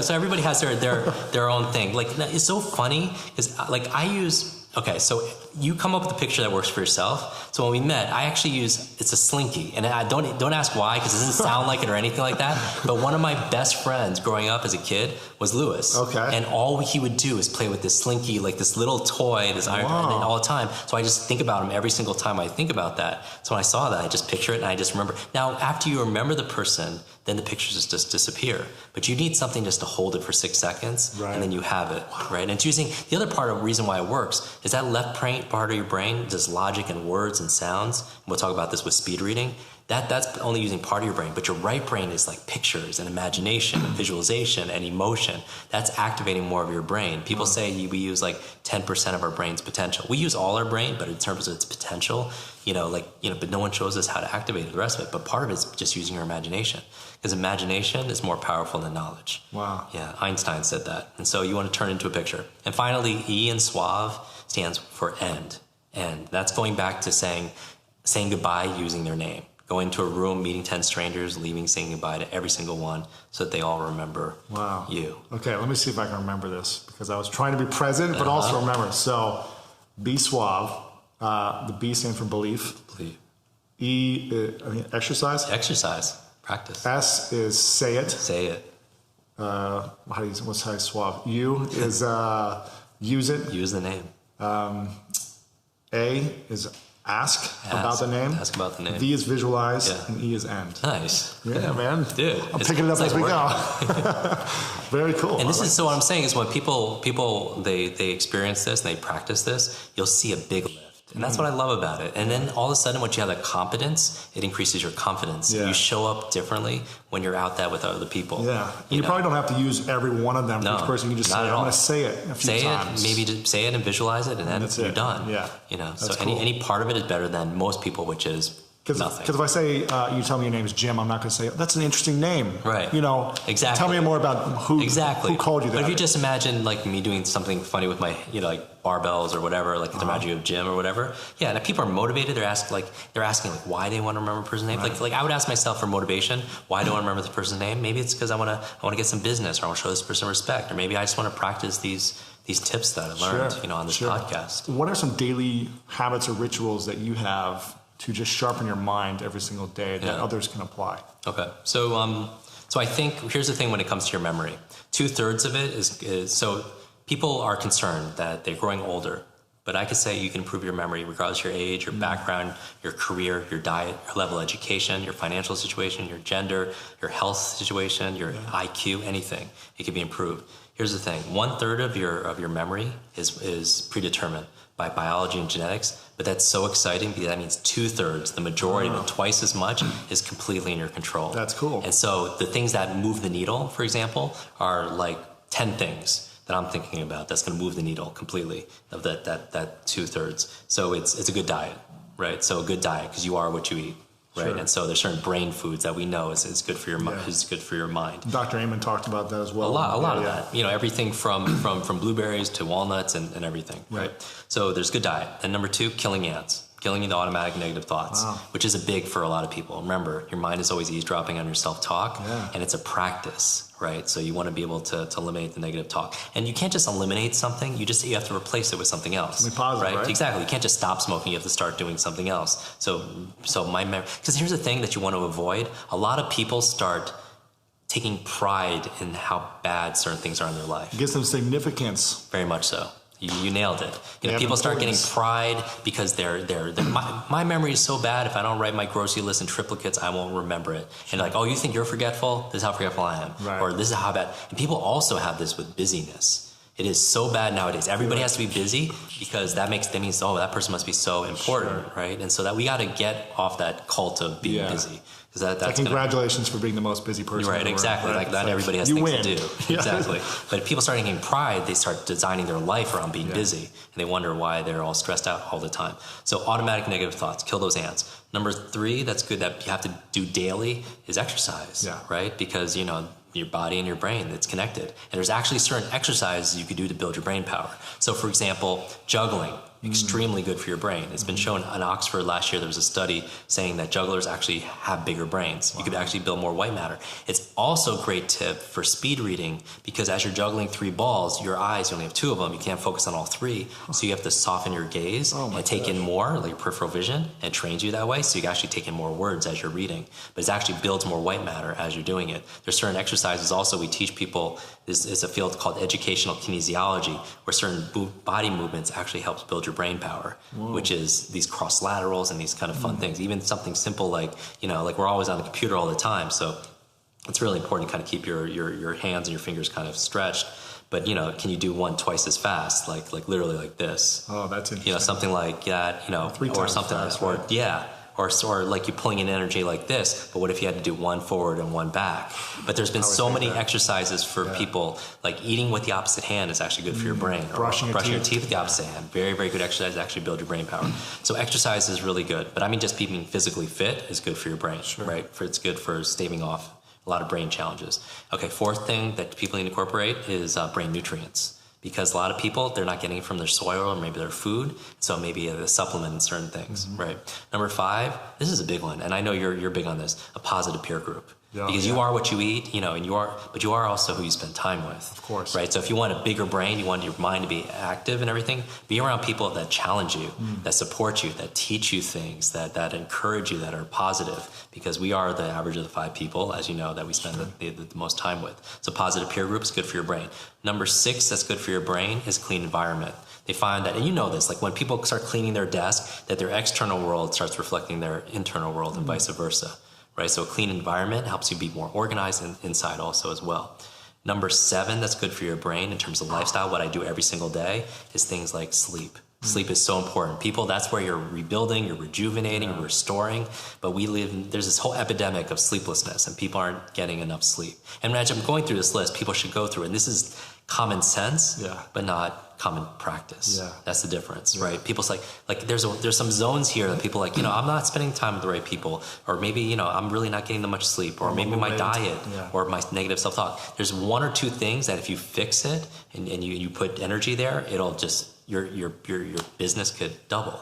So everybody has their own thing. Like, it's so funny because like I use, okay, so you come up with a picture that works for yourself. So when we met, I actually it's a slinky, and I don't ask why, because it doesn't sound like it or anything like that. But one of my best friends growing up as a kid was Lewis. Okay. And all he would do is play with this slinky, like this little toy, this iron, all the time. So I just think about him every single time I think about that. So when I saw that, I just picture it and I just remember. Now, after you remember the person, then the pictures just disappear. But you need something just to hold it for 6 seconds, and then you have it, right? And it's using, the other part of the reason why it works is that left part of your brain does logic and words and sounds. And we'll talk about this with speed reading. That's only using part of your brain, but your right brain is like pictures and imagination and visualization and emotion. That's activating more of your brain. People say we use like 10% of our brain's potential. We use all our brain, but in terms of its potential, but no one shows us how to activate the rest of it. But part of it's just using your imagination, because imagination is more powerful than knowledge. Wow. Yeah, Einstein said that. And so you want to turn it into a picture. And finally, E in suave stands for end. And that's going back to saying goodbye using their name. Going to a room, meeting 10 strangers, leaving, saying goodbye to every single one so that they all remember you. Okay, let me see if I can remember this, because I was trying to be present, but also remember. So, be suave. The B stands for belief. E, exercise. Exercise. Practice. S is say it. Say it. What's high suave? U is use it. Use the name. A is ask about the name. Ask about the name. V is visualize, and E is end. Nice. Yeah, man. Dude. I'm picking it up as we go. Very cool. And this is, so what I'm saying is when people they experience this and they practice this, you'll see a big lift. And that's what I love about it. And then all of a sudden, once you have that competence, it increases your confidence. Yeah. You show up differently when you're out there with other people. Yeah. You probably don't have to use every one of them for each person. You can just say, I'm going to say it a few times. Maybe just say it and visualize it, and then you're done. Yeah. So cool. any part of it is better than most people, which is nothing. Because if I say, you tell me your name is Jim, I'm not going to say, that's an interesting name. Right. Exactly. Tell me more about who called you that. But if you just imagine like me doing something funny with my, like barbells or whatever, like the magic of Jim or whatever. Yeah. And if people are motivated, they're asking why they want to remember a person's name. Right. Like I would ask myself for motivation, why do I want to remember this person's name? Maybe it's because I want to get some business, or I want to show this person respect, or maybe I just want to practice these tips that I learned, on this podcast. What are some daily habits or rituals that you have to just sharpen your mind every single day that others can apply? Okay. So I think here's the thing when it comes to your memory. 2/3 of it is so people are concerned that they're growing older, but I could say you can improve your memory regardless of your age, your background, your career, your diet, your level of education, your financial situation, your gender, your health situation, your IQ, anything. It can be improved. Here's the thing. 1/3 of your memory is predetermined by biology and genetics, but that's so exciting because that means 2/3, the majority of it, twice as much, is completely in your control. That's cool. And so the things that move the needle, for example, are like 10 things that I'm thinking about that's going to move the needle completely of that 2/3. So it's a good diet, right? So a good diet, because you are what you eat. Right, and so there's certain brain foods that we know is good for your is good for your mind. Dr. Amen talked about that as well. A lot of that. Everything from blueberries to walnuts and everything. Right. So there's good diet. And number 2, killing ants. Killing the automatic negative thoughts, which is a big for a lot of people. Remember, your mind is always eavesdropping on your self-talk, and it's a practice, right? So you want to be able to eliminate the negative talk. And you can't just eliminate something, you have to replace it with something else. Something positive, right? Exactly. You can't just stop smoking, you have to start doing something else. So because here's the thing that you want to avoid. A lot of people start taking pride in how bad certain things are in their life. It gives them significance. Very much so. You nailed it. People start getting pride because my memory is so bad. If I don't write my grocery list in triplicates, I won't remember it. And like, oh, you think you're forgetful? This is how forgetful I am. Right. Or this is how bad. And people also have this with busyness. It is so bad nowadays. Everybody has to be busy because that means, oh, that person must be so important, right? And so that we got to get off that cult of being busy. That's like, congratulations for being the most busy person. Right, exactly. Right? Like not everybody has things to do. Exactly. But if people start getting pride, they start designing their life around being busy, and they wonder why they're all stressed out all the time. So automatic negative thoughts, kill those ants. Number 3, that's good that you have to do daily is exercise, right? Because your body and your brain, it's connected. And there's actually certain exercises you could do to build your brain power. So for example, juggling, extremely good for your brain. It's been shown in Oxford last year, there was a study saying that jugglers actually have bigger brains. You could actually build more white matter. It's also a great tip for speed reading because as you're juggling 3 balls, your eyes, you only have 2 of them. You can't focus on all 3. So you have to soften your gaze and take in more, like your peripheral vision, and trains you that way. So you can actually take in more words as you're reading. But it actually builds more white matter as you're doing it. There's certain exercises also we teach people. This is a field called educational kinesiology, where certain body movements actually helps build your brain power, which is these cross laterals and these kind of fun things. Even something simple like, like we're always on the computer all the time. So it's really important to kind of keep your hands and your fingers kind of stretched. But, can you do one twice as fast? Like literally like this. Oh, that's interesting. Something like that, 3 or times something fast, like, right? Or like you pulling in energy like this, but what if you had to do 1 forward and 1 back? But there's been so many exercises for people, like eating with the opposite hand is actually good for your brain. Or brushing your teeth with the opposite hand. Very, very good exercise to actually build your brain power. So exercise is really good. But I mean, just being physically fit is good for your brain, right? It's good for staving off a lot of brain challenges. Okay, 4th thing that people need to incorporate is brain nutrients. Because a lot of people, they're not getting it from their soil or maybe their food, so maybe a supplement in certain things, right? Number 5, this is a big one, and I know you're big on this, a positive peer group. Because you are what you eat, and but you are also who you spend time with. Of course. Right? So if you want a bigger brain, you want your mind to be active and everything, be around people that challenge you, that support you, that teach you things, that encourage you, that are positive. Because we are the average of the 5 people, as you know, that we spend the most time with. So positive peer group is good for your brain. Number 6 that's good for your brain is clean environment. They find that, and you know this, like when people start cleaning their desk, that their external world starts reflecting their internal world and vice versa. Right, so a clean environment helps you be more organized inside also as well. Number 7 that's good for your brain in terms of lifestyle, what I do every single day, is things like sleep. Sleep is so important. People, that's where you're rebuilding, you're rejuvenating, you're restoring. But there's this whole epidemic of sleeplessness and people aren't getting enough sleep. And as I'm going through this list, people should go through it. And this is common sense, but not common practice. That's the difference, right? People's like there's some zones here that people like, I'm not spending time with the right people, or maybe, I'm really not getting that much sleep, or maybe my diet, or my negative self-talk. There's 1 or 2 things that if you fix it and you put energy there, it'll just, your business could double.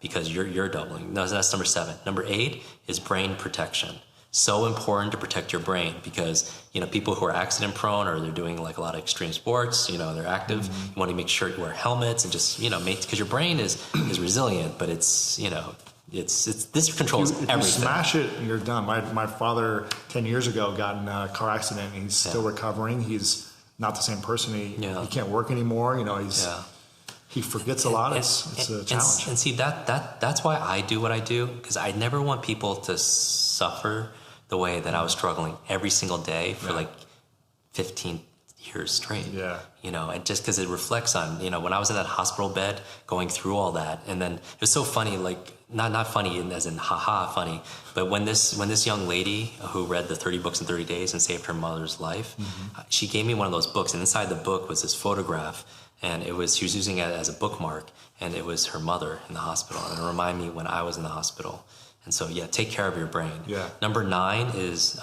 Because you're doubling. No, that's number 7. Number 8 is brain protection. So important to protect your brain because, people who are accident prone or they're doing like a lot of extreme sports, they're active. You want to make sure you wear helmets and just, because your brain is resilient, but it's, this controls everything. If you smash it, you're done. My father 10 years ago got in a car accident and he's still recovering. He's not the same person. He can't work anymore. He forgets a lot. It's a challenge. And see, that's why I do what I do, because I never want people to suffer the way that I was struggling every single day for like 15 years straight. And just because it reflects on, when I was in that hospital bed going through all that, and then it was so funny, like not funny as in haha funny, but when this young lady who read the 30 books in 30 days and saved her mother's life, she gave me one of those books, and inside the book was this photograph. And she was using it as a bookmark, and it was her mother in the hospital. And it reminded me when I was in the hospital. And so, take care of your brain. Number 9 is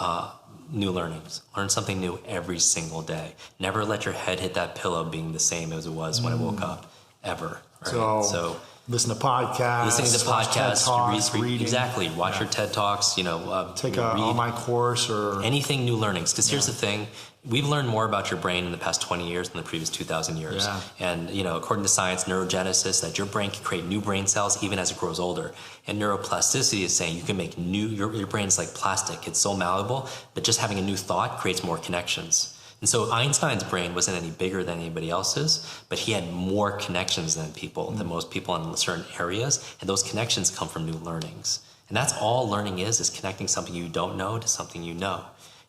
new learnings. Learn something new every single day. Never let your head hit that pillow being the same as it was when I woke up, ever. Right? So listen to podcasts. Listening to podcasts, Talks, reading. Exactly. Watch your TED Talks. Take an online course or anything new learnings. Because here's the thing. We've learned more about your brain in the past 20 years than the previous 2,000 years. And, according to science, neurogenesis, that your brain can create new brain cells even as it grows older. And neuroplasticity is saying you can make your brain's like plastic. It's so malleable that just having a new thought creates more connections. And so Einstein's brain wasn't any bigger than anybody else's, but he had more connections than most people in certain areas. And those connections come from new learnings. And that's all learning is connecting something you don't know to something you know.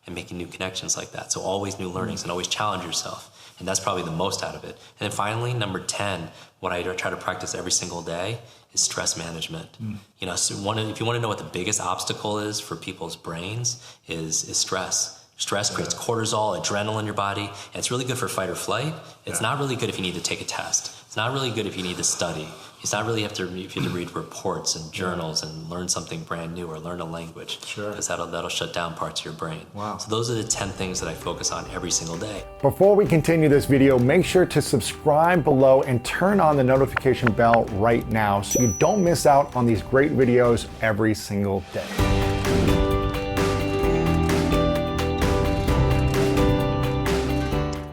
And making new connections like that. So always new learnings and always challenge yourself. And that's probably the most out of it. And then finally, number 10, what I try to practice every single day is stress management. You know, so if you want to know what the biggest obstacle is for people's brains is stress. Stress creates cortisol, adrenaline in your body, and it's really good for fight or flight. It's not really good if you need to take a test. It's not really good if you need to study. It's not really if you have to read reports and journals and learn something brand new or learn a language. Because that'll shut down parts of your brain. Wow. So those are the 10 things that I focus on every single day. Before we continue this video, make sure to subscribe below and turn on the notification bell right now so you don't miss out on these great videos every single day.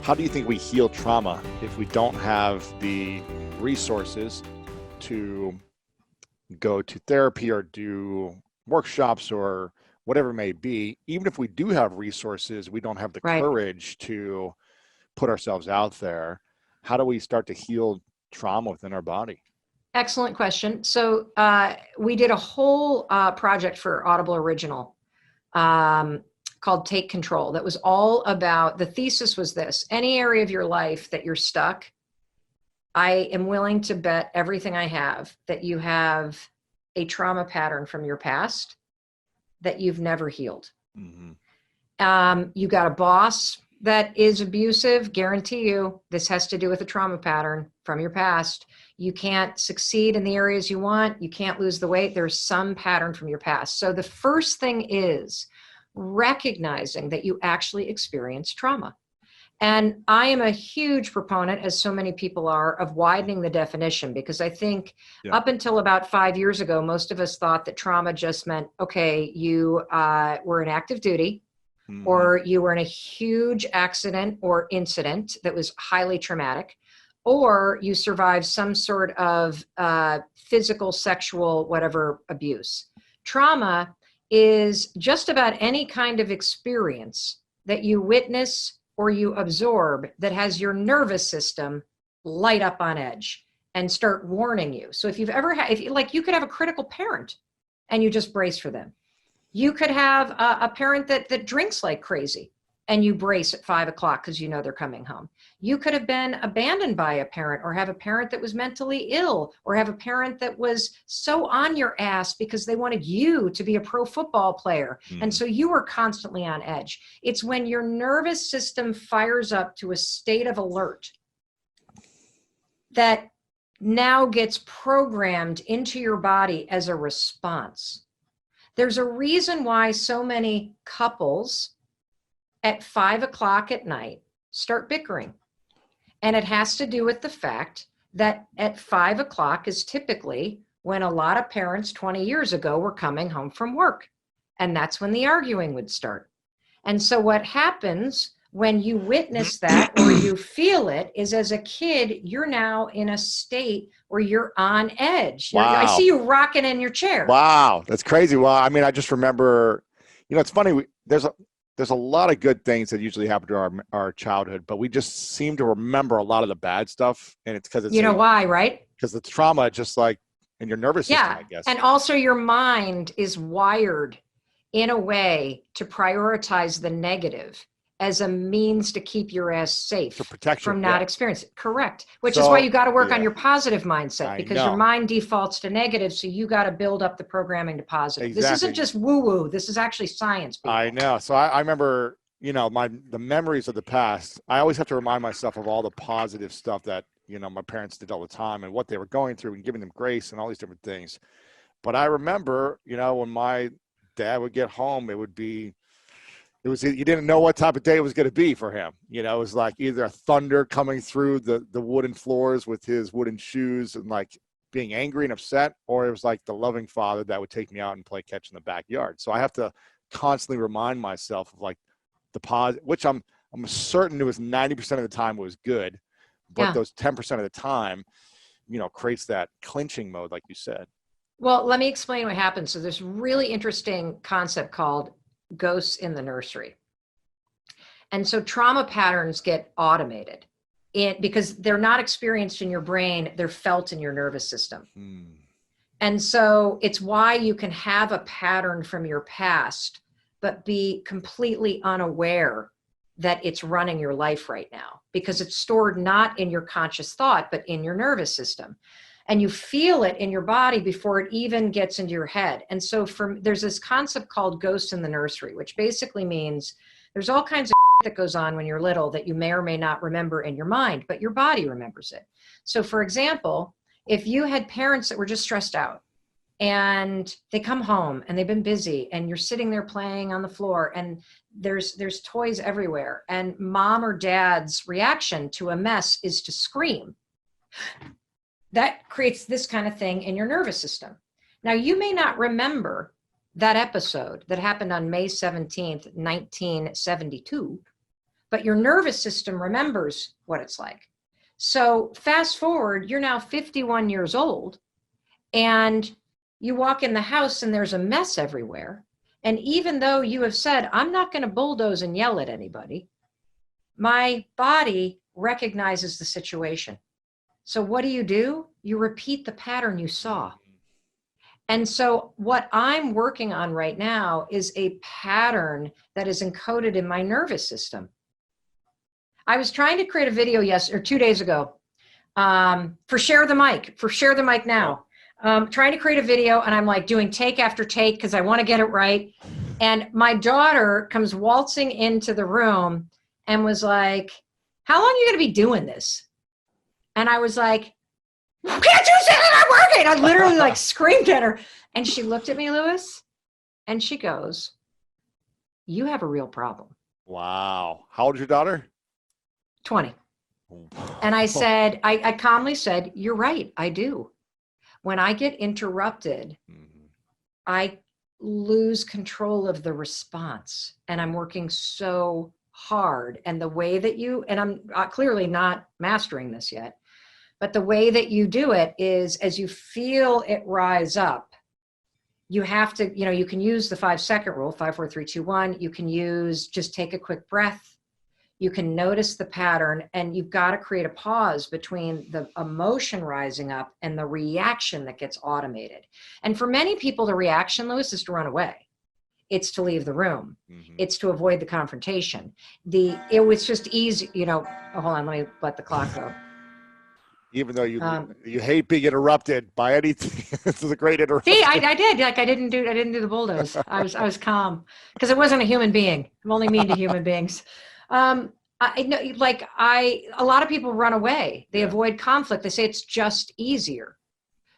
How do you think we heal trauma if we don't have the resources to go to therapy or do workshops or whatever it may be? Even if we do have resources, we don't have the courage to put ourselves out there. How do we start to heal trauma within our body? Excellent question. So we did a whole project for Audible Original called Take Control. That was all about, the thesis was this: any area of your life that you're stuck, I am willing to bet everything I have that you have a trauma pattern from your past that you've never healed. You got a boss that is abusive, guarantee you this has to do with a trauma pattern from your past. You can't succeed in the areas you want. You can't lose the weight. There's some pattern from your past. So the first thing is recognizing that you actually experience trauma. And I am a huge proponent, as so many people are, of widening the definition, because I think up until about 5 years ago, most of us thought that trauma just meant, okay, you were in active duty, or you were in a huge accident or incident that was highly traumatic, or you survived some sort of physical, sexual, whatever abuse. Trauma is just about any kind of experience that you witness or you absorb that has your nervous system light up on edge and start warning you. So if you've ever had, you could have a critical parent and you just brace for them. You could have a parent that drinks like crazy and you brace at 5 o'clock because you know they're coming home. You could have been abandoned by a parent, or have a parent that was mentally ill, or have a parent that was so on your ass because they wanted you to be a pro football player. And so you were constantly on edge. It's when your nervous system fires up to a state of alert that now gets programmed into your body as a response. There's a reason why so many couples at 5 o'clock at night start bickering. And it has to do with the fact that at 5 o'clock is typically when a lot of parents 20 years ago were coming home from work. And that's when the arguing would start. And so what happens when you witness that or you feel it is, as a kid, you're now in a state where you're on edge. Wow. I see you rocking in your chair. Wow, that's crazy. Well, I mean, I just remember, it's funny, there's a lot of good things that usually happen to our childhood, but we just seem to remember a lot of the bad stuff. And it's because it's, why, right? Because it's trauma, just like in your nervous system, I guess. And also your mind is wired in a way to prioritize the negative as a means to keep your ass safe, to protect you from not experiencing it. Correct. Which is why you got to work on your positive mindset, because your mind defaults to negative. So you got to build up the programming to positive. Exactly. This isn't just woo woo. This is actually science. People. I know. So I remember, the memories of the past. I always have to remind myself of all the positive stuff that, my parents did all the time and what they were going through and giving them grace and all these different things. But I remember, when my dad would get home, you didn't know what type of day it was going to be for him. It was like either a thunder coming through the wooden floors with his wooden shoes and like being angry and upset, or it was like the loving father that would take me out and play catch in the backyard. So I have to constantly remind myself of like the positive, which I'm certain it was 90% of the time was good, but those 10% of the time, creates that clinching mode, like you said. Well, let me explain what happens. So there's a really interesting concept called ghosts in the nursery. And so trauma patterns get automated because they're not experienced in your brain, they're felt in your nervous system. And so it's why you can have a pattern from your past, but be completely unaware that it's running your life right now, because it's stored not in your conscious thought, but in your nervous system. And you feel it in your body before it even gets into your head. And so there's this concept called ghosts in the nursery, which basically means there's all kinds of that goes on when you're little that you may or may not remember in your mind, but your body remembers it. So for example, if you had parents that were just stressed out and they come home and they've been busy and you're sitting there playing on the floor and there's toys everywhere, and mom or dad's reaction to a mess is to scream, that creates this kind of thing in your nervous system. Now, you may not remember that episode that happened on May 17th, 1972, but your nervous system remembers what it's like. So fast forward, you're now 51 years old and you walk in the house and there's a mess everywhere. And even though you have said, I'm not going to bulldoze and yell at anybody, my body recognizes the situation. So what do? You repeat the pattern you saw. And so what I'm working on right now is a pattern that is encoded in my nervous system. I was trying to create a video 2 days ago for Share the Mic now. Trying to create a video, and I'm like doing take after take because I want to get it right. And my daughter comes waltzing into the room and was like, how long are you going to be doing this? And I was like, can't you see that I'm working? I literally like screamed at her. And she looked at me, Lewis, and she goes, you have a real problem. Wow. How old is your daughter? 20. And I said, I calmly said, you're right, I do. When I get interrupted, I lose control of the response, and I'm working so hard. And the way that and I'm clearly not mastering this yet, but the way that you do it is as you feel it rise up, you have to, you can use the 5-second rule, 5, 4, 3, 2, 1. You can use just take a quick breath. You can notice the pattern, and you've got to create a pause between the emotion rising up and the reaction that gets automated. And for many people, the reaction, Lewis, is to run away. It's to leave the room. It's to avoid the confrontation. It was just easy, hold on, let me let the clock go. Even though you hate being interrupted by anything, this is a great interruption. See, I did. Like I didn't do the bulldoze. I was calm because it wasn't a human being. I'm only mean to human beings. A lot of people run away. They avoid conflict. They say it's just easier.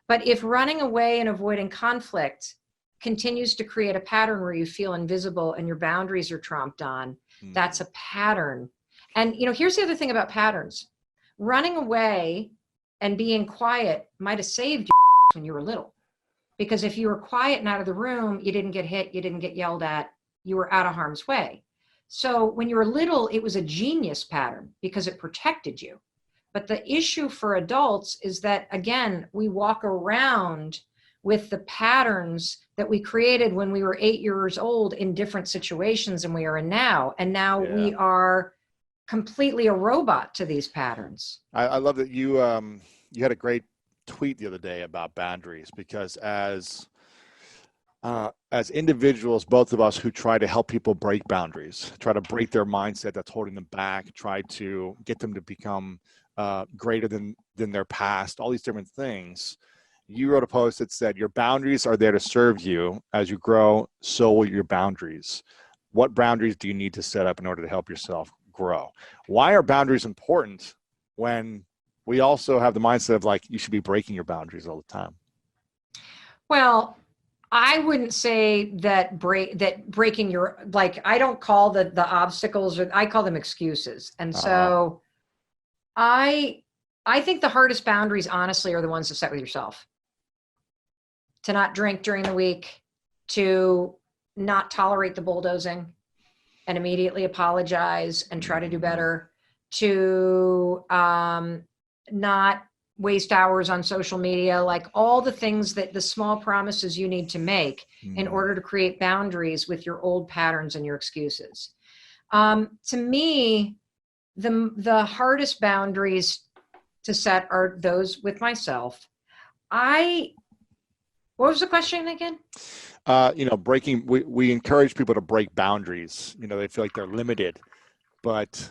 But if running away and avoiding conflict continues to create a pattern where you feel invisible and your boundaries are tromped on, that's a pattern. And, here's the other thing about patterns. Running away and being quiet might have saved you when you were little. Because if you were quiet and out of the room, you didn't get hit, you didn't get yelled at, you were out of harm's way. So when you were little, it was a genius pattern because it protected you. But the issue for adults is that, again, we walk around with the patterns that we created when we were 8 years old in different situations than we are in now. And now we are completely a robot to these patterns. I love that you had a great tweet the other day about boundaries, because as individuals, both of us who try to help people break boundaries, try to break their mindset that's holding them back, try to get them to become greater than their past, all these different things. You wrote a post that said, your boundaries are there to serve you. As you grow, so will your boundaries. What boundaries do you need to set up in order to help yourself grow? Why are boundaries important when we also have the mindset of like, you should be breaking your boundaries all the time? Well, I wouldn't say that breaking your, like, I don't call the obstacles, or I call them excuses. And so I think the hardest boundaries, honestly, are the ones to set with yourself. To not drink during the week, to not tolerate the bulldozing and immediately apologize and try to do better, to not waste hours on social media, like all the things the small promises you need to make in order to create boundaries with your old patterns and your excuses. To me, the hardest boundaries to set are those with myself. What was the question again? We encourage people to break boundaries. They feel like they're limited but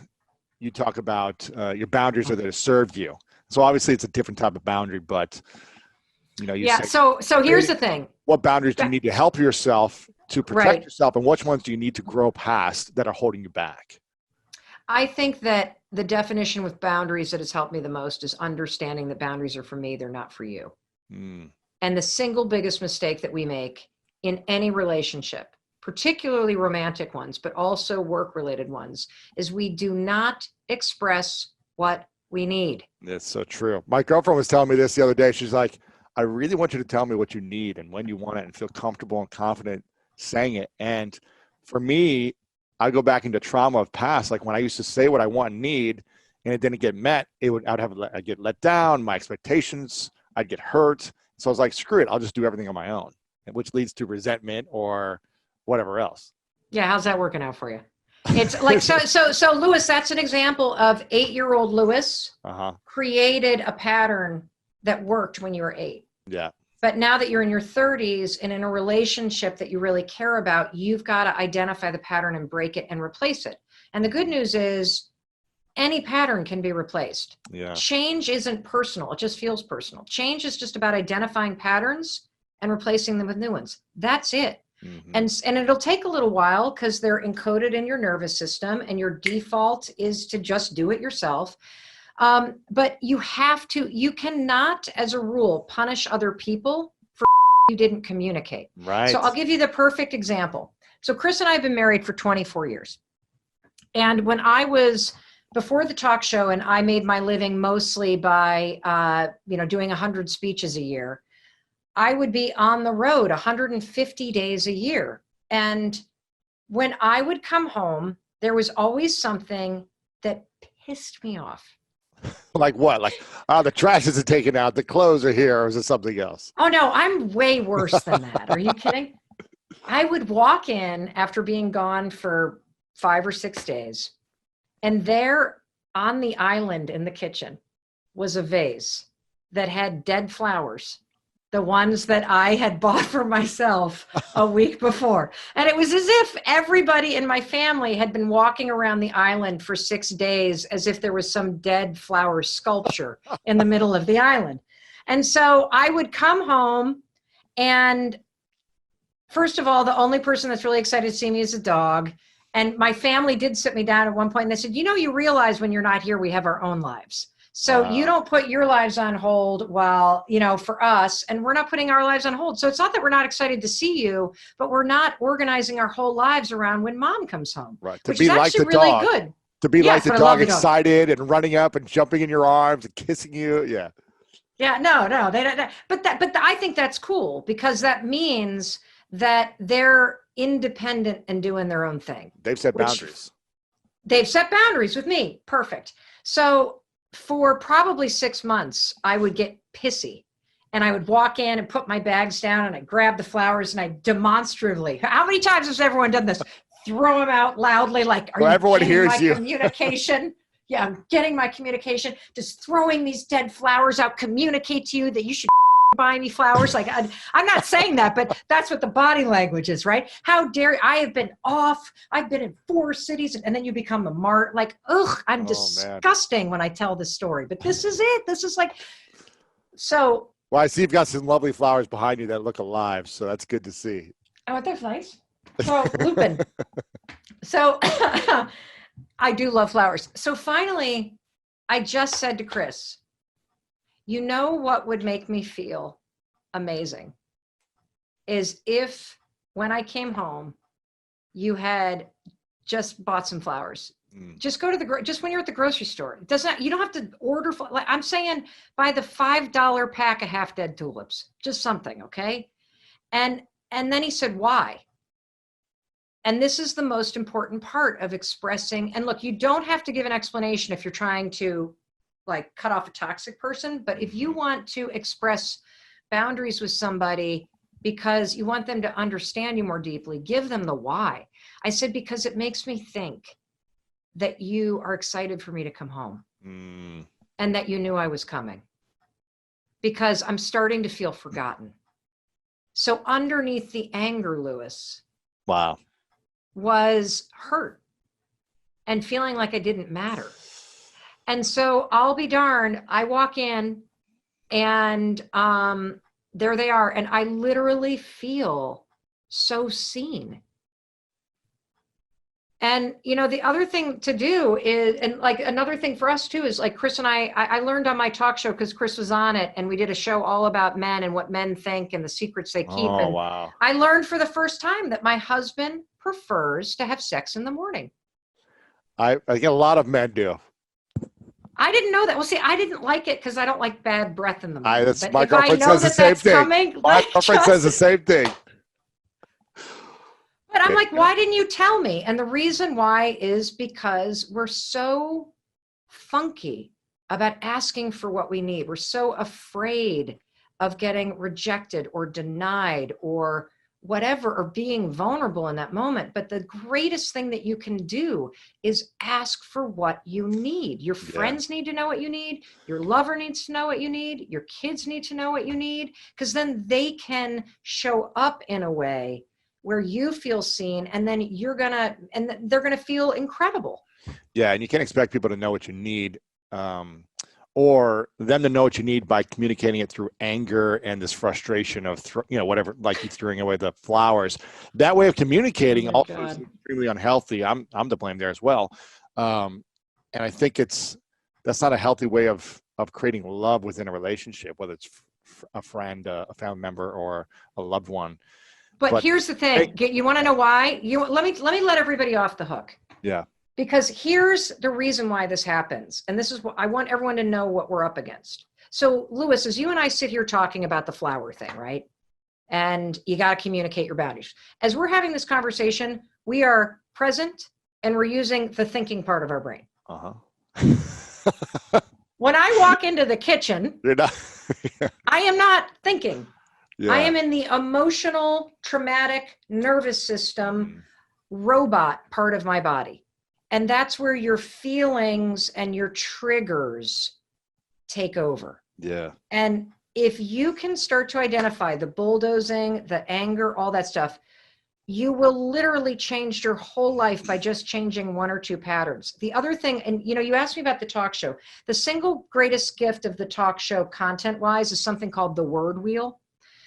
you talk about your boundaries are there to serve you. So obviously it's a different type of boundary, but you know, you Yeah. say, So here's the thing. what boundaries do you need to help yourself to protect Right. yourself, and which ones do you need to grow past that are holding you back? I think that the definition with boundaries that has helped me the most is understanding that boundaries are for me, they're not for you. Mm. And the single biggest mistake that we make in any relationship, particularly romantic ones, but also work-related ones, is we do not express what we need. That's so true. My girlfriend was telling me this the other day. She's like, I really want you to tell me what you need and when you want it and feel comfortable and confident saying it. And for me, I go back into trauma of past, like when I used to say what I want and need and it didn't get met, I'd get let down, my expectations, I'd get hurt. So I was like, screw it, I'll just do everything on my own, which leads to resentment or whatever else. Yeah, how's that working out for you? It's like, so Lewis, that's an example of 8-year-old Lewis created a pattern that worked when you were 8. Yeah. But now that you're in your 30s and in a relationship that you really care about, you've got to identify the pattern and break it and replace it. And the good news is any pattern can be replaced. Yeah. Change isn't personal. It just feels personal. Change is just about identifying patterns and replacing them with new ones. That's it. Mm-hmm. And it'll take a little while because they're encoded in your nervous system and your default is to just do it yourself. But you cannot, as a rule, punish other people for you didn't communicate. Right. So I'll give you the perfect example. So Chris and I have been married for 24 years. And when I was before the talk show and I made my living mostly by, doing 100 speeches a year, I would be on the road 150 days a year. And when I would come home, there was always something that pissed me off. Like what? Like, the trash isn't taken out, the clothes are here, or is it something else? Oh no, I'm way worse than that. Are you kidding? I would walk in after being gone for 5 or 6 days, and there on the island in the kitchen was a vase that had dead flowers, the ones that I had bought for myself a week before. And it was as if everybody in my family had been walking around the island for 6 days as if there was some dead flower sculpture in the middle of the island. And so I would come home, and first of all, the only person that's really excited to see me is a dog. And my family did sit me down at one point and they said, you realize when you're not here, we have our own lives. So you don't put your lives on hold while, for us, and we're not putting our lives on hold. So it's not that we're not excited to see you, but we're not organizing our whole lives around when mom comes home. Right. Which is actually really good. To be like the dog, excited and running up and jumping in your arms and kissing you. Yeah. Yeah, no, they don't. But I think that's cool because that means that they're independent and doing their own thing. They've set boundaries. They've set boundaries with me. Perfect. So for probably 6 months, I would get pissy and I would walk in and put my bags down and I'd grab the flowers and I demonstratively, how many times has everyone done this? Throw them out loudly, like, are you everyone getting hears my you. Communication? Yeah, I'm getting my communication. Just throwing these dead flowers out, communicate to you that you should buy me flowers. Like, I'm not saying that, but that's what the body language is, right? How dare I have been off. I've been in 4 cities and then you become a mart. Like, ugh, I'm disgusting when I tell this story, but this is it. This is like, so. Well, I see you've got some lovely flowers behind you that look alive. So that's good to see. Oh, that's nice. So Lupin. So I do love flowers. So finally, I just said to Chris, you know what would make me feel amazing is if when I came home, you had just bought some flowers. Just go to just when you're at the grocery store. It doesn't. You don't have to order. Like I'm saying, buy the $5 pack of half-dead tulips. Just something, okay? And then he said, why? And this is the most important part of expressing. And look, you don't have to give an explanation if you're trying to like cut off a toxic person. But if you want to express boundaries with somebody because you want them to understand you more deeply, give them the why. I said, because it makes me think that you are excited for me to come home and that you knew I was coming because I'm starting to feel forgotten. So underneath the anger, Lewis, wow, was hurt. and feeling like I didn't matter. And so I'll be darned, I walk in and there they are. And I literally feel so seen. And, you know, the other thing to do is, and like another thing for us too, is like Chris and I learned on my talk show, because Chris was on it, and we did a show all about men and what men think and the secrets they keep. Oh, and wow. I learned for the first time that my husband prefers to have sex in the morning. I think a lot of men do. I didn't know that. Well, see, I didn't like it because I don't like bad breath in the morning. That's, but my if I girlfriend know says the that same that's thing. coming, My like, girlfriend says the same thing. But I'm like, why didn't you tell me? And the reason why is because we're so funky about asking for what we need. We're so afraid of getting rejected or denied or whatever, or being vulnerable in that moment. But the greatest thing that you can do is ask for what you need. Your friends need to know what you need. Your lover needs to know what you need. Your kids need to know what you need, because then they can show up in a way where you feel seen, and then they're gonna feel incredible. Yeah, and you can't expect people to know what you need, or them to know what you need by communicating it through anger and this frustration of, whatever, like you throwing away the flowers. That way of communicating also is extremely unhealthy. I'm to blame there as well, and I think that's not a healthy way of creating love within a relationship, whether it's a friend, a family member, or a loved one. But here's the thing. You want to know why? Let me let everybody off the hook. Yeah. Because here's the reason why this happens. And this is what I want everyone to know what we're up against. So, Lewis, as you and I sit here talking about the flower thing, right? And you got to communicate your boundaries. As we're having this conversation, we are present and we're using the thinking part of our brain. When I walk into the kitchen, I am not thinking. Yeah. I am in the emotional, traumatic, nervous system, robot part of my body. And that's where your feelings and your triggers take over. Yeah. And if you can start to identify the bulldozing, the anger, all that stuff, you will literally change your whole life by just changing one or two patterns. The other thing, and you asked me about the talk show. The single greatest gift of the talk show content-wise is something called the word wheel.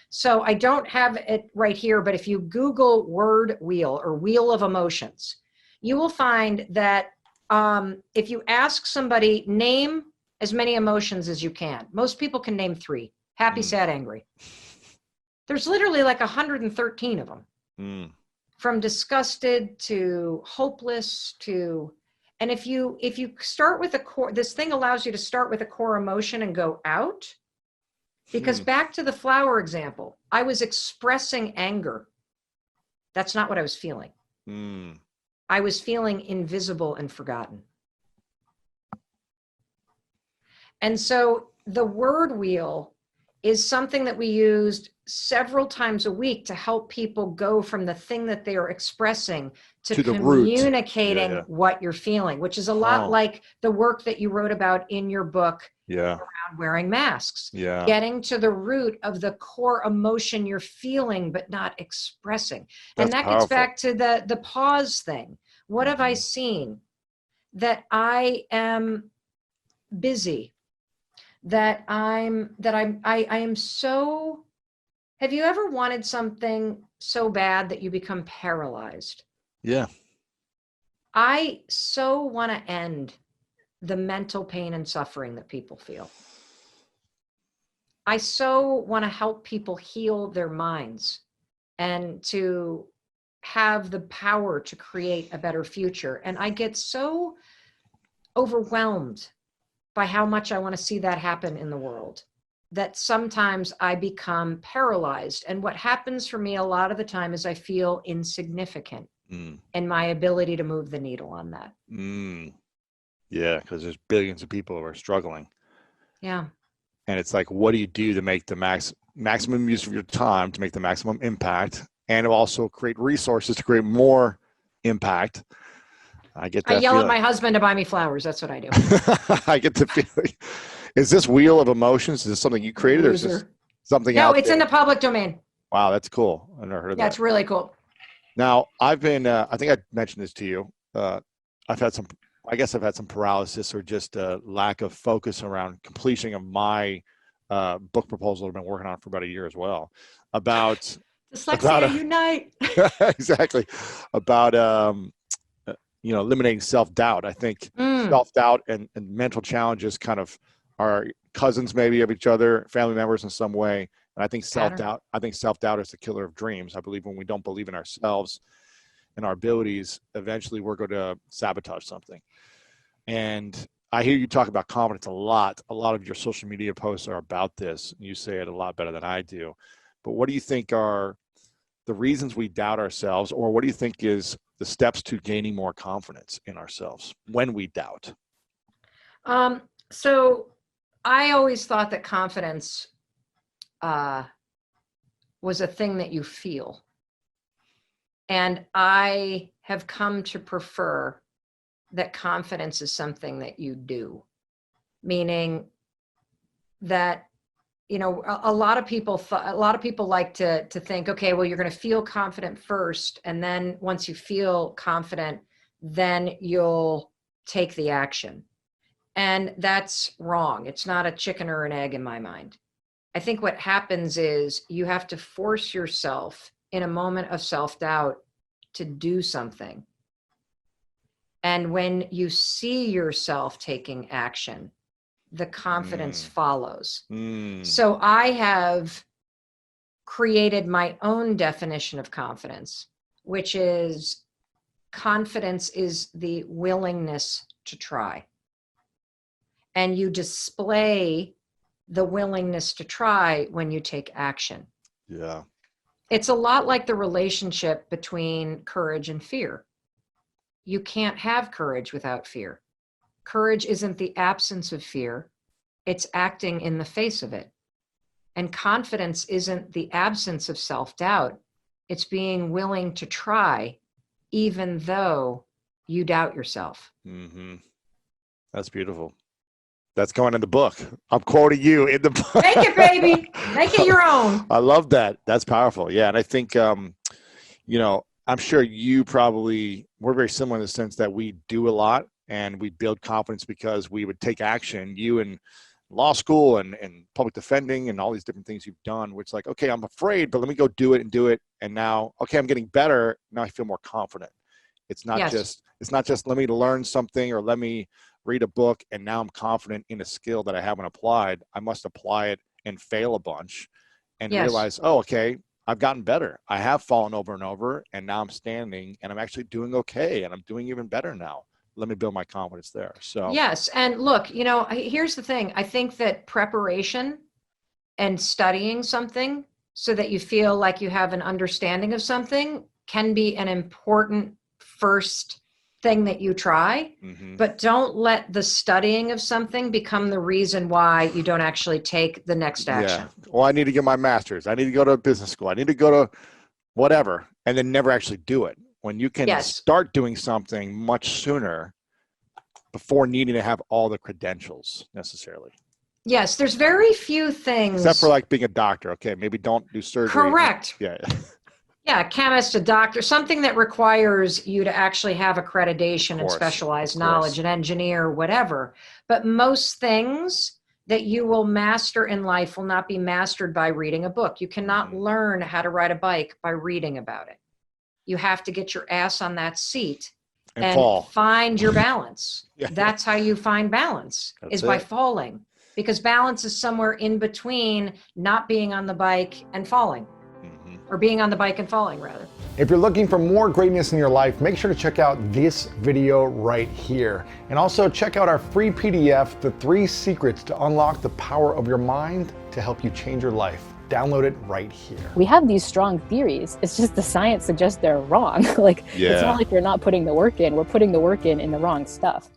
So I don't have it right here, but if you Google word wheel or wheel of emotions, you will find that if you ask somebody, name as many emotions as you can. Most people can name 3: happy, sad, angry. There's literally like 113 of them. From disgusted to hopeless to, and if you start with a core, this thing allows you to start with a core emotion and go out. Because back to the flower example, I was expressing anger. That's not what I was feeling. I was feeling invisible and forgotten. And so the word wheel is something that we used several times a week to help people go from the thing that they are expressing to communicating what you're feeling, which is a lot like the work that you wrote about in your book around wearing masks. Getting to the root of the core emotion you're feeling but not expressing. And that gets back to the pause thing. What have I seen? That I am busy. That I am so. Have you ever wanted something so bad that you become paralyzed? Yeah. I so want to end the mental pain and suffering that people feel. I so want to help people heal their minds and to have the power to create a better future. And I get so overwhelmed by how much I want to see that happen in the world, that sometimes I become paralyzed. And what happens for me a lot of the time is I feel insignificant in my ability to move the needle on that. Yeah, because there's billions of people who are struggling. Yeah. And it's like, what do you do to make the maximum use of your time, to make the maximum impact, and to also create resources to create more impact? I get that. I yell at my husband to buy me flowers. That's what I do. I get the feeling. Is this wheel of emotions? Is this something you created, or is this something out there? No, it's in the public domain. Wow, that's cool. I've never heard of that. That's really cool. Now, I've been, I think I mentioned this to you. I guess I've had some paralysis or just a lack of focus around completion of my book proposal I've been working on for about a year as well. About Dyslexia unite. exactly about eliminating self-doubt. I think self-doubt and mental challenges kind of are cousins maybe of each other, family members in some way. And I think self-doubt is the killer of dreams. I believe when we don't believe in ourselves and our abilities, eventually we're going to sabotage something. And I hear you talk about confidence a lot. A lot of your social media posts are about this. You say it a lot better than I do. But what do you think are the reasons we doubt ourselves, or what do you think is the steps to gaining more confidence in ourselves when we doubt? So I always thought that confidence was a thing that you feel. And I have come to prefer that confidence is something that you do, meaning that, a lot of people like to think, okay, well, you're going to feel confident first. And then once you feel confident, then you'll take the action. And that's wrong. It's not a chicken or an egg in my mind. I think what happens is you have to force yourself in a moment of self-doubt to do something. And when you see yourself taking action, the confidence follows. So I have created my own definition of confidence, which is confidence is the willingness to try. And you display the willingness to try when you take action. Yeah. It's a lot like the relationship between courage and fear. You can't have courage without fear. Courage isn't the absence of fear. It's acting in the face of it. And confidence isn't the absence of self-doubt. It's being willing to try, even though you doubt yourself. Mm-hmm. That's beautiful. That's going in the book. I'm quoting you in the book. Make it, baby. Make it your own. I love that. That's powerful. Yeah. And I think, I'm sure we're very similar in the sense that we do a lot and we build confidence because we would take action. You in law school and public defending and all these different things you've done, which like, okay, I'm afraid, but let me go do it. And now, okay, I'm getting better. Now I feel more confident. It's not just let me learn something or let me read a book and now I'm confident in a skill that I haven't applied. I must apply it and fail a bunch and realize, oh, okay, I've gotten better. I have fallen over and over and now I'm standing and I'm actually doing okay and I'm doing even better now. Let me build my confidence there. So yes. And look, here's the thing. I think that preparation and studying something so that you feel like you have an understanding of something can be an important first thing that you try, but don't let the studying of something become the reason why you don't actually take the next action. Yeah. Well, I need to get my master's. I need to go to business school. I need to go to whatever, and then never actually do it. When you can start doing something much sooner before needing to have all the credentials necessarily. Yes, there's very few things. Except for like being a doctor. Okay, maybe don't do surgery. Correct. Yeah. Yeah, a chemist, a doctor, something that requires you to actually have accreditation and specialized knowledge, an engineer, whatever. But most things that you will master in life will not be mastered by reading a book. You cannot learn how to ride a bike by reading about it. You have to get your ass on that seat and find your balance. That's how you find balance, is by falling. Because balance is somewhere in between not being on the bike and falling. Or being on the bike and falling, rather. If you're looking for more greatness in your life, make sure to check out this video right here. And also check out our free PDF, The 3 Secrets to Unlock the Power of Your Mind to help you change your life. Download it right here. We have these strong theories. It's just the science suggests they're wrong. It's not like we're not putting the work in. We're putting the work in the wrong stuff.